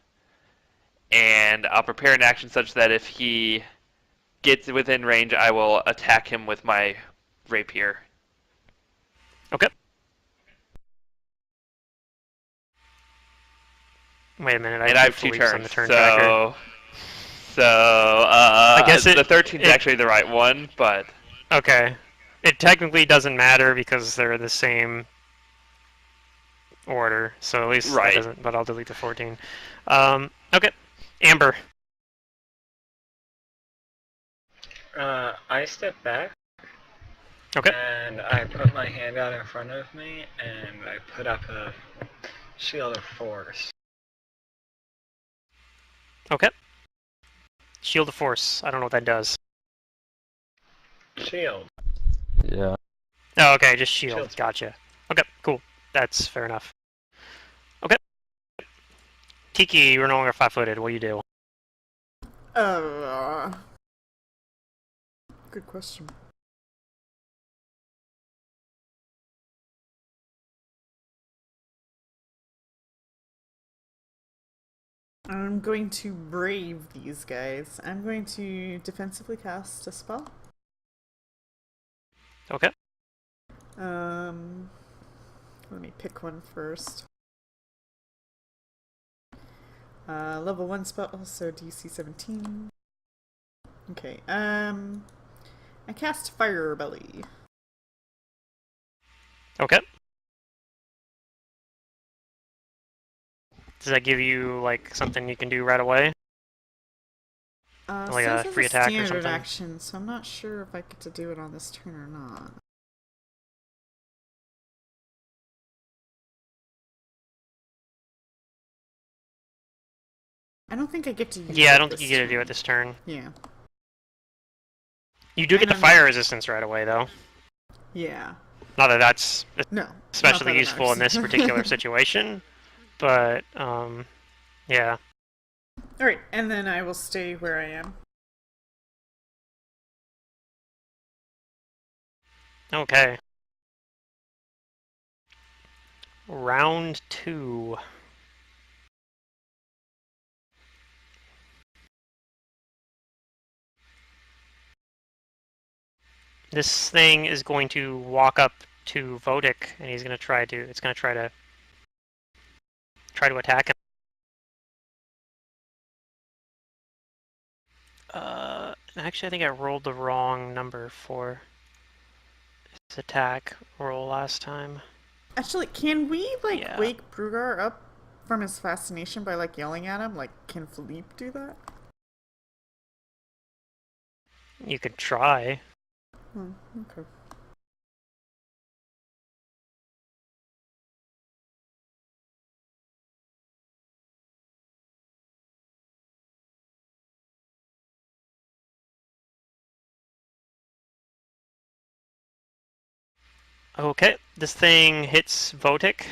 And I'll prepare an action such that if he gets within range, I will attack him with my rapier. Okay. Wait a minute. And I have 2 Philippe's on turns, the turn tracker. I guess the 13th is actually the right one, but Okay. It technically doesn't matter because they're the same order, so at least Right. that doesn't. But I'll delete the 14. Okay. Amber. I step back. Okay. And I put my hand out in front of me, and I put up a shield of force. Okay. Shield of Force. I don't know what that does. Shield. Yeah. Oh, okay. Just shield. Shield's- Gotcha. Okay. Cool. That's fair enough. Okay. Tiki, you're no longer 5-footed. What do you do? Good question. I'm going to brave these guys. I'm going to defensively cast a spell. Okay. Let me pick one first. Level 1 spell, so DC 17. Okay, I cast Fire Belly. Okay. Does that give you, like, something you can do right away? Like Says a it's free attack or standard something? action, so I'm not sure if I get to do it on this turn or not. I don't think I get to use Yeah, I it don't think you this get to do it turn. this turn. Yeah. You do And get the then- fire resistance right away, though. Yeah. Not that that's No. especially not that it useful in matters. this particular situation, but, yeah. Alright, and then I will stay where I am. Okay. Round 2. This thing is going to walk up to Vodic, and he's going to try to. It's going to try to attack him. Actually, I think I rolled the wrong number for his attack roll last time. Actually, can we, Yeah. wake Brugar up from his fascination by, yelling at him? Like, can Philippe do that? You could try. Hmm, okay. Okay, this thing hits Vodic.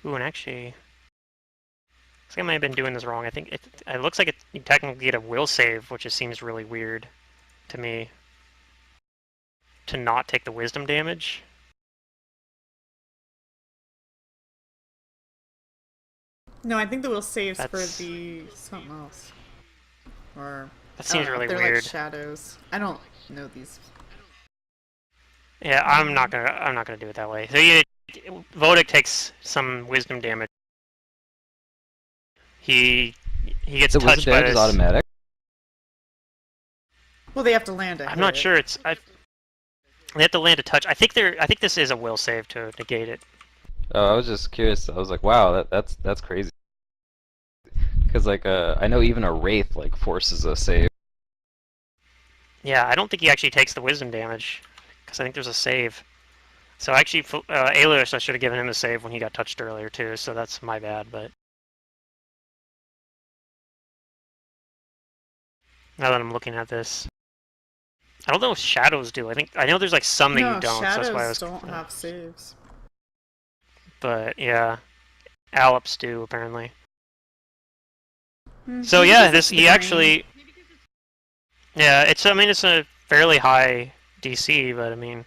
Ooh, and actually, I think I might have been doing this wrong. I think it looks like you technically get a will save, which just seems really weird to me. To not take the wisdom damage. No, I think the will saves for That's- the something else. Or That I don't seems know, really they're weird. like shadows. I don't know these. Yeah, I'm not gonna do it that way. So Vodic takes some wisdom damage. He gets The touched wisdom by damage is this. automatic. Well, they have to land a I'm not hit. sure. They have to land a touch. I think this is a will save to negate it. Oh, I was just curious. I was like, wow, that's crazy. Because I know even a wraith forces a save. Yeah, I don't think he actually takes the wisdom damage because I think there's a save. So actually, Aelius, I should have given him a save when he got touched earlier too. So that's my bad. But now that I'm looking at this, I don't know if shadows do. I know there's some that No, you don't. So shadows that's why I was. don't have saves. But yeah, Allops do apparently. Hmm, So maybe yeah, because it's he the actually. Yeah, it's a fairly high DC, but I mean,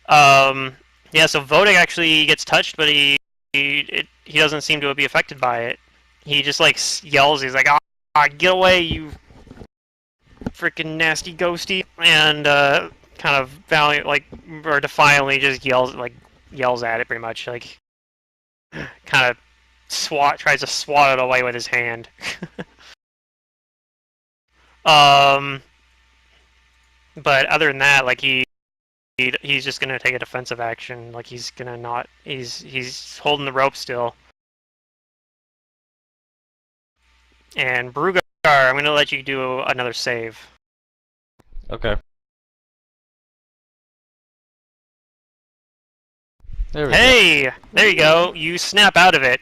yeah. So Vodic actually gets touched, but he doesn't seem to be affected by it. He just yells. He's like, "Ah, get away, you freaking nasty ghosty!" And kind of valiant, or defiantly, just yells at it pretty much, kind of tries to swat it away with his hand. But other than that, he's just gonna take a defensive action. He's gonna not. He's holding the rope still. And Brugar, I'm gonna let you do another save. Okay. There we go. Hey, there you go. You snap out of it.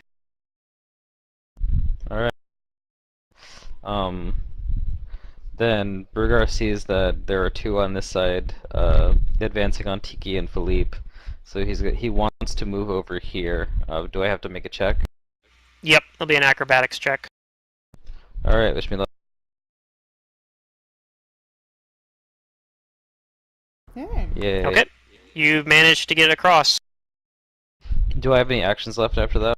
Alright. Then Burgar sees that there are two on this side, advancing on Tiki and Philippe. So he wants to move over here. Do I have to make a check? Yep, it'll be an acrobatics check. Alright, wish me luck. Yeah. Yay. Okay. You managed to get across. Do I have any actions left after that?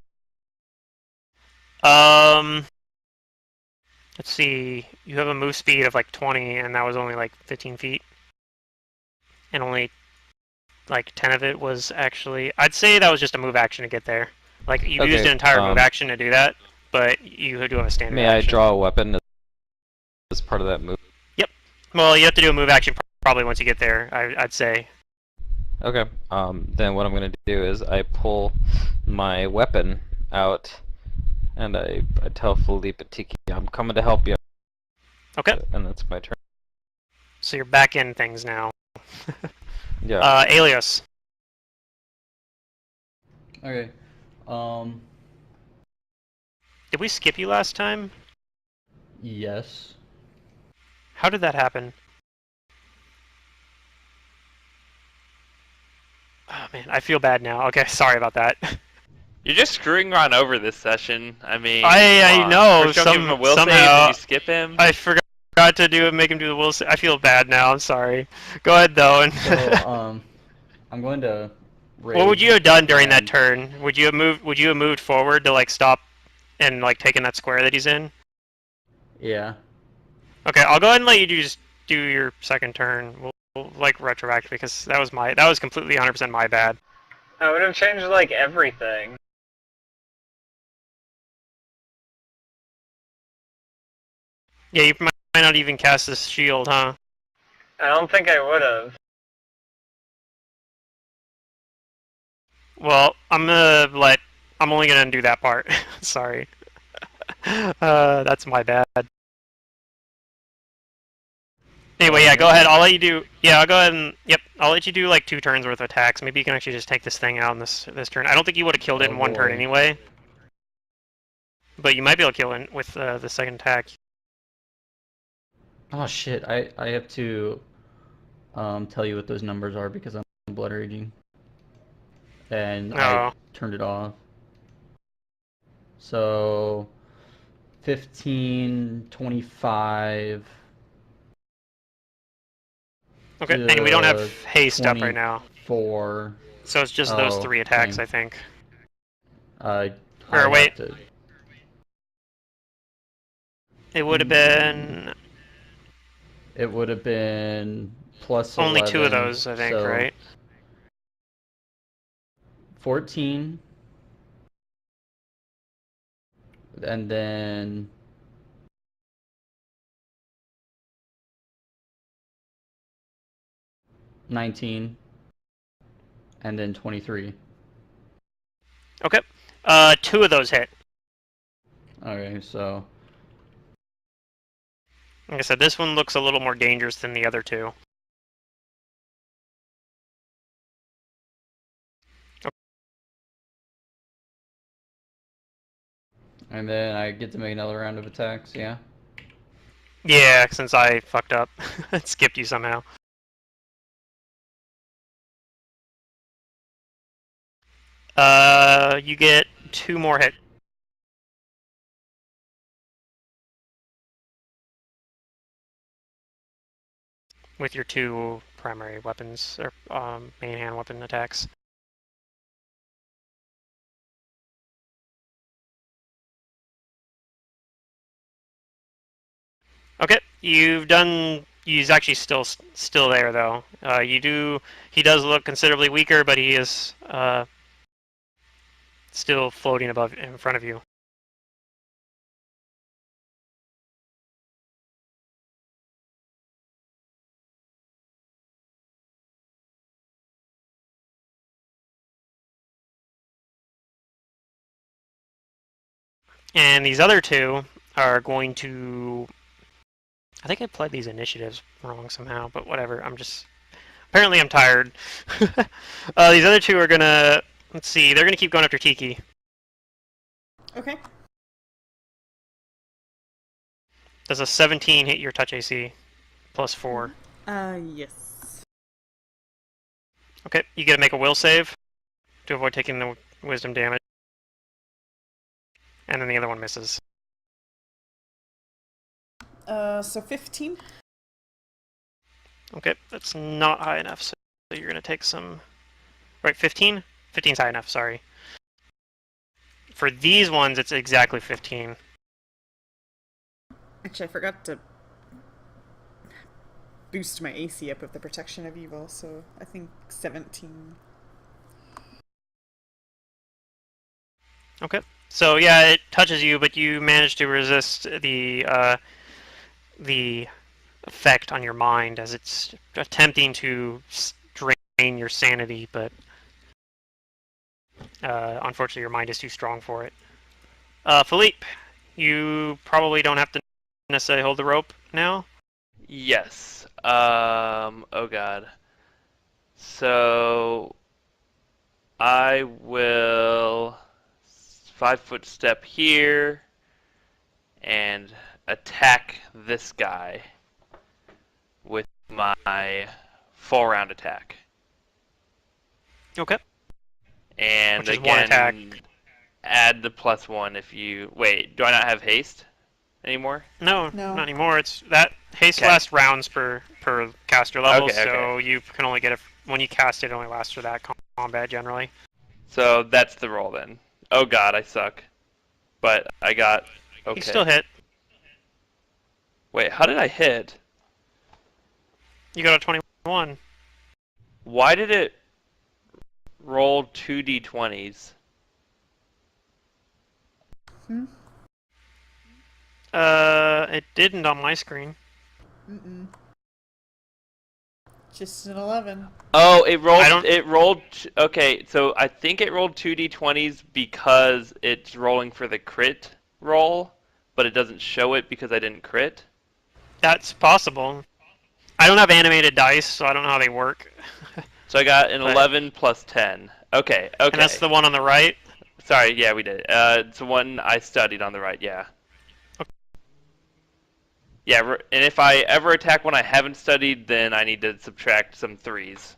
Let's see. You have a move speed of like 20, and that was only like 15 feet. And only like 10 of it was actually. I'd say that was just a move action to get there. Like, you used Okay, an entire move action to do that, but you do have a standard May action. I draw a weapon as part of that move? Yep. Well, you have to do a move action probably once you get there, I'd say. Okay. Then what I'm gonna do is I pull my weapon out, and I tell Felipe and Tiki, I'm coming to help you. Okay. And that's my turn. So you're back in things now. Yeah. Alias. Okay. Did we skip you last time? Yes. How did that happen? Oh man, I feel bad now. Okay, sorry about that. You're just screwing Ron over this session. I mean, I come on. know. First you don't give him a will save, Somehow then you skip him. I forgot to make him do the will. I feel bad now. I'm sorry. Go ahead though. And So, I'm going to rage. what would you have done during that and- turn? Would you have moved? Would you have moved forward to like stop and like taking that square that he's in? Yeah. Okay, I'll go ahead and let you just do your second turn. We'll like retroact because that was completely 100% my bad. I would have changed like everything. Yeah, you might not even cast this shield, huh? I don't think I would have. Well, I'm only gonna undo that part. Sorry. That's my bad. Anyway, yeah, go ahead. I'll let you do. Yeah, I'll go ahead and. Yep, I'll let you do like 2 turns worth of attacks. Maybe you can actually just take this thing out in this turn. I don't think you would have killed it in 1 turn boy. anyway. But you might be able to kill it with the second attack. Oh shit! I have to tell you what those numbers are because I'm blood raging, and I No. turned it off. So 15, 25. Okay, and we don't have to haste up right now. 24. So it's just those Oh, 3 attacks, dang. I think. I wait. have to. It would have been It would have been plus only 11, 2 of those, I think, so right? 14, and then 19, and then 23. Okay. 2 of those hit. Okay, so Like I said, this one looks a little more dangerous than the other 2. and then I get to make another round of attacks. Yeah. Yeah, since I fucked up. Skipped you somehow. You get 2 more hit. With your 2 primary weapons, or main hand weapon attacks. Okay, you've done. He's actually still there though. He does look considerably weaker, but he is still floating above in front of you. And these other 2 are going to. I think I played these initiatives wrong somehow, but whatever. Apparently I'm tired. These other 2 are gonna. Let's see. They're gonna keep going after Tiki. Okay. Does a 17 hit your touch AC? Plus 4. Yes. Okay, you get to make a will save to avoid taking the wisdom damage. And then the other one misses. So 15? Okay, that's not high enough, so you're going to take some... Right, 15? 15's high enough, sorry. For these ones, it's exactly 15. Actually, I forgot to boost my AC up with the protection of evil, so I think 17. Okay. So yeah, it touches you, but you manage to resist the effect on your mind as it's attempting to drain your sanity, but unfortunately your mind is too strong for it. Philippe, you probably don't have to necessarily hold the rope now. Yes. Oh god. So I will 5-foot step here and attack this guy with my full round attack. Okay. And Which is one attack. again, add the +1 if you... Wait, do I not have haste anymore? No, No. not anymore. It's that haste Okay. lasts rounds per caster level, Okay, so okay. you can only get it when you cast it. It only lasts for that combat generally. So that's the roll then. Oh god, I suck. But I got... Okay. You still hit. Wait, how did I hit? You got a 21. Why did it roll 2d20s? It didn't on my screen. Mm-mm. Just an 11. Oh, it rolled. I don't- It rolled. Okay, so I think it rolled 2d20s because it's rolling for the crit roll, but it doesn't show it because I didn't crit. That's possible. I don't have animated dice, so I don't know how they work. So I got an But- 11 plus 10. Okay, okay. And that's the one on the right. Sorry, yeah, we did. It's the one I studied on the right. Yeah. Okay. Yeah, and if I ever attack one I haven't studied, then I need to subtract some 3s.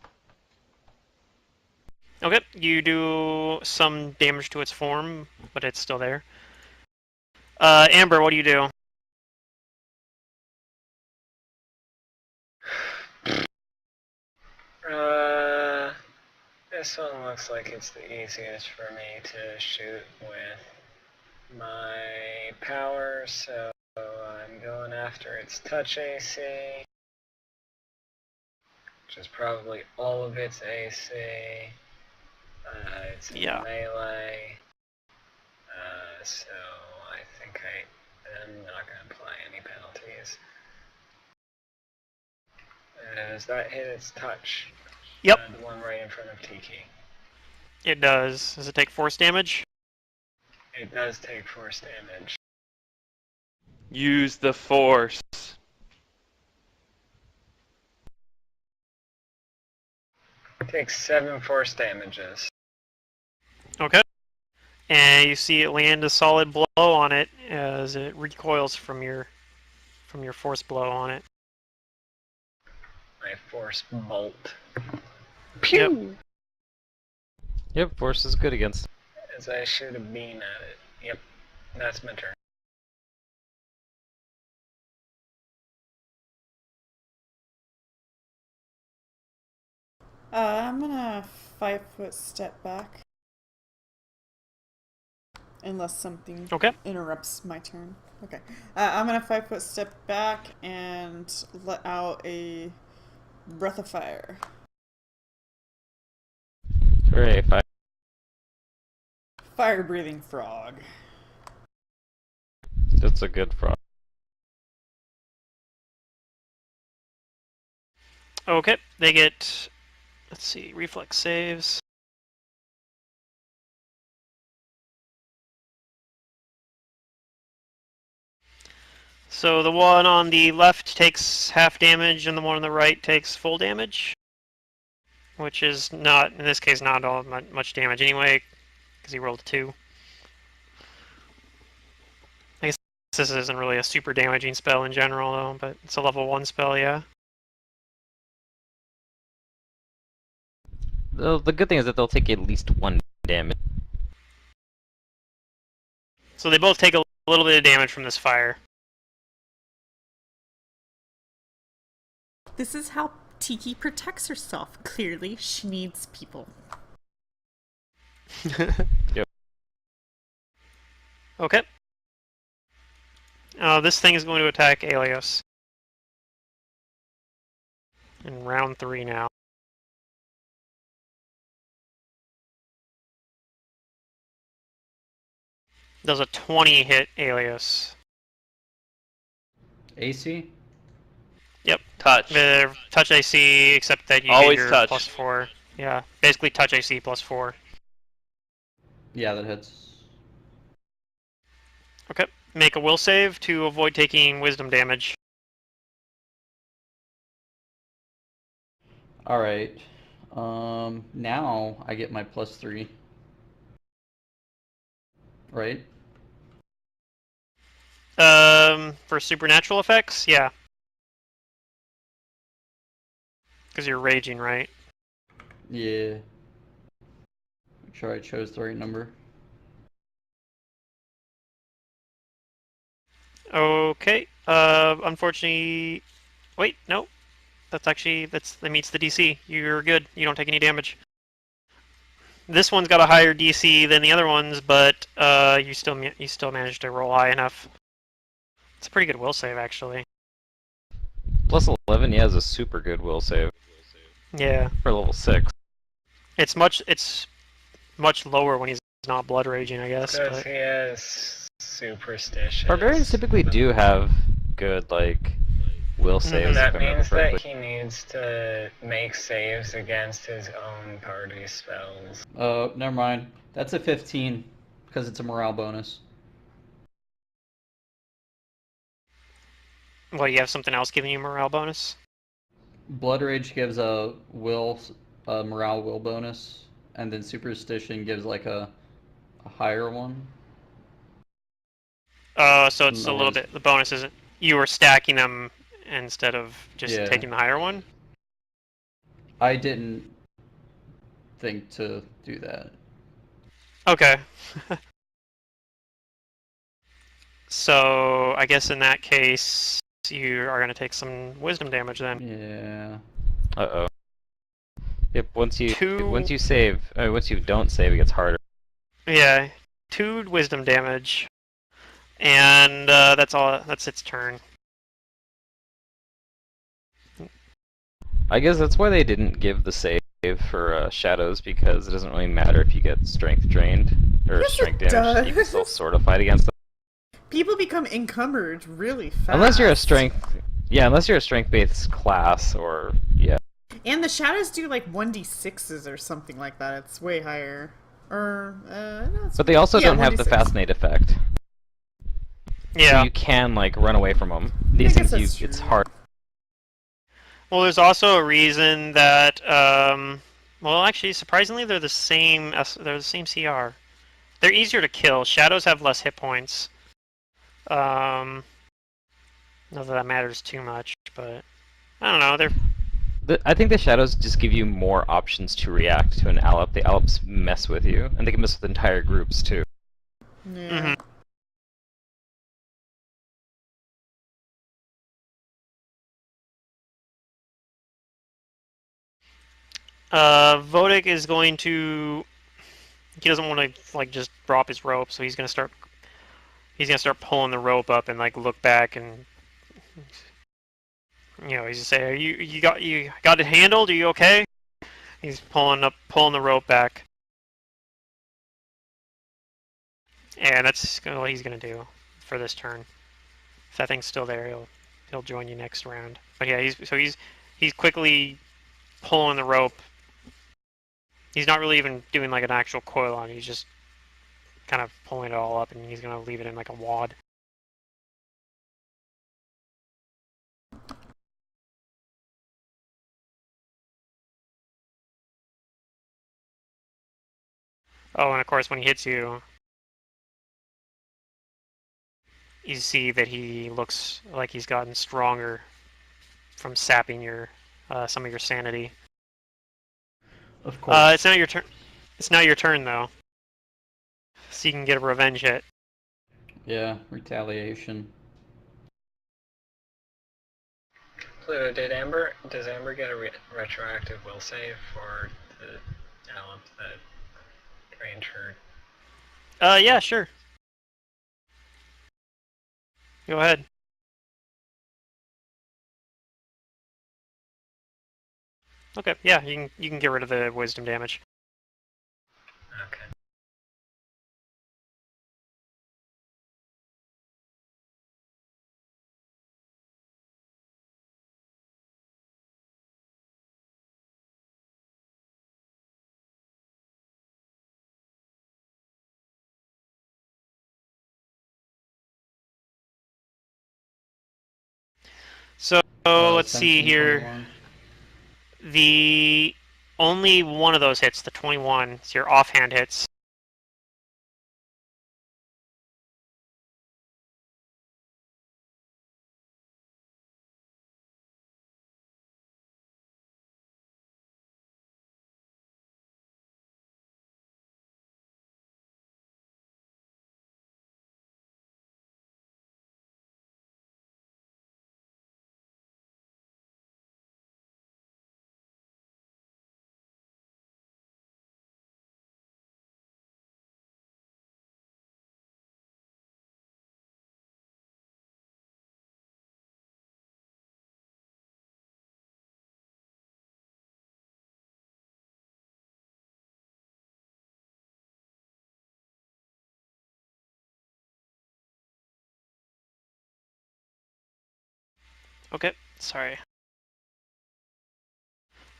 Okay, you do some damage to its form, but it's still there. Amber, what do you do? This one looks like it's the easiest for me to shoot with my power, so I'm going after its touch AC, which is probably all of its AC. It's in melee, so I think I'm not going to apply any penalties. Does that hit its touch? Yep. The one right in front of Tiki. It does. Does it take force damage? It does take force damage. Use the force. It takes 7 force damages. Okay. And you see it land a solid blow on it as it recoils from your force blow on it. My force bolt. Pew! Yep, force is good against. As I shoot a beam at it. Yep, that's my turn. I'm gonna 5-foot step back. Unless something interrupts my turn. Okay. I'm gonna 5-foot step back and let out a breath of fire. Hooray, fire. Fire breathing frog. That's a good frog. Okay, they get, let's see, reflex saves. So the one on the left takes half damage, and the one on the right takes full damage. Which is not, in this case, not all much damage anyway, because he rolled a 2. I guess this isn't really a super damaging spell in general, though, but it's a level 1 spell, yeah. The good thing is that they'll take at least 1 damage. So they both take a little bit of damage from this fire. This is how Tiki protects herself. Clearly, she needs people. Yep. Okay. This thing is going to attack Aelios. In round 3 now. Does a 20 hit Aelios? AC? Yep. Touch. Touch AC, except that you Always get your touch. +4. Yeah, basically touch AC +4. Yeah, that hits. Okay. Make a will save to avoid taking wisdom damage. Alright. Now I get my +3. Right? For supernatural effects, yeah. Because you're raging, right? Yeah. Make sure I chose the right number. Okay. Unfortunately, wait, no. That meets the DC. You're good. You don't take any damage. This one's got a higher DC than the other ones, but you still managed to roll high enough. It's a pretty good will save, actually. +11, yeah, is a super good will save Yeah, for level 6. it's much lower when he's not blood raging, I guess. Because But he has superstition. Barbarians typically do have good, like, will saves, That if I remember means that correctly. he needs to make saves against his own party spells. Oh, never mind. That's a 15 because it's a morale bonus. well, you have something else giving you morale bonus. Blood Rage gives a morale will bonus, and then Superstition gives like a higher one. So it's a little bit. The bonus isn't. You were stacking them instead of just Yeah. taking the higher one. I didn't think to do that. Okay. So I guess in that case, you are going to take some wisdom damage then. Yeah. Uh-oh. Yep, once you Two- save, once you don't save, it gets harder. Yeah, 2 wisdom damage, and that's all. That's its turn. I guess that's why they didn't give the save for shadows, because it doesn't really matter if you get strength drained or Yes, strength it damage. You can does. still sort of fight against them. People become encumbered really fast. Unless you're a strength, yeah, unless you're a strength-based class, or yeah. And the shadows do like 1d6s or something like that. It's way higher. Or, no, it's But they also yeah, don't have the 1d6. fascinate effect, so Yeah. you can like run away from them. I These guess things, that's it's true. hard. Well, there's also a reason that. Well, actually, surprisingly, they're the same. They're the same CR. They're easier to kill. Shadows have less hit points. Not that that matters too much, but I don't know. I think the shadows just give you more options to react to an Alep. The Aleps mess with you, and they can mess with entire groups too. Yeah. Vodik is going to. He doesn't want to like just drop his rope, so he's gonna start. He's gonna start pulling the rope up and like look back and. He's gonna say, "Are you got it handled? Are you okay?" He's pulling the rope back, and that's what he's gonna do for this turn. If that thing's still there, he'll join you next round. But yeah, he's quickly pulling the rope. He's not really even doing like an actual coil on it. He's just kind of pulling it all up, and he's gonna leave it in like a wad. Oh, and of course, when he hits you, you see that he looks like he's gotten stronger from sapping your some of your sanity. Of course. It's not your turn. It's not your turn though, so you can get a revenge hit. Yeah, retaliation. Pluto, does Amber get a retroactive will save for the Alep that drained her? Yeah, sure. Go ahead. Okay, yeah, you can get rid of the wisdom damage. Okay. So let's see 17, here. 21. The only one of those hits, the 21, is your offhand hits. Okay, sorry.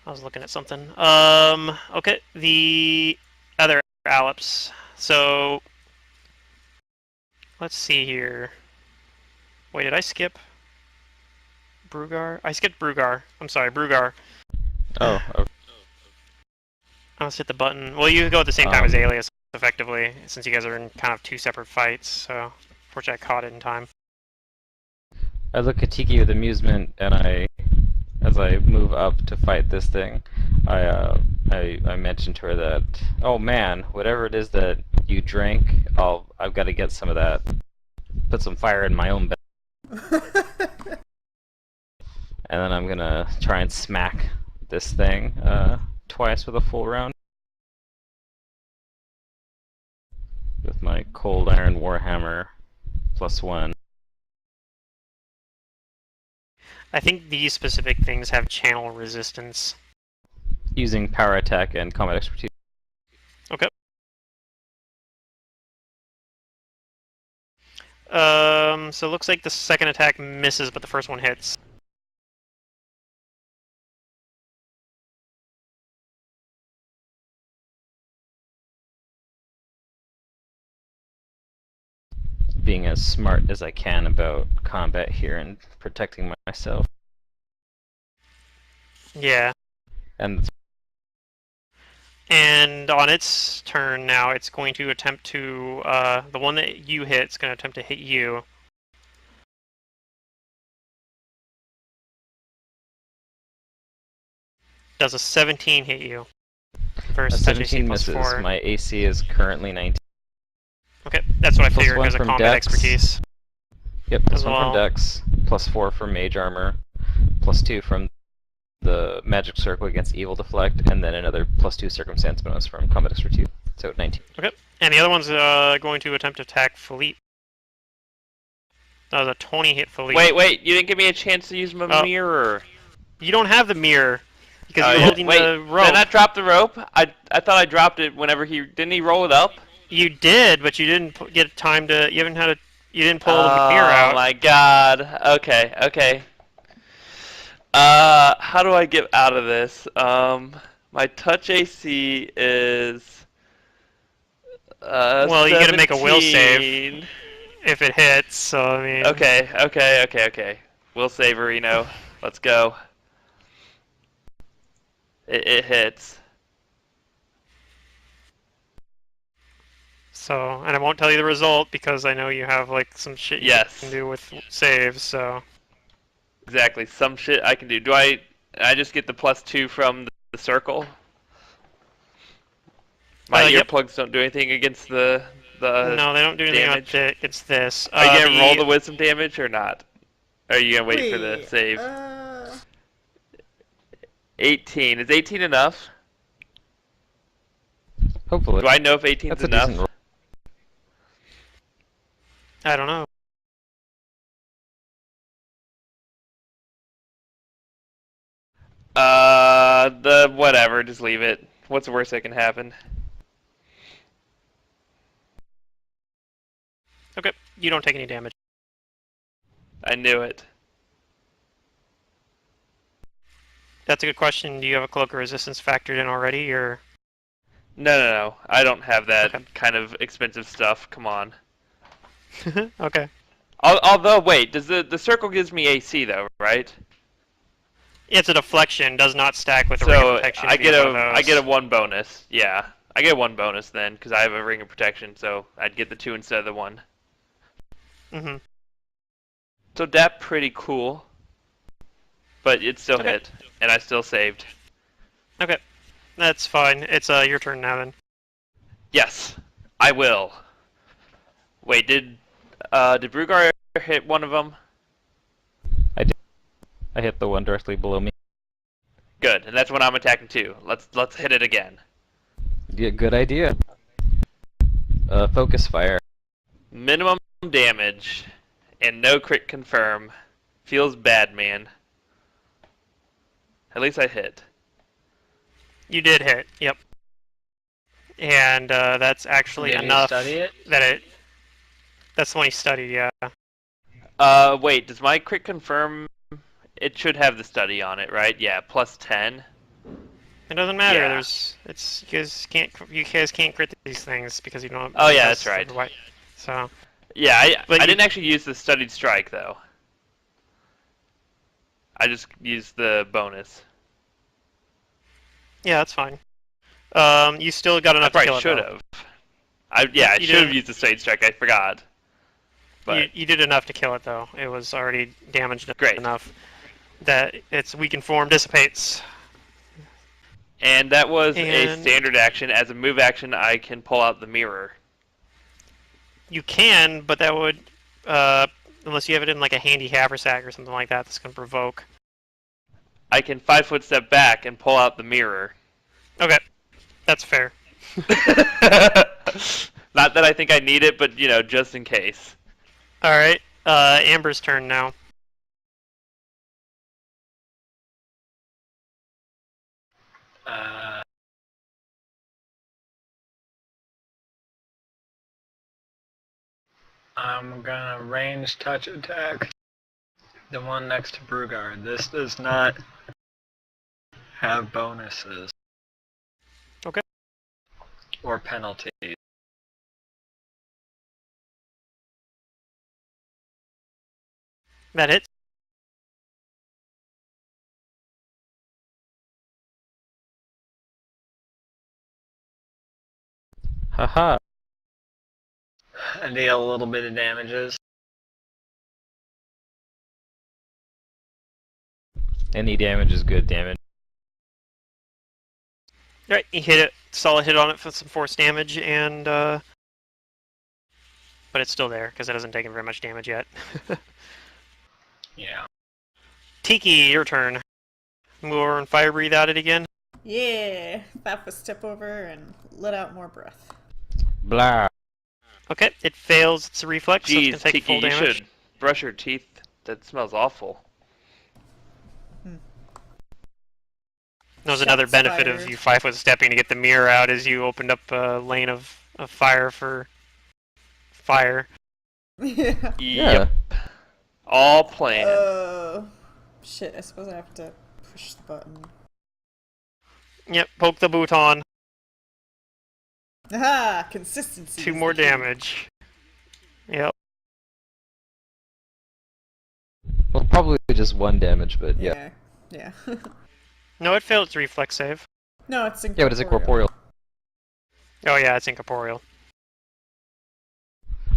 I was looking at something. Okay, the other Aleps. So, let's see here. Wait, did I skip Brugar? I skipped Brugar. I'm sorry, Brugar. Oh, okay. I almost hit the button. Well, you go at the same time as Um, Alias, effectively, since you guys are in kind of two separate fights, so fortunately I caught it in time. I look at Tiki with amusement, and as I move up to fight this thing, I mentioned to her that, oh man, whatever it is that you drank, I've got to get some of that. Put some fire in my own belly, and then I'm gonna try and smack this thing twice with a full round with my cold iron warhammer +1. I think these specific things have channel resistance. Using power attack and combat expertise. Okay. So it looks like the second attack misses, but the first one hits. Being as smart as I can about combat here and protecting myself. Yeah. And And on its turn now, it's going to attempt to, the one that you hit is going to attempt to hit you. Does a 17 hit you? First a touch AC 17 plus misses. 4. My AC is currently 19. Okay, that's what I Plus figured 1 because of from combat Dex. expertise. Yep, As +1 well. from Dex, +4 from Mage Armor, +2 from the Magic Circle against Evil Deflect, and then another +2 Circumstance bonus from Combat Expertise. So 19. Okay, and the other one's going to attempt to attack Philippe. That was a 20 hit Philippe. Wait, you didn't give me a chance to use my Oh. mirror. You don't have the mirror because you're Yeah. holding Wait, the rope. did I not drop the rope? I thought I dropped it whenever didn't he roll it up? You did, but you didn't get time to. You haven't had a. You didn't pull the mirror Oh out. my god. Okay. How do I get out of this? My touch AC is Well, you gotta make a will 17. save if it hits. So I mean. Okay. Will save, Reno. Let's go. It hits. So, and I won't tell you the result because I know you have like some shit you Yes. can do with saves. So. Exactly. Some shit I can do. I just get the +2 from the circle? My Yep. earplugs don't do anything against the No, they don't do anything damage. against this. Are you gonna roll the wisdom damage or not? Are you gonna wait for the Wait, save? 18. Is 18 enough? Hopefully. Do I know if 18 is That's a enough? decent roll. I don't know. The whatever, just leave it. What's the worst that can happen? Okay, you don't take any damage. I knew it. That's a good question. Do you have a cloak of resistance factored in already, or? No. I don't have that Okay. kind of expensive stuff. Come on. Okay. Although, wait, does the circle gives me AC though, right? It's a deflection. Does not stack with a ring of So protection. I if you get have a one of I get a those. 1 bonus. Yeah, I get 1 bonus then because I have a ring of protection. So I'd get the 2 instead of the 1. Mhm. So that pretty cool. But it still Okay. hit, and I still saved. Okay, that's fine. It's your turn now then. Yes, I will. Wait, did Brugar hit one of them? I did. I hit the one directly below me. Good, and that's when I'm attacking too. Let's hit it again. Yeah, good idea. Focus fire. Minimum damage and no crit confirm. Feels bad, man. At least I hit. You did hit. Yep. And that's actually Did you enough study it? that it. That's the one you studied. Yeah. Wait, does my crit confirm? It should have the study on it, right? Yeah, plus 10. It doesn't matter. Yeah. You guys can't crit these things because you don't. Oh, yeah, that's right. So Yeah, But I you- didn't actually use the studied strike though. I just used the bonus. yeah, that's fine. You still got I enough to probably kill it should though. have. I You should have didn't- used the studied strike. I forgot. But You did enough to kill it though. It was already damaged Great. enough that its weakened form dissipates. and that was a And- standard action. As a move action, I can pull out the mirror. You can, but that would, unless you have it in like a handy haversack or something like that, that's gonna provoke. I can 5-foot step back and pull out the mirror. Okay, that's fair. Not that I think I need it, but just in case. All right, Amber's turn now. Uh, I'm gonna range touch attack the one next to Brugar. This does not have bonuses. Okay. Or penalties. That hits. Haha. I deal a little bit of damages. Any damage is good damage. All right, you hit it. Solid hit on it for some force damage, and but it's still there because it hasn't taken very much damage yet. Yeah. Tiki, your turn. Move over and fire breathe at it again. Yeah, 5 foot step over and let out more breath. Blah. Okay, it fails its reflex, so it's Jeez, gonna take Tiki, full you damage. should brush your teeth. That smells awful. That was another Shots benefit of fired. you 5 foot stepping to get the mirror out, as you opened up a lane of fire for fire. Yeah. Yeah. Yep. All planned. Shit, I suppose I have to push the button. Yep, poke the boot on. Aha! Consistency. 2 is more the key. damage. Yep. Well, probably just 1 damage, but yeah. Yeah. No, it failed its reflex save. No, it's Yeah, but it's incorporeal. Oh yeah, it's incorporeal.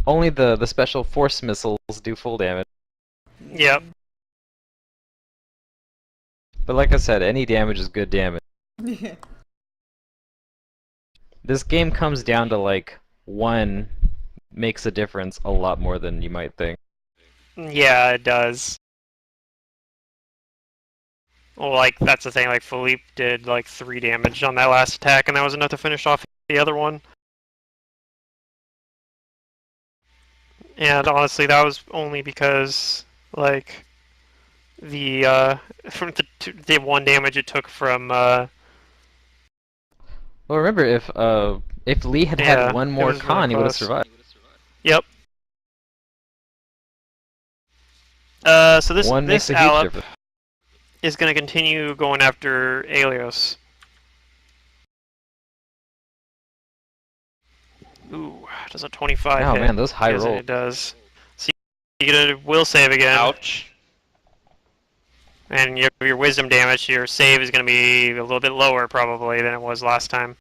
Only the special force missiles do full damage. Yep. But like I said, any damage is good damage. Yeah. This game comes down to like 1 makes a difference a lot more than you might think. Yeah, it does. Well, like that's the thing. Like Philippe did like 3 damage on that last attack, and that was enough to finish off the other one. And honestly, that was only because like the from the 1 damage it took from Well, remember if Lee had had yeah, one it more was really con, he would have close. survived. Yep. So this One this makes a huge Alep difference. is going to continue going after Aelios. Ooh, does a 25 Oh hit? man, those high Yes, rolls. it does. So you get a will save again. Ouch. And your wisdom damage, your save is going to be a little bit lower probably than it was last time.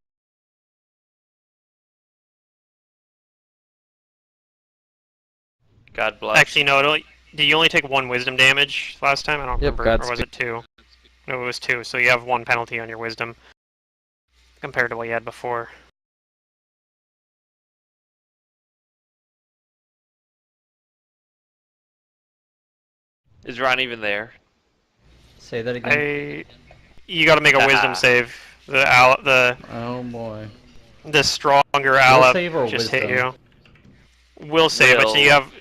God bless. Actually, no. Did you only take 1 wisdom damage last time? I don't Yep, remember. Or was Godspeed. it 2? No, it was 2. So you have 1 penalty on your wisdom compared to what you had before. Is Ron even there? Say that again. You got to make a wisdom save. Oh boy. The stronger Will Alep save or just hit wisdom? you. Will save, but you Will. have,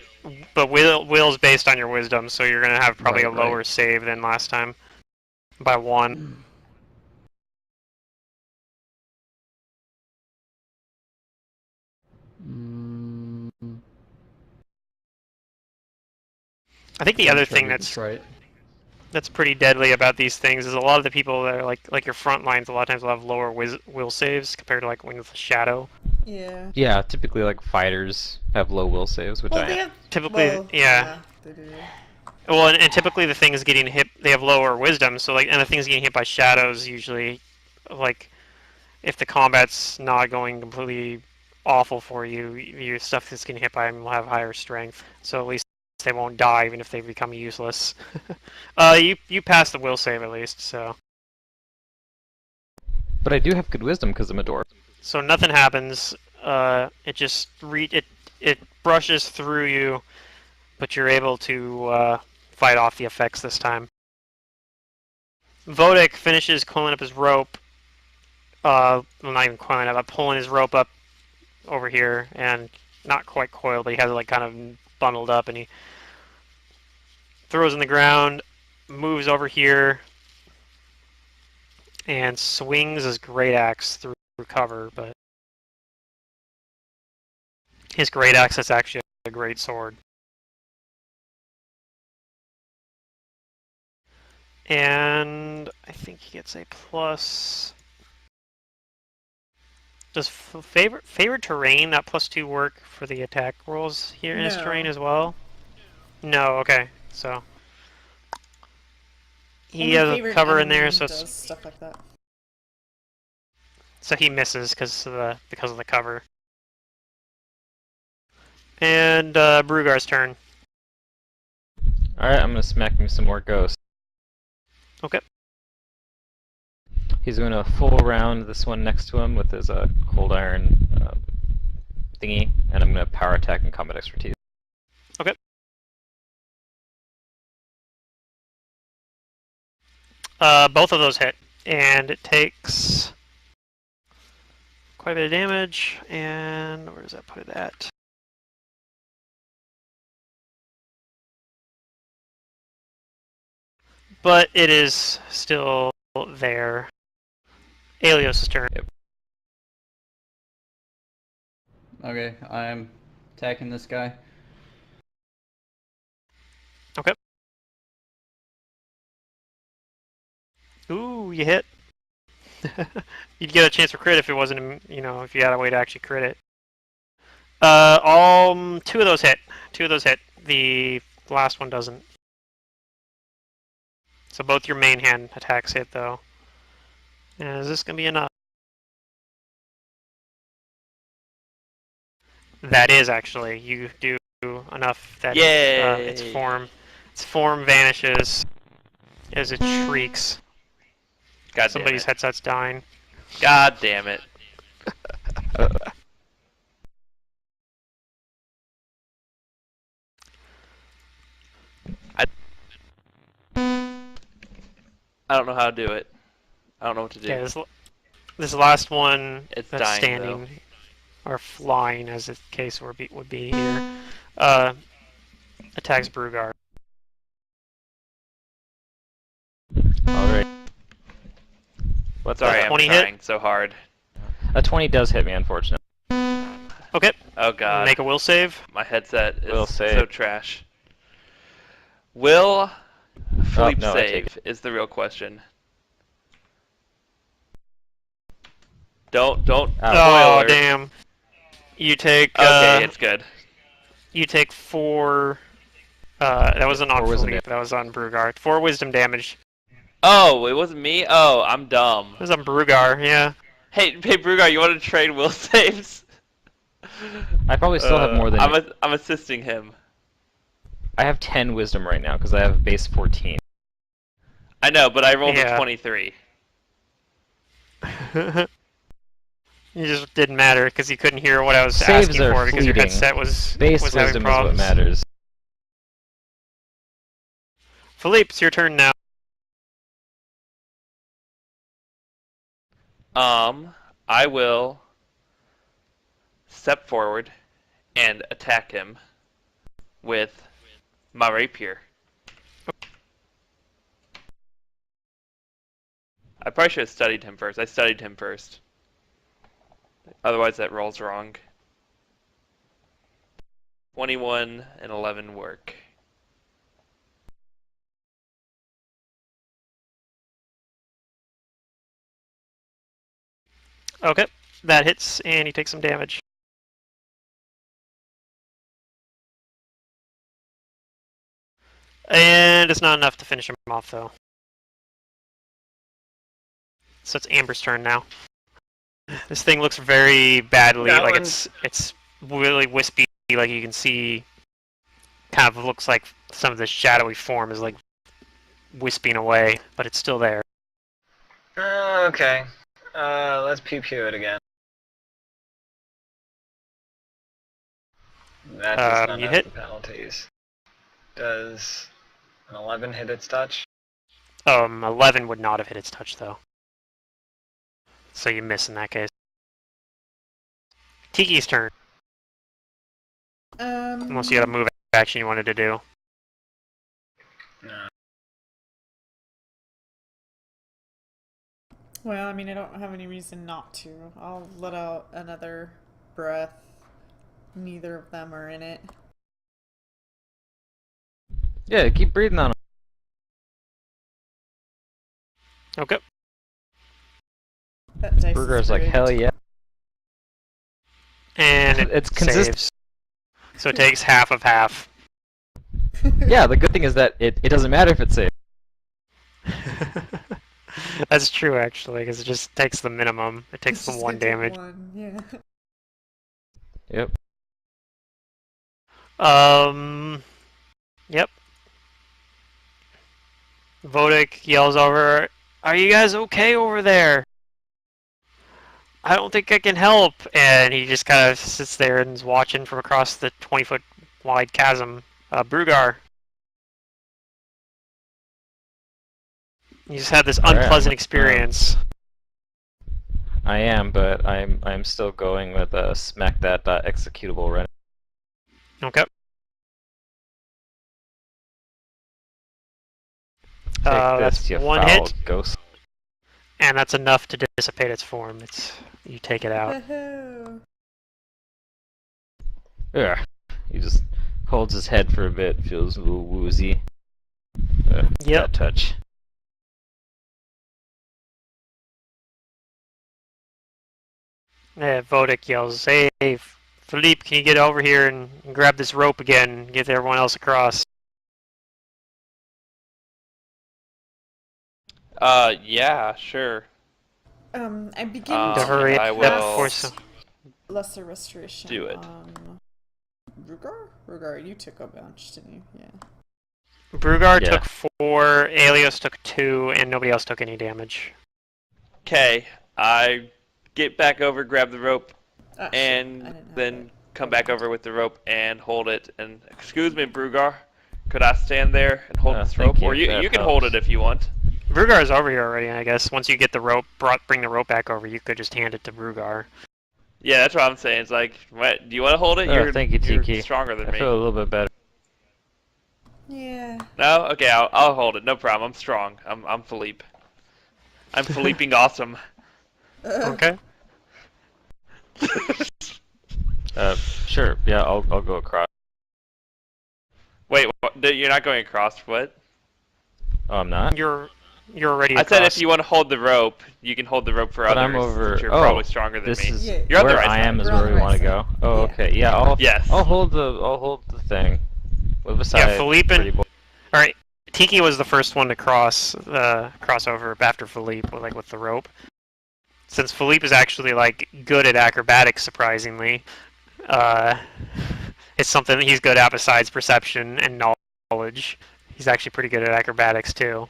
but will's based on your wisdom, so you're gonna have probably Right, a lower right. save than last time by 1. Mm, I think the pretty other sure I thing did this right. that's pretty deadly about these things is a lot of the people that are like your front lines a lot of times will have lower will saves compared to like when with the shadow. Yeah. Yeah, typically like fighters have low will saves, which Well, I they have. have. Typically, Well, yeah. they do. Well, and typically the things getting hit, they have lower wisdom. So like, and the things getting hit by shadows usually, like, if the combat's not going completely awful for you, your stuff that's getting hit by them will have higher strength. So at least they won't die even if they become useless. You pass the will save at least, so But I do have good wisdom because I'm a dwarf. so nothing happens. It just it brushes through you, but you're able to fight off the effects this time. Vodic finishes coiling up his rope. Well, not even coiling up, but pulling his rope up over here, and not quite coiled, but he has it like kind of bundled up, and he throws in the ground, moves over here, and swings his great axe through cover. But his great axe is actually a great sword. And I think he gets a plus. Does favorite terrain, that +2 work for the attack rolls here in his terrain No. as well? No, okay. So he Only has a favorite cover in there, enemy so does stuff like that. he misses because of the cover. And Brugar's turn. Alright, I'm gonna smack him some more ghosts. Okay. He's gonna full round this one next to him with his cold iron thingy, and I'm gonna power attack and combat expertise. Okay. Both of those hit, and it takes quite a bit of damage. And where does that put it at? But it is still there. Aelios' turn. Yep. Okay, I'm attacking this guy. Okay. Ooh, you hit. You'd get a chance for crit if it wasn't, if you had a way to actually crit it. All 2 of those hit. 2 of those hit. The last one doesn't. So both your main hand attacks hit, though. And is this gonna be enough? That is actually. You do enough that Yay! its form vanishes as it shrieks. God Somebody's damn it. headset's dying. God damn it. I don't know how to do it. I don't know what to do. Okay, this last one It's that's dying, standing, though. or flying, as the case would be here, attacks Brugar. Alright. What's Sorry, that? I'm 20 hit? trying so hard. A 20 does hit me, unfortunately. Okay, Oh god. make a will save. My headset is Will so save. trash. Will Philippe no, I take save is the real question. Don't Oh, spoiler. damn. You take, Okay, it's good. you take 4, that wasn't on 4 wisdom Philippe, that was on Brugar. 4 wisdom damage. Oh, it wasn't me? Oh, I'm dumb. It was on Brugar, yeah. Hey, Brugar, you want to trade will saves? I probably still have more than you. I'm assisting him. I have 10 wisdom right now because I have base 14. I know, but I rolled a Yeah. 23. You just didn't matter because you couldn't hear what I was Saves asking are for because your fleeting. headset was Base having wisdom is problems. what matters. Philippe, it's your turn now. I will step forward and attack him with my rapier. I probably should have studied him first. I studied him first. Otherwise that roll's wrong. 21 and 11 work. Okay, that hits, and you take some damage. And it's not enough to finish him off, though. So it's Amber's turn now. This thing looks very badly, That like one- it's really wispy, like you can see, kind of looks like some of the shadowy form is like wisping away, but it's still there. Okay. Let's pew-pew it again. That does not You have hit? the penalties. Does an 11 hit its touch? 11 would not have hit its touch, though. So you miss in that case. Tiki's turn, unless you had a move action you wanted to do. No. Well, I mean, I don't have any reason not to. I'll let out another breath. Neither of them are in it. Yeah, keep breathing on him. Okay. That dice Burger's is like, rigged. hell yeah. And it It's consistent. saves. So it takes half of half. Yeah, the good thing is that it doesn't matter if it's safe. That's true, actually, because it just takes the minimum. It takes It's the just 1 gonna take damage. one, yeah. Yep. Yep. Vodic yells over, "Are you guys okay over there? I don't think I can help." And he just kind of sits there and is watching from across the 20-foot wide chasm. Brugar. You just had this Alright, unpleasant experience. I am, but I'm still going with smack that executable right. Okay. Take That's this, you 1 foul hit, ghost. and that's enough to dissipate its form. You take it out. Woohoo. Ugh. He just holds his head for a bit, feels a little woozy. Yep. That touch. Vodic yells, "Hey, Philippe, can you get over here and grab this rope again and get everyone else across?" Yeah, sure. I begin To to hurry I up will before so- lesser restoration do it. on Rugar? Rugar, you took a bunch, didn't you? Yeah. Brugar Yeah. took 4, Aelios took 2, and nobody else took any damage. Okay, I get back over, grab the rope, Ah, shit, I and didn't have then it. come back over with the rope and hold it. And excuse me, Brugar, could I stand there and hold this Thank rope? Or you, that you can hold it helps. if you want. Rugar's over here already, I guess. Once you get the rope, bring the rope back over, you could just hand it to Rugar. Yeah, that's what I'm saying. It's like, what? Do you want to hold it? Oh, thank you, you're Tiki. stronger than I me. feel a little bit better. Yeah. No? Okay, I'll hold it. No problem. I'm strong. I'm Philippe. I'm Philippe awesome. Okay. Sure. Yeah, I'll go across. Wait, what? You're not going across? What? Oh, I'm not. You're already I said across. if you want to hold the rope, you can hold the rope for But others. I'm over. Since you're Oh, probably stronger than this me. is Yeah. You're on the where right I side. am is We're on where the we right want to side. go. Oh, Yeah. okay. Yeah, Yes. I'll hold the thing. Move aside. Yeah, Philippe pretty and... boy. Alright, Tiki was the first one to cross over after Philippe, with the rope. Since Philippe is actually, like, good at acrobatics, surprisingly, it's something that he's good at besides perception and knowledge. He's actually pretty good at acrobatics, too.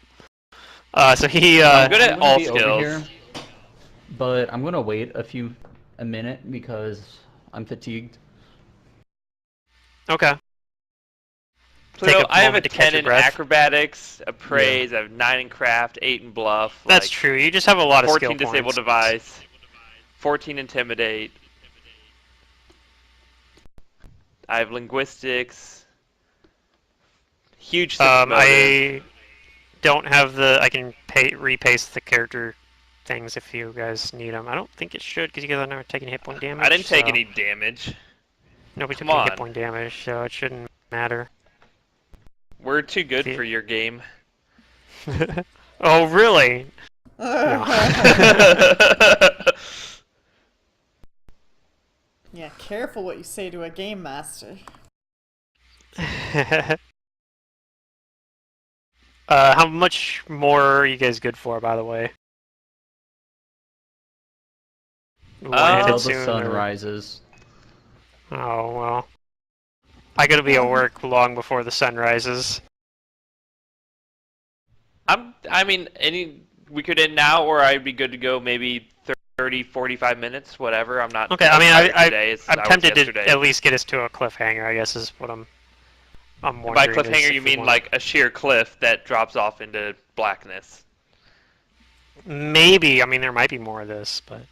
So he, I'm good I'm at gonna all be over skills. here, but I'm gonna wait a minute because I'm fatigued. Okay. So Take a I have a moment to catch 10 your in breath. acrobatics, appraise, I have 9 in craft, 8 in bluff. That's like, true, you just have a lot of 14 skill disable points. device, 14 intimidate. I have linguistics. Huge sense of motive. I don't have the... I can repaste the character things if you guys need them. I don't think it should, because you guys are never taking hit point damage. I didn't take so... any damage. Nobody Come took any hit on. point damage, so it shouldn't matter. We're too good See- for your game. Oh, really? Yeah, careful what you say to a game master. How much more are you guys good for, by the way? Until the Soon, sun or- rises. Oh, well. I gotta be at work long before the sun rises. I mean, we could end now, or I'd be good to go maybe 30, 45 minutes, whatever. I'm not Okay, I mean, tired today. I'm I was tempted yesterday. to at least get us to a cliffhanger, I guess is what I'm By wondering. is cliffhanger, if you we mean wanna- like a sheer cliff that drops off into blackness. Maybe, I mean, there might be more of this, but...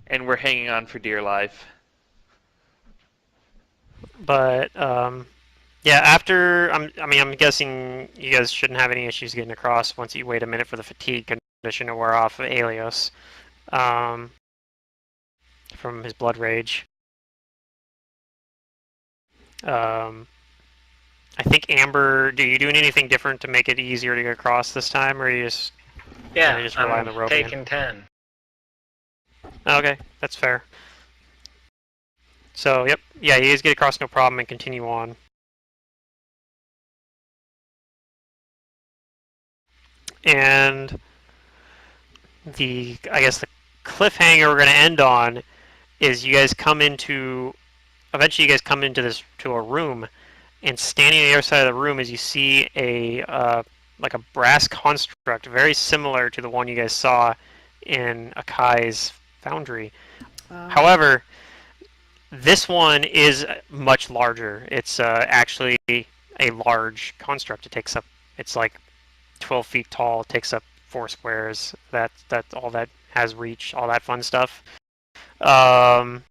And we're hanging on for dear life. But, yeah, after... I'm guessing you guys shouldn't have any issues getting across once you wait a minute for the fatigue condition to wear off of Aelios. From his blood rage. I think Amber, are you doing anything different to make it easier to get across this time, or are you just... Yeah, just rely on the I'm rope taking again? 10. Okay, that's fair. So, yep, yeah, you guys get across no problem and continue on. And I guess the cliffhanger we're going to end on is eventually you guys come into a room, and standing on the other side of the room is you see like a brass construct very similar to the one you guys saw in Akai's foundry. However, this one is much larger. It's actually a large construct. It's like 12 feet tall, takes up 4 squares. That's all that has reach, all that fun stuff. And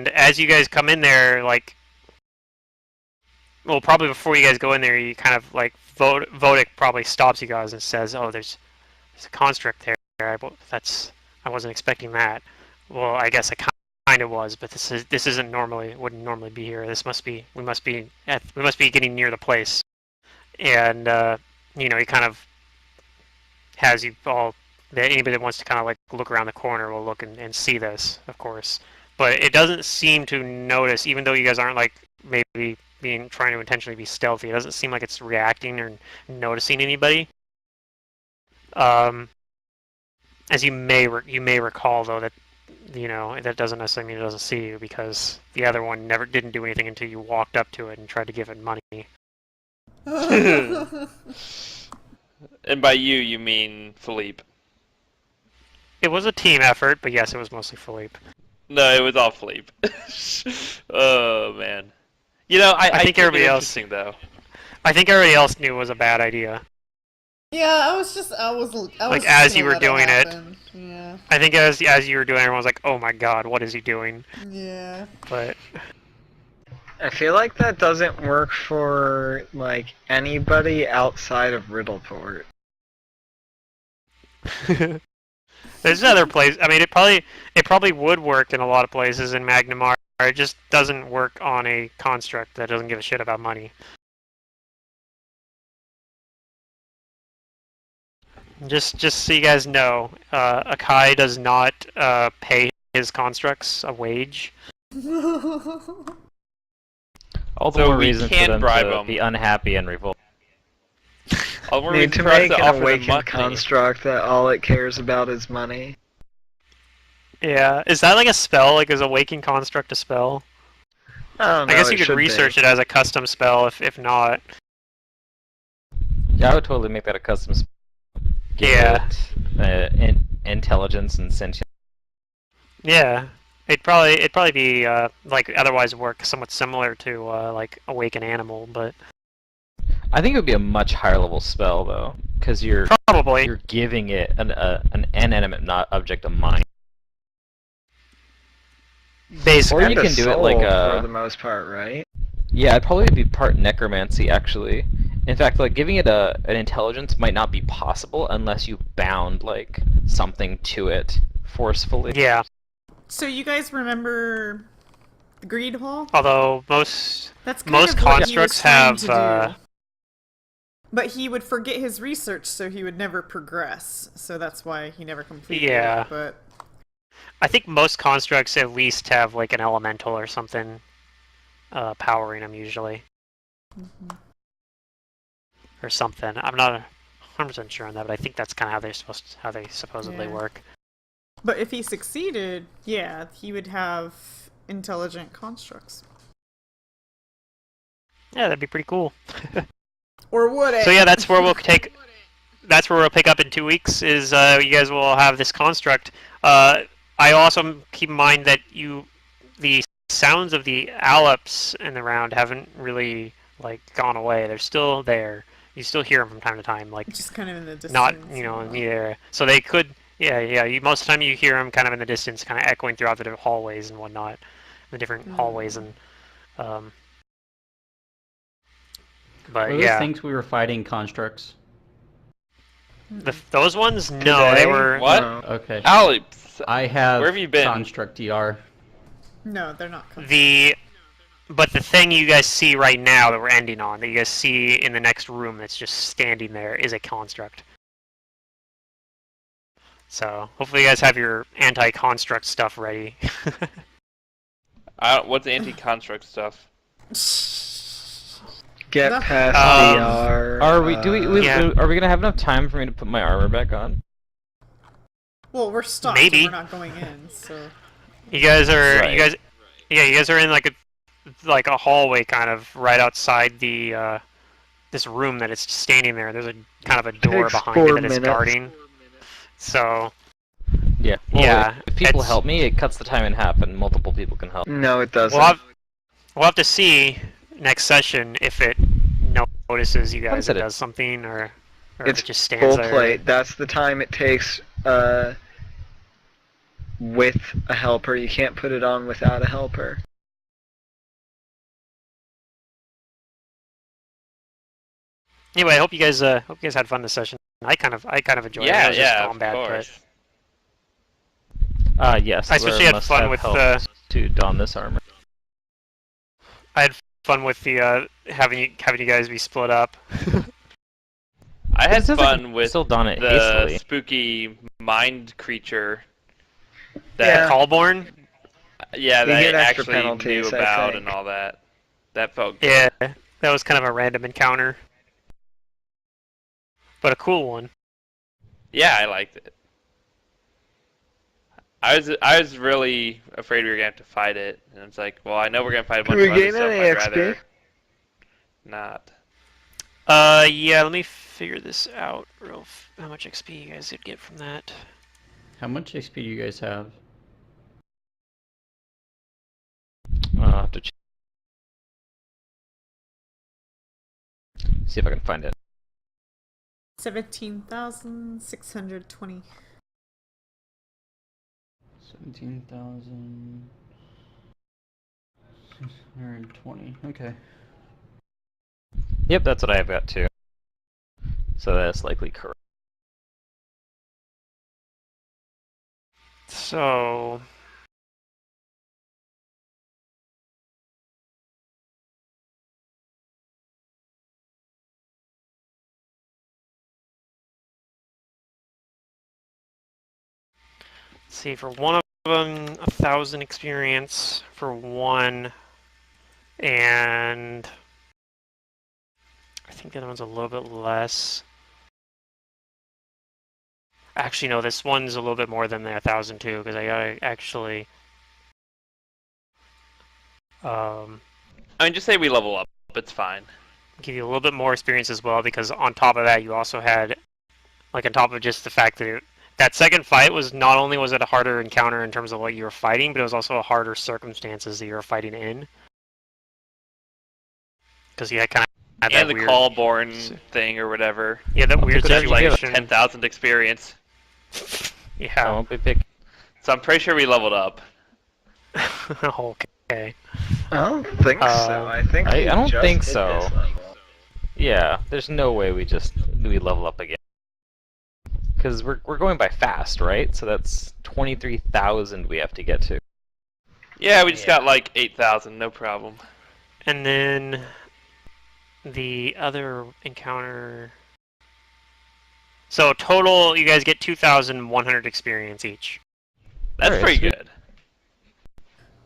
as you guys come in there, like, well, probably before you guys go in there, you kind of like Vodic probably stops you guys and says, "Oh, there's a construct there. I wasn't expecting that." Well, I guess I kind of was, but this wouldn't normally be here. We must be getting near the place, and he kind of has you all. Anybody that wants to kind of like look around the corner will look and see this, of course. But it doesn't seem to notice, even though you guys aren't like maybe trying to intentionally be stealthy. It doesn't seem like it's reacting or noticing anybody. As you may recall though that that doesn't necessarily mean it doesn't see you, because the other one didn't do anything until you walked up to it and tried to give it money. And by you mean Philippe. It was a team effort, but yes, it was mostly Philippe. No, it was all Philippe. Oh man. I think everybody else. Interesting though. I think everybody else knew it was a bad idea. Yeah, I was just Like, just as gonna you were let doing it. happen. Yeah. I think as you were doing it, everyone was like, oh my god, what is he doing? Yeah. But I feel like that doesn't work for like anybody outside of Riddleport. there's other places. I mean, it probably would work in a lot of places in Magnamar. It just doesn't work on a construct that doesn't give a shit about money. Just so you guys know, Akai does not pay his constructs a wage. All the So more we reason for can them bribe to 'em. be unhappy and revolt. All the more Need reason to for us make to an offer them awakened money. construct that all it cares about is money. Yeah, is that like a spell? Like, is Awaken Construct a spell? I don't know. I guess you it could should research be. it as a custom spell if not. Yeah, I would totally make that a custom spell. Give Yeah. it intelligence and sentience. Yeah, it'd probably be like otherwise work somewhat similar to like Awaken Animal, but I think it would be a much higher level spell though, because you're probably. giving it an inanimate not object of mind. Basically. Or you And a can do it like soul, a for the most part, right? yeah, it'd probably be part necromancy actually. In fact, like giving it an intelligence might not be possible unless you bound like something to it forcefully. Yeah, So you guys remember the Greed Hall? although most That's kind most of what he was constructs trying have, to do. But he would forget his research, so he would never progress. So that's why he never completed Yeah. it. But I think most constructs at least have like an elemental or something powering them usually, or something. I'm not 100% sure on that, but I think that's kind of how they supposedly Yeah. work. but if he succeeded, yeah, he would have intelligent constructs. Yeah, that'd be pretty cool. Or would it? So yeah, that's where we'll take. That's where we'll pick up in 2 weeks. Is you guys will have this construct. I also keep in mind that the sounds of the Alops in the round haven't really like gone away. They're still there. You still hear them from time to time, like Just kind of in the distance. not in the area. So they could. Yeah. Most of the time you hear them kind of in the distance, kind of echoing throughout the hallways and whatnot, the different hallways and. But Were those things we were fighting constructs? those ones, no, Today? they were. What? No. Okay. Alex, I have where have you been? construct DR. No, they're not. But the thing you guys see right now that we're ending on, that you guys see in the next room that's just standing there, is a construct. So hopefully you guys have your anti-construct stuff ready. what's anti-construct stuff? Get Enough. past DR. Are we Yeah. are we gonna have enough time for me to put my armor back on? Well, we're stopped. Maybe. And we're not going in, so. You guys are Right. you guys are in like a hallway kind of right outside the this room that is standing there. There's a kind of a door Takes behind 4 it that is minutes. guarding. So Yeah. Well, Yeah, if people it's- help me, it cuts the time in half, and multiple people can help. No, it doesn't. we'll have to see next session if it notices you guys said and it. does something or It's if it just stands full there. plate. That's the time it takes with a helper. You can't put it on without a helper. Anyway, I hope you guys had fun this session. I kind of enjoyed it. It Yeah, was just yeah, combat, of course. Yes. I especially Laura had must fun have with helped to don this armor. I had fun with the having you guys be split up. I had It sounds like fun you with still don it the hastily. spooky mind creature. Yeah. That Callborn? yeah, You that I get extra actually penalties, knew I about think. and all that. That felt good. Yeah, that was kind of a random encounter, but a cool one. Yeah, I liked it. I was really afraid we were gonna have to fight it, and it's like, well, I know we're gonna fight a bunch we of other gain stuff. any I'd XP? rather not. Yeah, let me figure this out. How much XP you guys could get from that? How much XP do you guys have? I'll have to check. See if I can find it. 17,620. 17,620. Okay. Yep, that's what I've got too. So that's likely correct. So let's see, for one of them, 1,000 experience for one, and I think the other one's a little bit less. Actually, no, this one's a little bit more than the 1,000 too, because I gotta actually. I mean, just say we level up. It's fine. Give you a little bit more experience as well, because on top of that, you also had, like, on top of just the fact that that second fight was not only was it a harder encounter in terms of what you were fighting, but it was also a harder circumstances that you were fighting in. Because you had kind of had And that the weird call-born thing or whatever. Yeah, that weird That's like situation. 10,000 experience. I Yeah. won't be picking. So I'm pretty sure we leveled up. Okay. I don't think so. I think I you don't just think hit so. this level. Yeah, there's no way we level up again. Because we're going by fast, right? So that's 23,000 we have to get to. Yeah, we just got like 8,000, no problem. And then the other encounter. So total, you guys get 2,100 experience each. That's Alright, pretty sweet. good.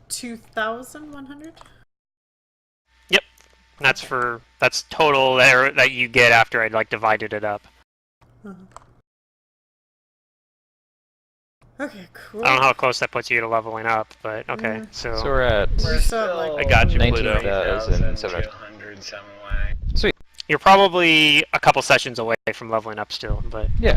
2,100? That's that's total that you get after I'd like divided it up. Okay, cool. I don't know how close that puts you to leveling up, but okay. Yeah. So we're at We're still at, like, I got you, Pluto. 19,700. 200 some way. You're probably a couple sessions away from leveling up still, but Yeah.